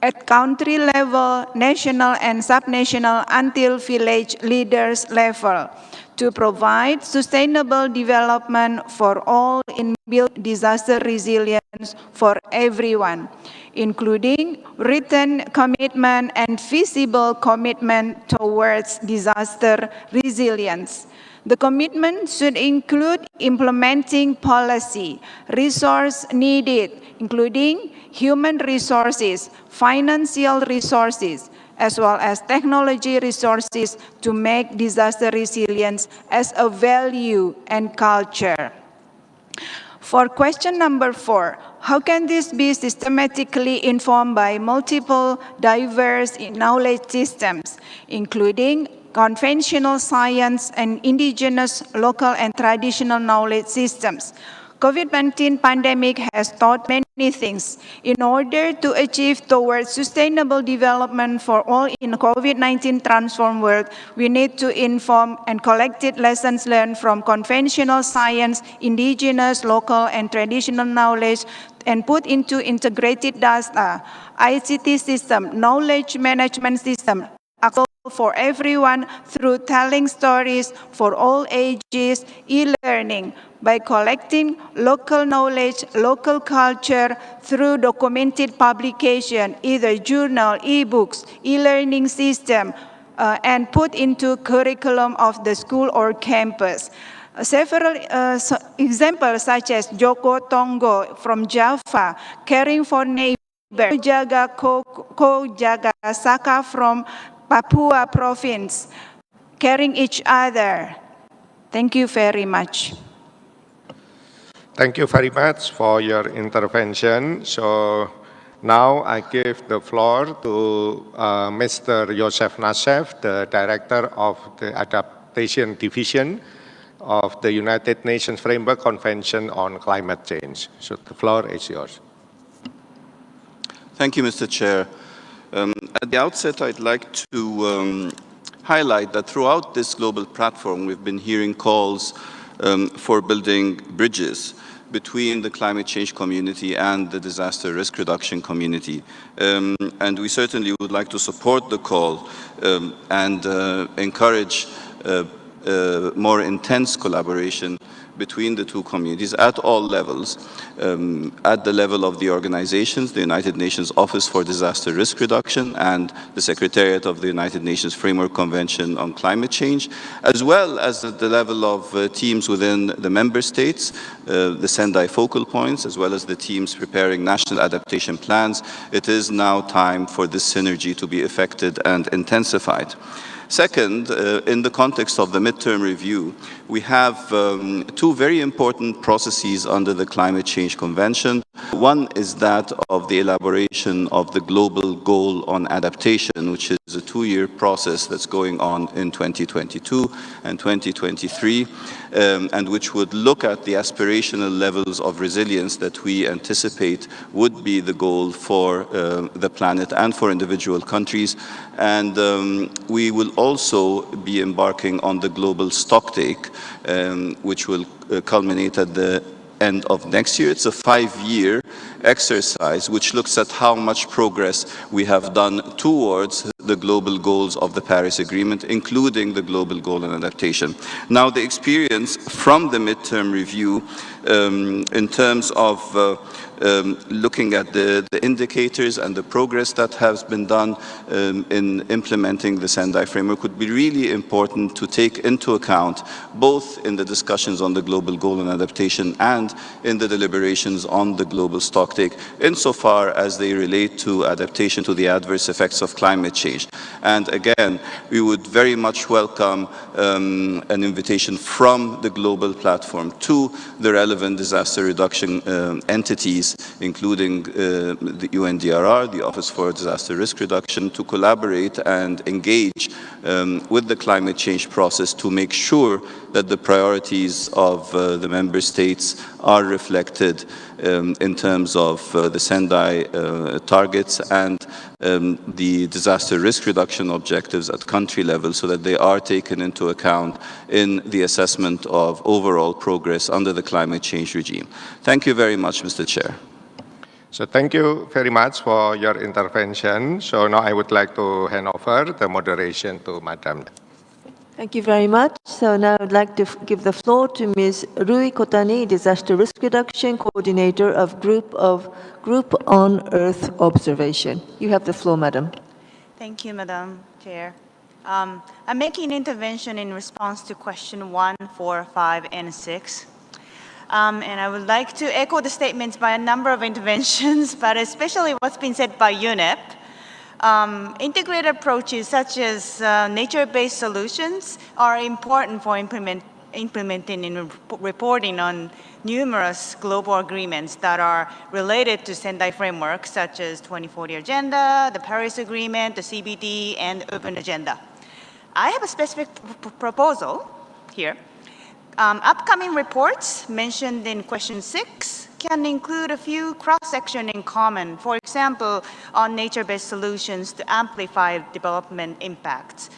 at country level, national and subnational, until village leaders level, to provide sustainable development for all in build disaster resilience for everyone, including written commitment and visible commitment towards disaster resilience. The commitment should include implementing policy, resource needed, including human resources, financial resources, as well as technology resources to make disaster resilience as a value and culture. For question number 4, how can this be systematically informed by multiple diverse knowledge systems, including conventional science and indigenous, local, and traditional knowledge systems, COVID-19 pandemic has taught many things. In order to achieve towards sustainable development for all in COVID-19 transformed world, we need to inform and collected lessons learned from conventional science, indigenous, local, and traditional knowledge, and put into integrated data, ICT system, knowledge management system, accessible for everyone through telling stories for all ages, e-learning, by collecting local knowledge, local culture through documented publication, either journal, e-books, e-learning system, and put into curriculum of the school or campus. Several examples such as Joko Tonggo from Java, caring for neighbors, Jaga Ko Jaga Saka from Papua province, caring each other. Thank you very much. Thank you very much for your intervention. So now I give the floor to Mr. Joseph Nassef, the Director of the Adaptation Division of the United Nations Framework Convention on Climate Change. So the floor is yours. Thank you, Mr. Chair. At the outset, I'd like to highlight that throughout this global platform, we've been hearing calls for building bridges between the climate change community and the disaster risk reduction community. And we certainly would like to support the call and encourage more intense collaboration between the two communities at all levels, at the level of the organizations, the United Nations Office for Disaster Risk Reduction and the Secretariat of the United Nations Framework Convention on Climate Change, as well as at the level of teams within the member states, the Sendai focal points, as well as the teams preparing national adaptation plans. It is now time for this synergy to be effected and intensified. Second, in the context of the midterm review, we have two very important processes under the Climate Change Convention. One is that of the elaboration of the global goal on adaptation, which is a two-year process that's going on in 2022 and 2023, and which would look at the aspirational levels of resilience that we anticipate would be the goal for the planet and for individual countries. And we will also be embarking on the global stocktake, which will culminate at the end of next year. It's a 5-year exercise which looks at how much progress we have done towards the global goals of the Paris Agreement, including the global goal on adaptation. Now, the experience from the midterm review in terms of looking at the indicators and the progress that has been done in implementing the Sendai Framework would be really important to take into account, both in the discussions on the global goal and adaptation and in the deliberations on the global stocktake, insofar as they relate to adaptation to the adverse effects of climate change. And again, we would very much welcome an invitation from the global platform to the relevant disaster reduction entities, including the UNDRR, the Office for Disaster Risk Reduction, to collaborate and engage with the climate change process to make sure that the priorities of the member states are reflected in terms of the Sendai targets and the disaster risk reduction objectives at country level, so that they are taken into account in the assessment of overall progress under the climate change regime. Thank you very much, Mr. Chair. So thank you very much for your intervention. So now I would like to hand over the moderation to Madam. Thank you very much. So now I'd like to give the floor to Ms. Rui Kotani, Disaster Risk Reduction Coordinator of Group on Earth Observation. You have the floor, Madam. Thank you, Madam Chair. I'm making an intervention in response to question 1, 4, 5, and 6. And I would like to echo the statements by a number of interventions, but especially what's been said by UNEP. Integrated approaches such as nature-based solutions are important for implementing and reporting on numerous global agreements that are related to Sendai Framework, such as 2040 Agenda, the Paris Agreement, the CBD, and Urban Agenda. I have a specific proposal here. Upcoming reports mentioned in question 6 can include a few cross-sections in common, for example, on nature-based solutions to amplify development impacts.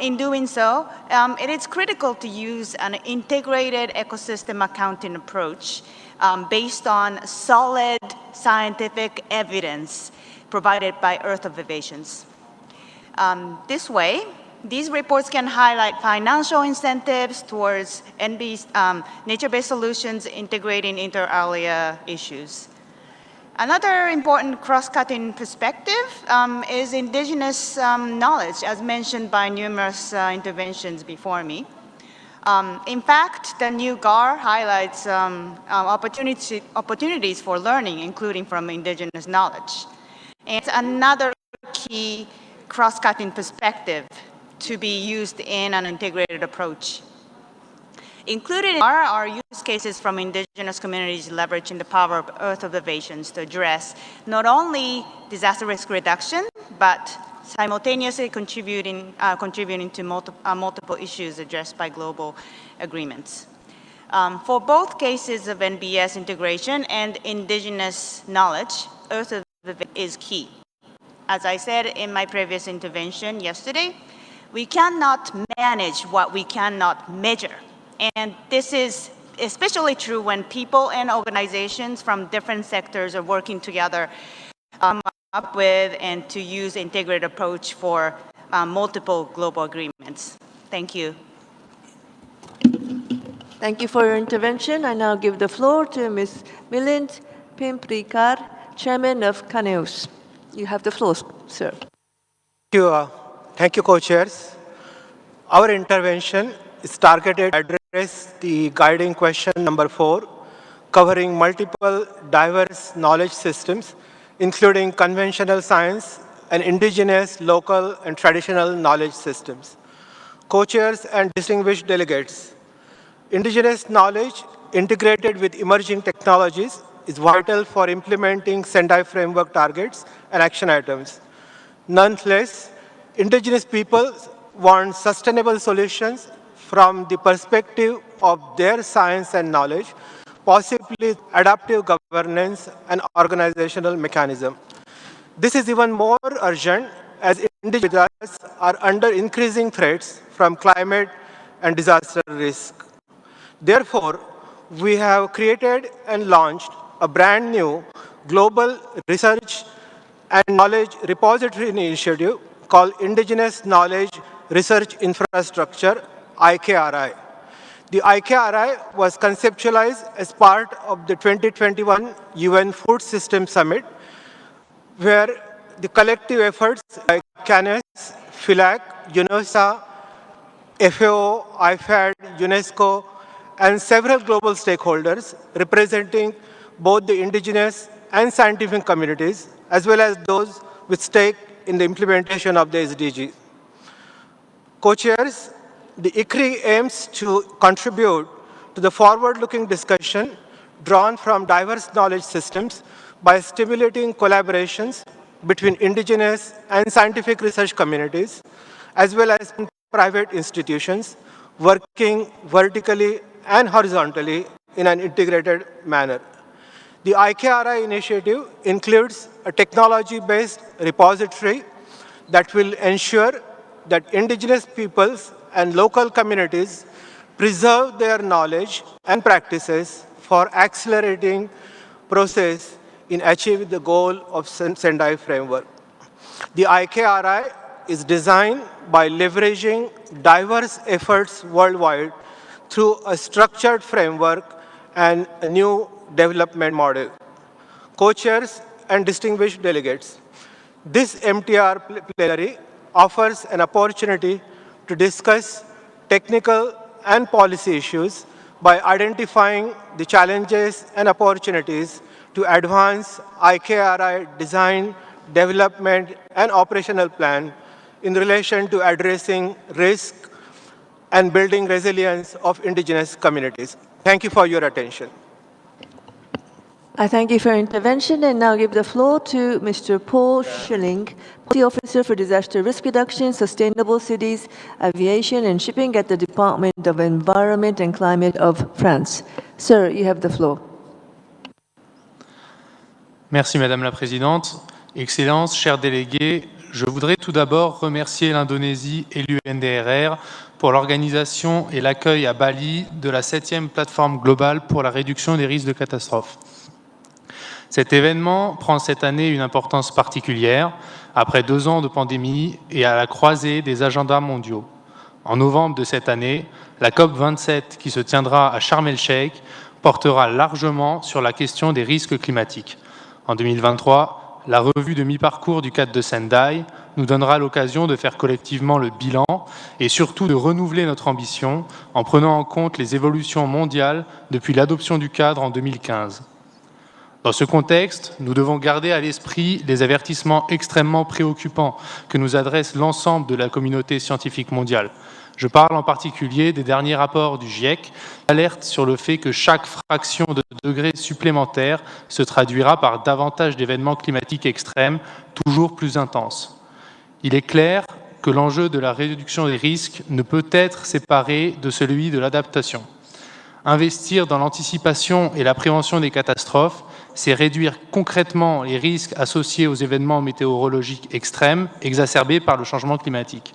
In doing so, it is critical to use an integrated ecosystem accounting approach based on solid scientific evidence provided by Earth observations. This way, these reports can highlight financial incentives towards nature-based solutions integrating inter alia issues. Another important cross-cutting perspective is indigenous knowledge, as mentioned by numerous interventions before me. In fact, the new GAR highlights opportunities for learning, including from indigenous knowledge. And another key cross-cutting perspective to be used in an integrated approach. Included in are use cases from indigenous communities leveraging the power of Earth observations to address not only disaster risk reduction, but simultaneously contributing to multiple issues addressed by global agreements. For both cases of NBS integration and indigenous knowledge, Earth observation is key. As I said in my previous intervention yesterday, we cannot manage what we cannot measure. And this is especially true when people and organizations from different sectors are working together up with and to use integrated approach for multiple global agreements. Thank you. Thank you for your intervention. I now give the floor to Ms. Milind Pimprikar, Chairman of CANEUS. You have the floor, sir. Thank you, co-chairs. Our intervention is targeted to address the guiding question number 4, covering multiple diverse knowledge systems, including conventional science and indigenous, local, and traditional knowledge systems. Co-chairs and distinguished delegates, indigenous knowledge integrated with emerging technologies is vital for implementing Sendai Framework targets and action items. Nonetheless, indigenous peoples want sustainable solutions from the perspective of their science and knowledge, possibly adaptive governance and organizational mechanism. This is even more urgent as indigenous are under increasing threats from climate and disaster risk. Therefore, we have created and launched a brand new global research and knowledge repository initiative called Indigenous Knowledge Research Infrastructure, IKRI. The IKRI was conceptualized as part of the 2021 UN Food System Summit, where the collective efforts like CANES, FILAC, UNOSA, FAO, IFAD, UNESCO, and several global stakeholders representing both the indigenous and scientific communities, as well as those with stake in the implementation of the SDG. Co-chairs, the ICRI aims to contribute to the forward-looking discussion drawn from diverse knowledge systems by stimulating collaborations between indigenous and scientific research communities, as well as private institutions, working vertically and horizontally in an integrated manner. The IKRI initiative includes a technology-based repository that will ensure that indigenous peoples and local communities preserve their knowledge and practices for accelerating process in achieving the goal of Sendai Framework. The IKRI is designed by leveraging diverse efforts worldwide through a structured framework and a new development model. Co-chairs and distinguished delegates, this MTR plenary offers an opportunity to discuss technical and policy issues by identifying the challenges and opportunities to advance IKRI design, development, and operational plan in relation to addressing risk and building resilience of indigenous communities. Thank you for your attention. I thank you for your intervention and now give the floor to Mr. Paul Schilling, Policy Officer for Disaster Risk Reduction, Sustainable Cities, Aviation and Shipping at the Department of Environment and Climate of France. Sir, you have the floor. Merci Madame la Présidente. Excellences, chers délégués, je voudrais tout d'abord remercier l'Indonésie et l'UNDRR pour l'organisation et l'accueil à Bali de la 7e plateforme globale pour la réduction des risques de catastrophe. Cet événement prend cette année une importance particulière, après 2 ans de pandémie et à la croisée des agendas mondiaux. En novembre de cette année, la COP27 qui se tiendra à Sharm el-Sheikh portera largement sur la question des risques climatiques. En 2023, la revue de mi-parcours du cadre de Sendai nous donnera l'occasion de faire collectivement le bilan et surtout de renouveler notre ambition en prenant en compte les évolutions mondiales depuis l'adoption du cadre en 2015. Dans ce contexte, nous devons garder à l'esprit les avertissements extrêmement préoccupants que nous adresse l'ensemble de la communauté scientifique mondiale. Je parle en particulier des derniers rapports du GIEC qui alertent sur le fait que chaque fraction de degré supplémentaire se traduira par davantage d'événements climatiques extrêmes, toujours plus intenses. Il est clair que l'enjeu de la réduction des risques ne peut être séparé de celui de l'adaptation. Investir dans l'anticipation et la prévention des catastrophes, c'est réduire concrètement les risques associés aux événements météorologiques extrêmes exacerbés par le changement climatique.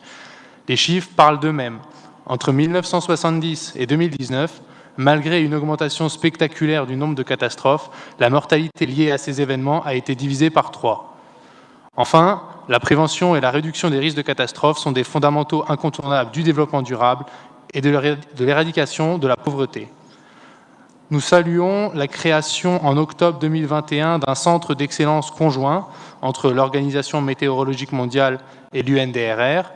Les chiffres parlent d'eux-mêmes. Entre 1970 et 2019, malgré une augmentation spectaculaire du nombre de catastrophes, la mortalité liée à ces événements a été divisée par 3. Enfin, la prévention et la réduction des risques de catastrophes sont des fondamentaux incontournables du développement durable et de l'éradication de la pauvreté. Nous saluons la création en octobre 2021 d'un centre d'excellence conjoint entre l'Organisation météorologique mondiale et l'UNDRR.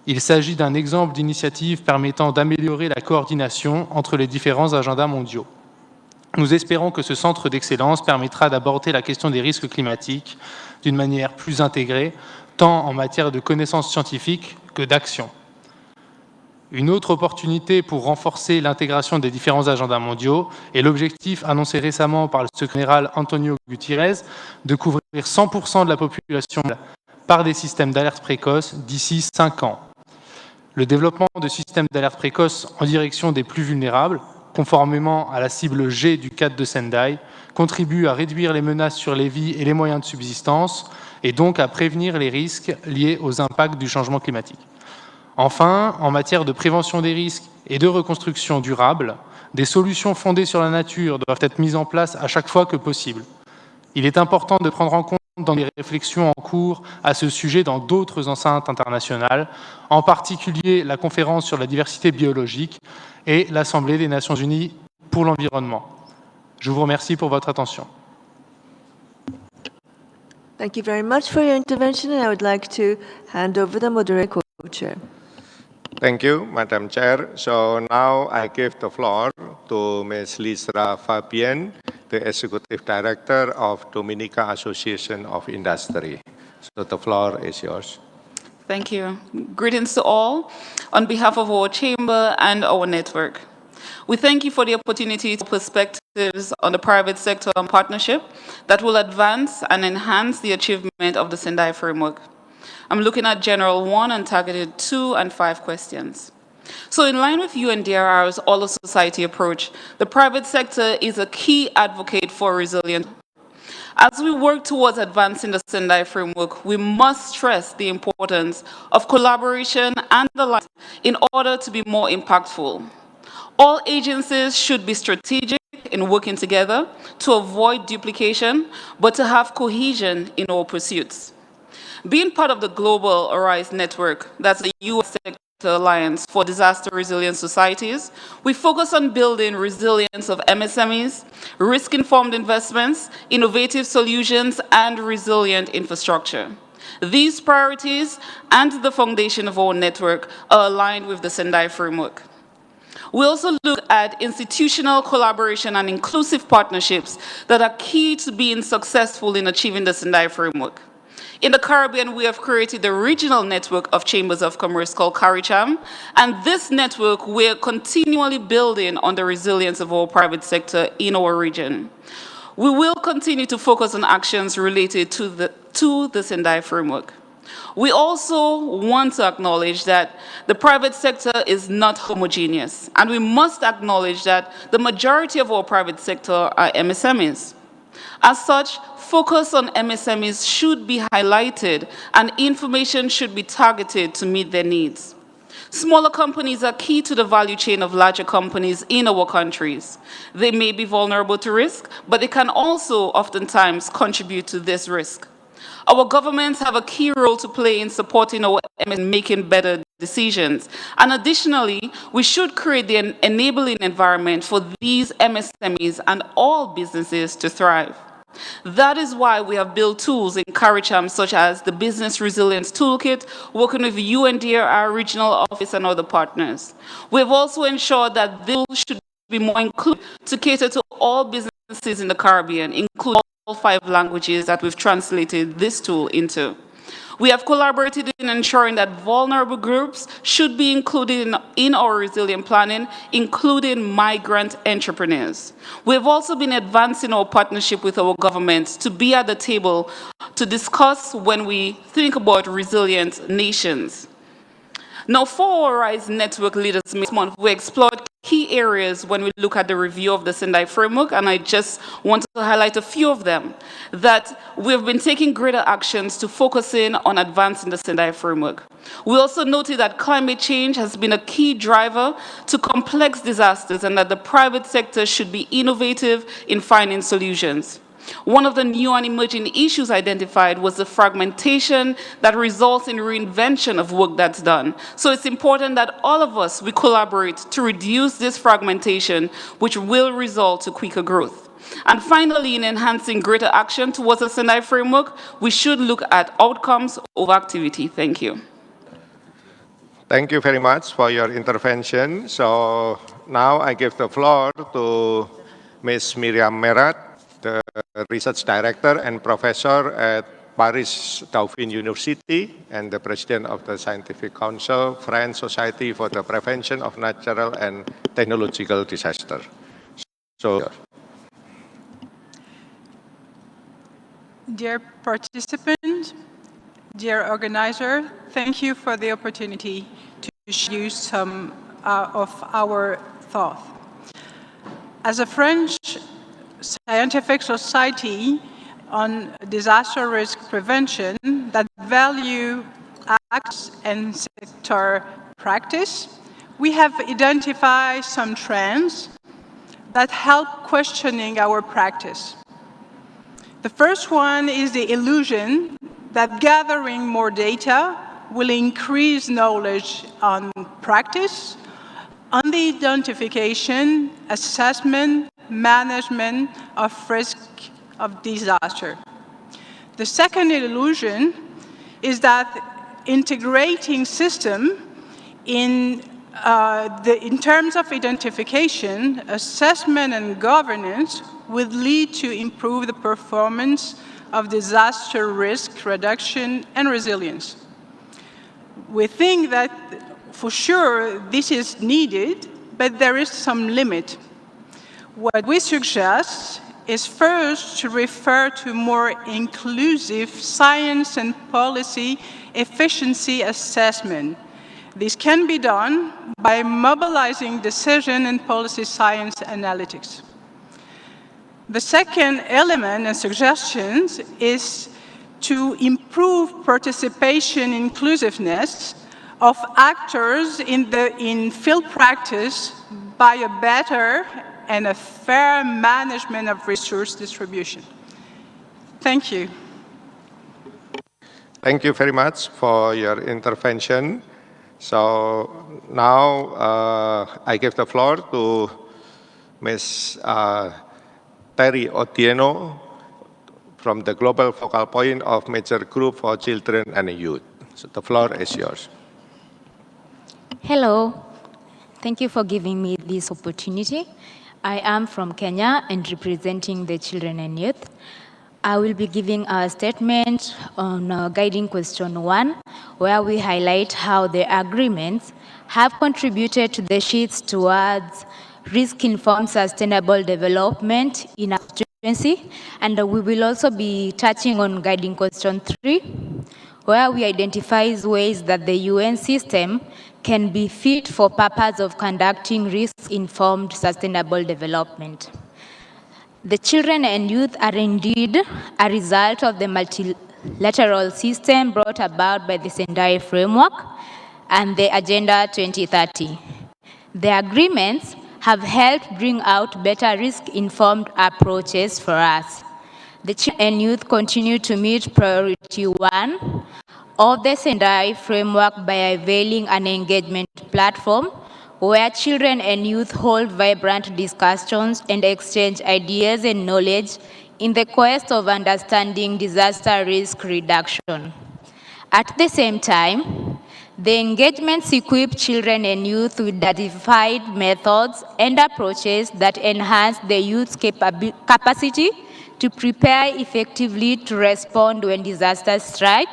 Il s'agit d'un exemple d'initiative permettant d'améliorer la coordination entre les différents agendas mondiaux. Nous espérons que ce centre d'excellence permettra d'aborder la question des risques climatiques d'une manière plus intégrée, tant en matière de connaissances scientifiques que d'action. Une autre opportunité pour renforcer l'intégration des différents agendas mondiaux est l'objectif annoncé récemment par le secrétaire général Antonio Guterres de couvrir 100% de la population par des systèmes d'alerte précoce d'ici 5 ans. Le développement de systèmes d'alerte précoce en direction des plus vulnérables, conformément à la cible G du cadre de Sendai, contribue à réduire les menaces sur les vies et les moyens de subsistance et donc à prévenir les risques liés aux impacts du changement climatique. Enfin, en matière de prévention des risques et de reconstruction durable, des solutions fondées sur la nature doivent être mises en place à chaque fois que possible. Il est important de prendre en compte dans les réflexions en cours à ce sujet dans d'autres enceintes internationales, en particulier la conférence sur la diversité biologique et l'Assemblée des Nations Unies pour l'environnement. Je vous remercie pour votre attention. Thank you very much for your intervention, and I would like to hand over the moderator co-chair. Thank you, Madam Chair. So now I give the floor to Ms. Lisa Fabian, the Executive Director of Dominica Association of Industry. So the floor is yours. Thank you. Greetings to all on behalf of our chamber and our network. We thank you for the opportunity to perspectives on the private sector and partnership that will advance and enhance the achievement of the Sendai Framework. I'm looking at General 1 and targeted 2 and 5 questions. So in line with UNDRR's all of society approach, the private sector is a key advocate for resilience. As we work towards advancing the Sendai Framework, we must stress the importance of collaboration and alliance in order to be more impactful. All agencies should be strategic in working together to avoid duplication, but to have cohesion in our pursuits. Being part of the Global Arise Network, that's a U.S. sector alliance for disaster resilient societies, we focus on building resilience of MSMEs, risk-informed investments, innovative solutions, and resilient infrastructure. These priorities and the foundation of our network are aligned with the Sendai Framework. We also look at institutional collaboration and inclusive partnerships that are key to being successful in achieving the Sendai Framework. In the Caribbean, we have created a regional network of chambers of commerce called CARICHAM, and this network, we're continually building on the resilience of our private sector in our region. We will continue to focus on actions related to the Sendai Framework. We also want to acknowledge that the private sector is not homogeneous, and we must acknowledge that the majority of our private sector are MSMEs. As such, focus on MSMEs should be highlighted and information should be targeted to meet their needs. Smaller companies are key to the value chain of larger companies in our countries. They may be vulnerable to risk, but they can also oftentimes contribute to this risk. Our governments have a key role to play in supporting our MSMEs in making better decisions. And additionally, we should create the enabling environment for these MSMEs and all businesses to thrive. That is why we have built tools in curriculum such as the Business Resilience Toolkit, working with UNDRR Regional Office and other partners. We've also ensured that this should be more inclusive to cater to all businesses in the Caribbean, including all 5 languages that we've translated this tool into. We have collaborated in ensuring that vulnerable groups should be included in our resilient planning, including migrant entrepreneurs. We have also been advancing our partnership with our governments to be at the table to discuss when we think about resilient nations. Now, for our RISE Network Leaders this month, we explored key areas when we look at the review of the Sendai Framework, and I just want to highlight a few of them, that we've been taking greater actions to focus in on advancing the Sendai Framework. We also noted that climate change has been a key driver to complex disasters and that the private sector should be innovative in finding solutions. One of the new and emerging issues identified was the fragmentation that results in reinvention of work that's done. So it's important that all of us, we collaborate to reduce this fragmentation, which will result to quicker growth. And finally, in enhancing greater action towards the Sendai Framework, we should look at outcomes over activity. Thank you. Thank you very much for your intervention. So now I give the floor to Ms. Miriam Merat, the Research Director and Professor at Paris Dauphine University and the President of the Scientific Council, French Society for the Prevention of Natural and Technological Disaster. So, dear participants, dear organizer, thank you for the opportunity to share some of our thoughts. As a French scientific society on disaster risk prevention that value acts and sector practice, we have identified some trends that help questioning our practice. The first one is the illusion that gathering more data will increase knowledge on practice, on the identification, assessment, management of risk of disaster. The second illusion is that integrating system in terms of identification, assessment, and governance would lead to improve the performance of disaster risk reduction and resilience. We think that for sure this is needed, but there is some limit. What we suggest is first to refer to more inclusive science and policy efficiency assessment. This can be done by mobilizing decision and policy science analytics. The second element and suggestions is to improve participation inclusiveness of actors in field practice by a better and a fair management of resource distribution. Thank you. Thank you very much for your intervention. So now I give the floor to Ms. Terry Otieno from the Global Focal Point of Major Group for Children and Youth. So the floor is yours. Hello. Thank you for giving me this opportunity. I am from Kenya and representing the children and youth. I will be giving a statement on guiding question 1, where we highlight how the agreements have contributed to the shifts towards risk-informed sustainable development in our constituency, and we will also be touching on guiding question 3, where we identify ways that the UN system can be fit for purpose of conducting risk-informed sustainable development. The children and youth are indeed a result of the multilateral system brought about by the Sendai Framework and the Agenda 2030. The agreements have helped bring out better risk-informed approaches for us. The children and youth continue to meet priority 1 of the Sendai Framework by availing an engagement platform where children and youth hold vibrant discussions and exchange ideas and knowledge in the quest of understanding disaster risk reduction. At the same time, the engagements equip children and youth with identified methods and approaches that enhance the youth's capacity to prepare effectively to respond when disasters strike,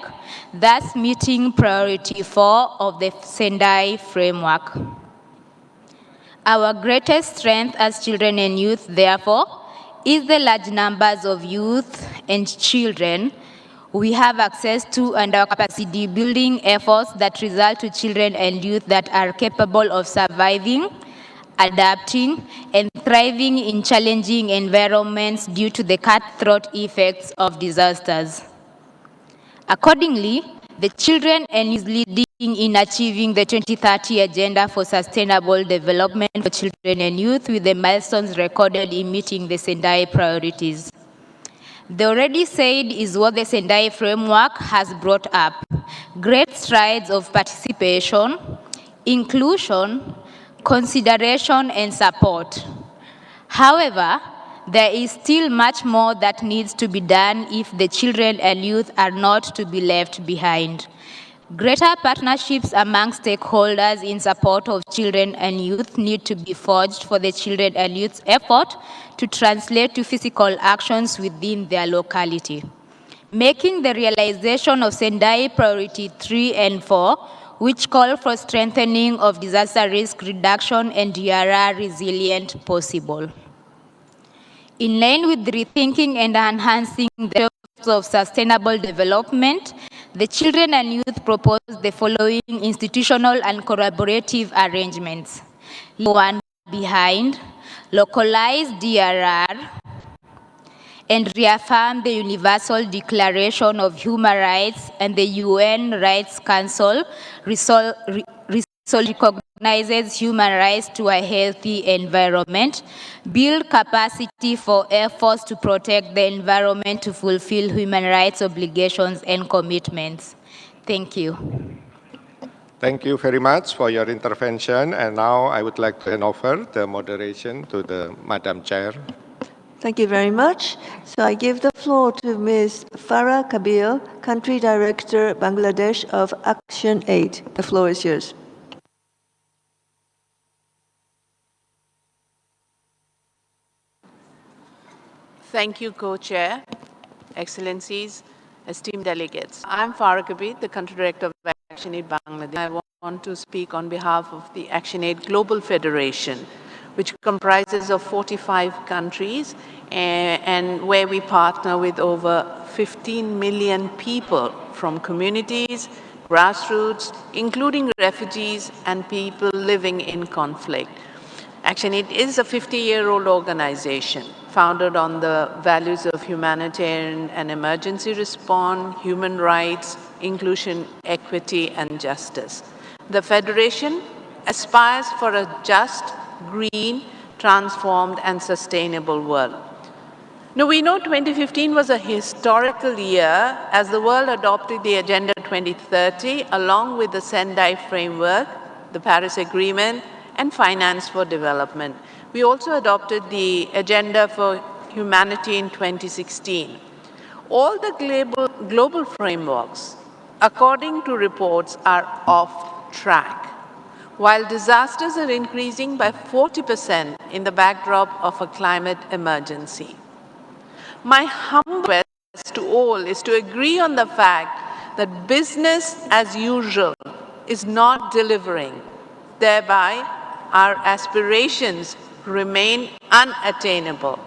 thus meeting priority 4 of the Sendai Framework. Our greatest strength as children and youth, therefore, is the large numbers of youth and children we have access to and our capacity building efforts that result to children and youth that are capable of surviving, adapting, and thriving in challenging environments due to the cutthroat effects of disasters. Accordingly, the children and youth leading in achieving the 2030 Agenda for Sustainable Development for Children and Youth with the milestones recorded in meeting the Sendai priorities. The already said is what the Sendai Framework has brought up: great strides of participation, inclusion, consideration, and support. However, there is still much more that needs to be done if the children and youth are not to be left behind. Greater partnerships among stakeholders in support of children and youth need to be forged for the children and youth's effort to translate to physical actions within their locality. Making the realization of Sendai Priority 3 and 4, which call for strengthening of disaster risk reduction and DRR resilient, possible. In line with rethinking and enhancing the of sustainable development, the children and youth propose the following institutional and collaborative arrangements. One behind, localize DRR, and reaffirm the Universal Declaration of Human Rights and the UN Rights Council recognizes human rights to a healthy environment, build capacity for efforts to protect the environment to fulfill human rights obligations and commitments. Thank you. Thank you very much for your intervention. And now I would like to hand over the moderation to the Madam Chair. Thank you very much. So I give the floor to Ms. Farah Kabir, Country Director, Bangladesh of Action Aid. The floor is yours. Thank you, Co-Chair, Excellencies, esteemed delegates. I'm Farah Kabir, the Country Director of Action Aid Bangladesh. I want to speak on behalf of the Action Aid Global Federation, which comprises of 45 countries and where we partner with over 15 million people from communities, grassroots, including refugees and people living in conflict. Action Aid is a 50-year-old organization founded on the values of humanitarian and emergency response, human rights, inclusion, equity, and justice. The Federation aspires for a just, green, transformed, and sustainable world. Now, we know 2015 was a historical year as the world adopted the Agenda 2030 along with the Sendai Framework, the Paris Agreement, and Finance for Development. We also adopted the Agenda for Humanity in 2016. All the global frameworks, according to reports, are off track, while disasters are increasing by 40% in the backdrop of a climate emergency. My humble request to all is to agree on the fact that business as usual is not delivering. Thereby, our aspirations remain unattainable.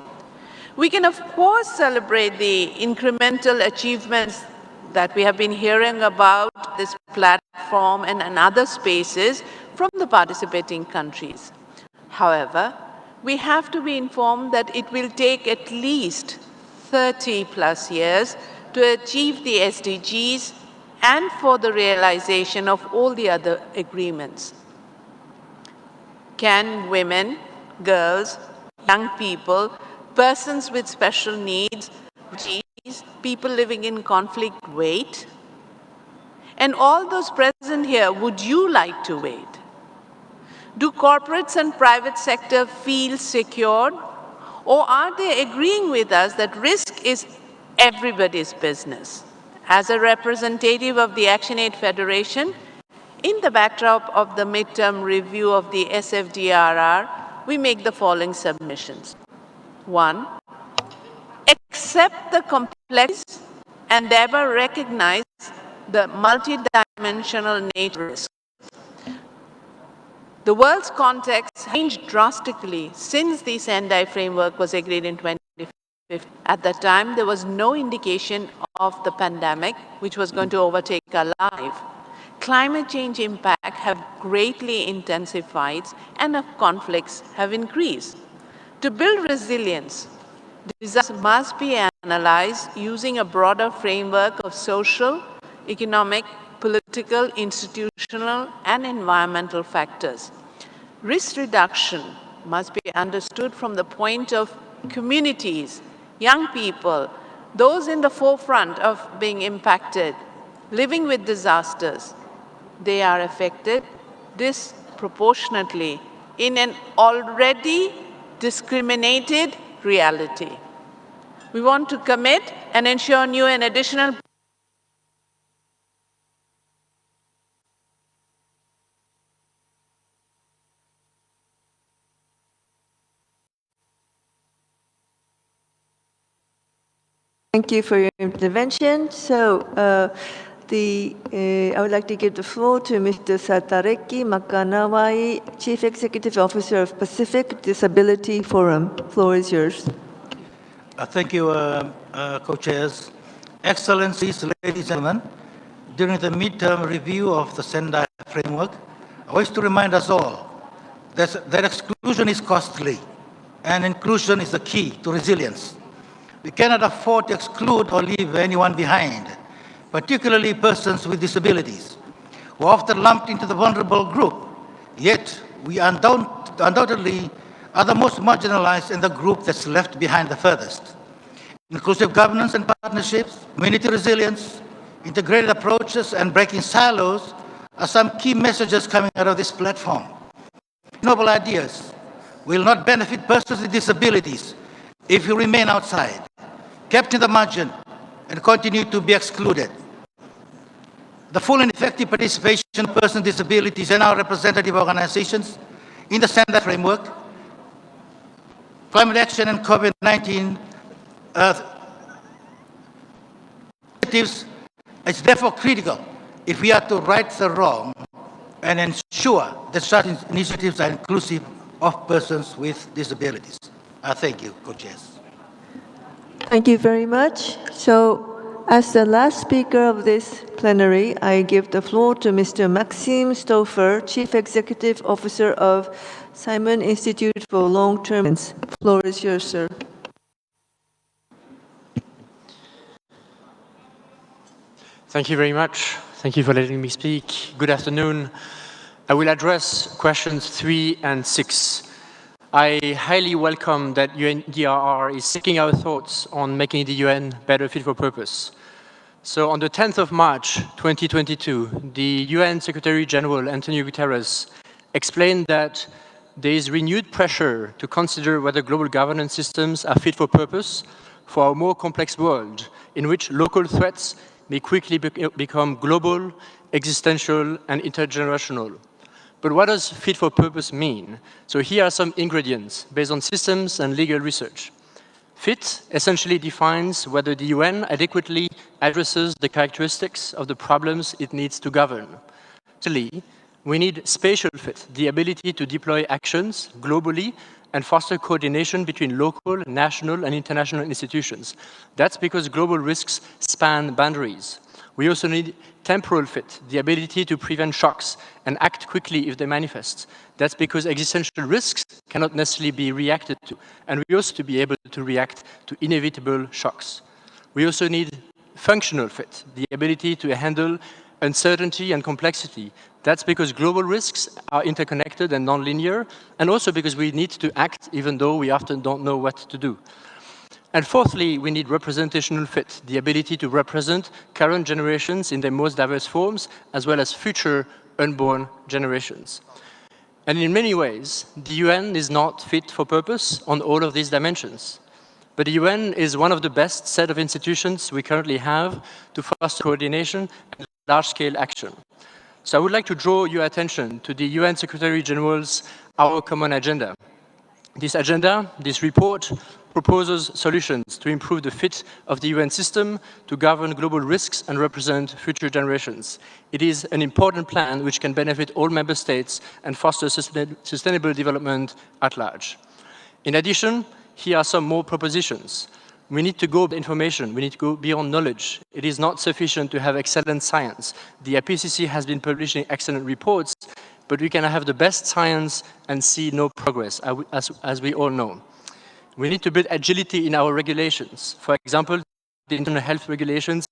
We can, of course, celebrate the incremental achievements that we have been hearing about this platform and in other spaces from the participating countries. However, we have to be informed that it will take at least 30 plus years to achieve the SDGs and for the realization of all the other agreements. Can women, girls, young people, persons with special needs, refugees, people living in conflict wait? And all those present here, would you like to wait? Do corporates and private sector feel secured? Or are they agreeing with us that risk is everybody's business? As a representative of the ActionAid Federation, in the backdrop of the midterm review of the SFDRR, we make the following submissions. 1, accept the complexities and thereby recognize the multidimensional nature of risk. The world's context changed drastically since the Sendai Framework was agreed in 2015. At that time, there was no indication of the pandemic, which was going to overtake our life. Climate change impact have greatly intensified and conflicts have increased. To build resilience, disasters must be analyzed using a broader framework of social, economic, political, institutional, and environmental factors. Risk reduction must be understood from the point of communities, young people, those in the forefront of being impacted, living with disasters. They are affected disproportionately in an already discriminated reality. We want to commit and ensure new and additional Thank you for your intervention. So, I would like to give the floor to Mr. Satareki Makanawai, Chief Executive Officer of Pacific Disability Forum. The floor is yours. Thank you, co-chairs. Excellencies, ladies and gentlemen, during the midterm review of the Sendai Framework, I wish to remind us all that exclusion is costly and inclusion is the key to resilience. We cannot afford to exclude or leave anyone behind, particularly persons with disabilities, who are often lumped into the vulnerable group. Yet, we undoubtedly are the most marginalized and the group that's left behind the furthest. Inclusive governance and partnerships, community resilience, integrated approaches, and breaking silos are some key messages coming out of this platform. Noble ideas will not benefit persons with disabilities if you remain outside, kept in the margin, and continue to be excluded. The full and effective participation of persons with disabilities and our representative organizations in the Sendai Framework, climate action and COVID-19 initiatives is therefore critical if we are to right the wrong and ensure that such initiatives are inclusive of persons with disabilities. Thank you, co-chairs. Thank you very much. So, as the last speaker of this plenary, I give the floor to Mr. Maxime Stauffer, Chief Executive Officer of Simon Institute for Long-Term. The floor is yours, sir. Thank you very much. Thank you for letting me speak. Good afternoon. I will address questions 3 and 6. I highly welcome that UNDRR is seeking our thoughts on making the UN better fit for purpose. So on the 10th of March 2022, the UN Secretary General Antonio Guterres explained that there is renewed pressure to consider whether global governance systems are fit for purpose for a more complex world in which local threats may quickly become global, existential, and intergenerational. But what does fit for purpose mean? So here are some ingredients based on systems and legal research. Fit essentially defines whether the UN adequately addresses the characteristics of the problems it needs to govern. Secondly, we need spatial fit, the ability to deploy actions globally and foster coordination between local, national, and international institutions. That's because global risks span boundaries. We also need temporal fit, the ability to prevent shocks and act quickly if they manifest. That's because existential risks cannot necessarily be reacted to, and we also to be able to react to inevitable shocks. We also need functional fit, the ability to handle uncertainty and complexity. That's because global risks are interconnected and nonlinear, and also because we need to act even though we often don't know what to do. And fourthly, we need representational fit, the ability to represent current generations in their most diverse forms, as well as future unborn generations. And in many ways, the UN is not fit for purpose on all of these dimensions. But the UN is one of the best set of institutions we currently have to foster coordination and large-scale action. So I would like to draw your attention to the UN Secretary General's Our Common Agenda. This agenda, this report, proposes solutions to improve the fit of the UN system to govern global risks and represent future generations. It is an important plan which can benefit all member states and foster sustainable development at large. In addition, here are some more propositions. We need to go beyond information, we need to go beyond knowledge. It is not sufficient to have excellent science. The IPCC has been publishing excellent reports, but we can have the best science and see no progress, as we all know. We need to build agility in our regulations. For example, the internal health regulations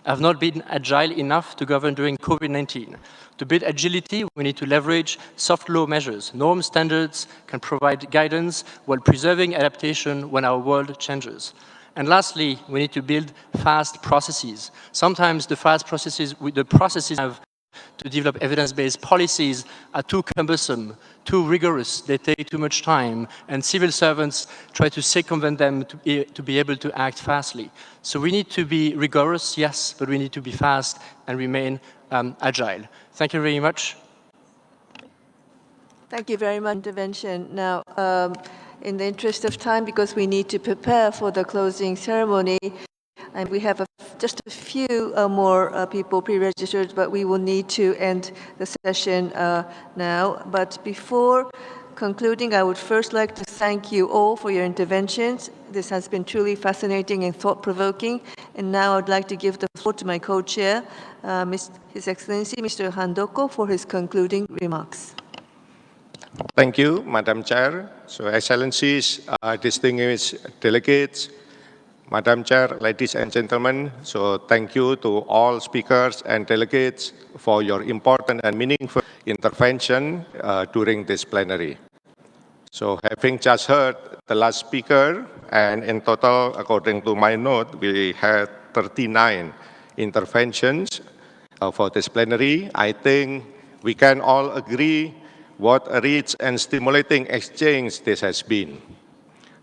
have not been agile enough to govern during COVID-19. To build agility, we need to leverage soft law measures. Norm standards can provide guidance while preserving adaptation when our world changes. And lastly, we need to build fast processes. Sometimes the processes have to develop evidence-based policies are too cumbersome, too rigorous, they take too much time, and civil servants try to circumvent them to be able to act fastly. So we need to be rigorous, yes, but we need to be fast and remain agile. Thank you very much. Thank you very much for intervention. Now, in the interest of time, because we need to prepare for the closing ceremony, and we have just a few more people pre-registered, but we will need to end the session now. But before concluding, I would first like to thank you all for your interventions. This has been truly fascinating and thought-provoking. And now I'd like to give the floor to my co-chair, His Excellency Mr. Handoko, for his concluding remarks. Thank you, Madam Chair. So, Excellencies, distinguished delegates, Madam Chair, ladies and gentlemen, so thank you to all speakers and delegates for your important and meaningful intervention during this plenary. So having just heard the last speaker, and in total, according to my note, we had 39 interventions for this plenary, I think we can all agree what a rich and stimulating exchange this has been.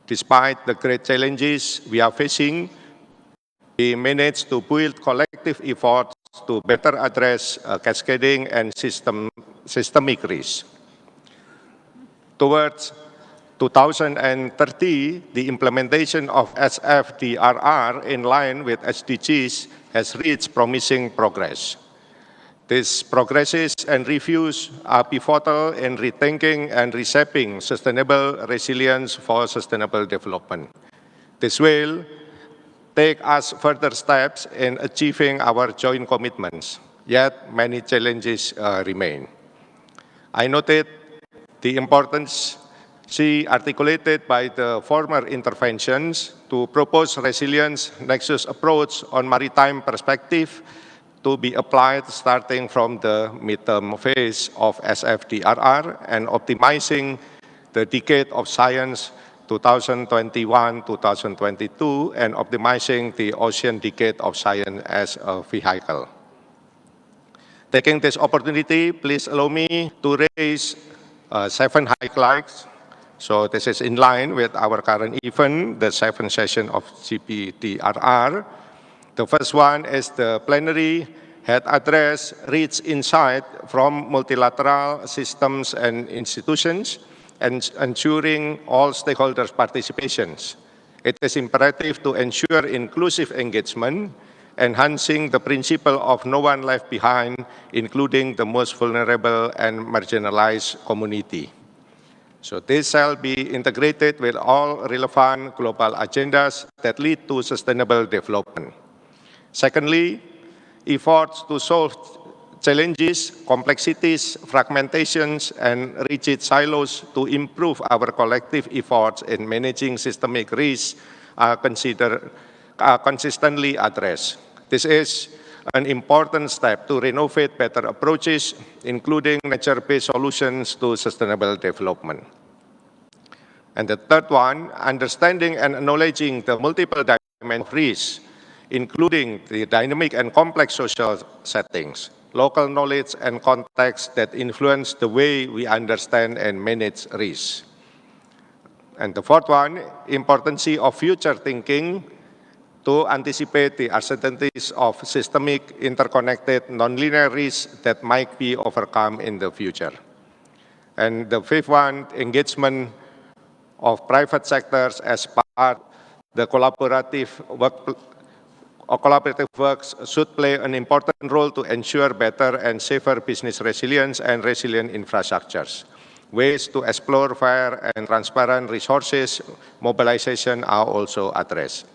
Despite the great challenges we are facing, we managed to build collective efforts to better address cascading and systemic risks. Towards 2030, the implementation of SFDRR in line with SDGs has reached promising progress. These progresses and reviews are pivotal in rethinking and reshaping sustainable resilience for sustainable development. This will take us further steps in achieving our joint commitments, yet many challenges remain. I noted the importance articulated by the former interventions to propose resilience nexus approach on maritime perspective to be applied starting from the midterm phase of SFDRR and optimizing the decade of science 2021-2022 and optimizing the ocean decade of science as a vehicle. Taking this opportunity, please allow me to raise 7 highlights. So this is in line with our current event, the 7th session of GPDRR. The first one is the plenary had addressed rich insight from multilateral systems and institutions and ensuring all stakeholders' participations. It is imperative to ensure inclusive engagement, enhancing the principle of no one left behind, including the most vulnerable and marginalized community. So this shall be integrated with all relevant global agendas that lead to sustainable development. Secondly, efforts to solve challenges, complexities, fragmentations, and rigid silos to improve our collective efforts in managing systemic risks are consistently addressed. This is an important step to renovate better approaches, including nature-based solutions to sustainable development. And the third one, understanding and acknowledging the multiple dimensions of risk, including the dynamic and complex social settings, local knowledge and context that influence the way we understand and manage risk. And the fourth one, importance of future thinking to anticipate the uncertainties of systemic, interconnected, nonlinear risks that might be overcome in the future. And the fifth one, engagement of private sectors as part of the collaborative works should play an important role to ensure better and safer business resilience and resilient infrastructures. Ways to explore fair and transparent resources mobilization are also addressed.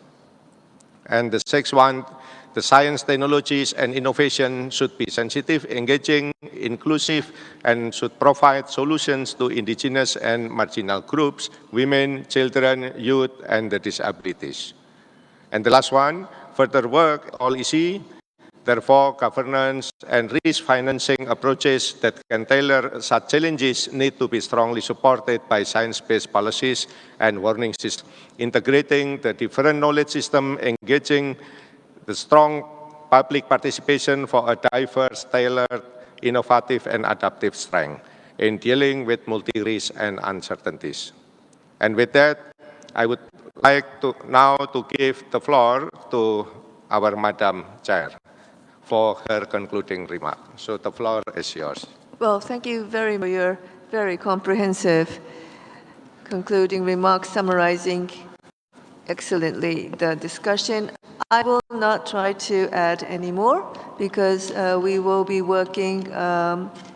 And the sixth one, the science, technologies, and innovation should be sensitive, engaging, inclusive, and should provide solutions to indigenous and marginal groups, women, children, youth, and the disabilities. And the last one, further work, all EC, therefore governance and risk financing approaches that can tailor such challenges need to be strongly supported by science-based policies and warning systems, integrating the different knowledge system, engaging the strong public participation for a diverse, tailored, innovative, and adaptive strength in dealing with multi-risk and uncertainties. And with that, I would like to now to give the floor to our Madam Chair for her concluding remark. So the floor is yours. Well, thank you very much for your very comprehensive concluding remarks summarizing excellently the discussion. I will not try to add any more because we will be working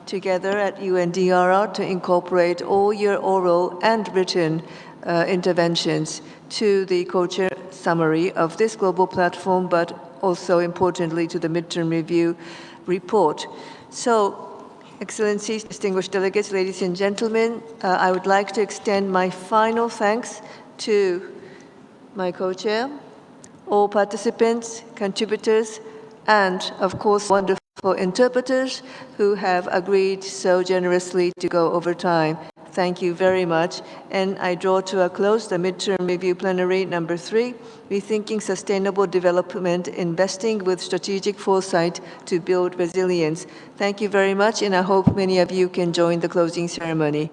together at UNDRR to incorporate all your oral and written interventions to the co-chair summary of this global platform, but also importantly to the midterm review report. So, Excellencies, distinguished delegates, ladies and gentlemen, I would like to extend my final thanks to my co-chair, all participants, contributors, and of course wonderful interpreters who have agreed so generously to go over time. Thank you very much. And I draw to a close the Midterm Review Plenary number 3, Rethinking Sustainable Development, Investing with Strategic Foresight to Build Resilience. Thank you very much, and I hope many of you can join the closing ceremony.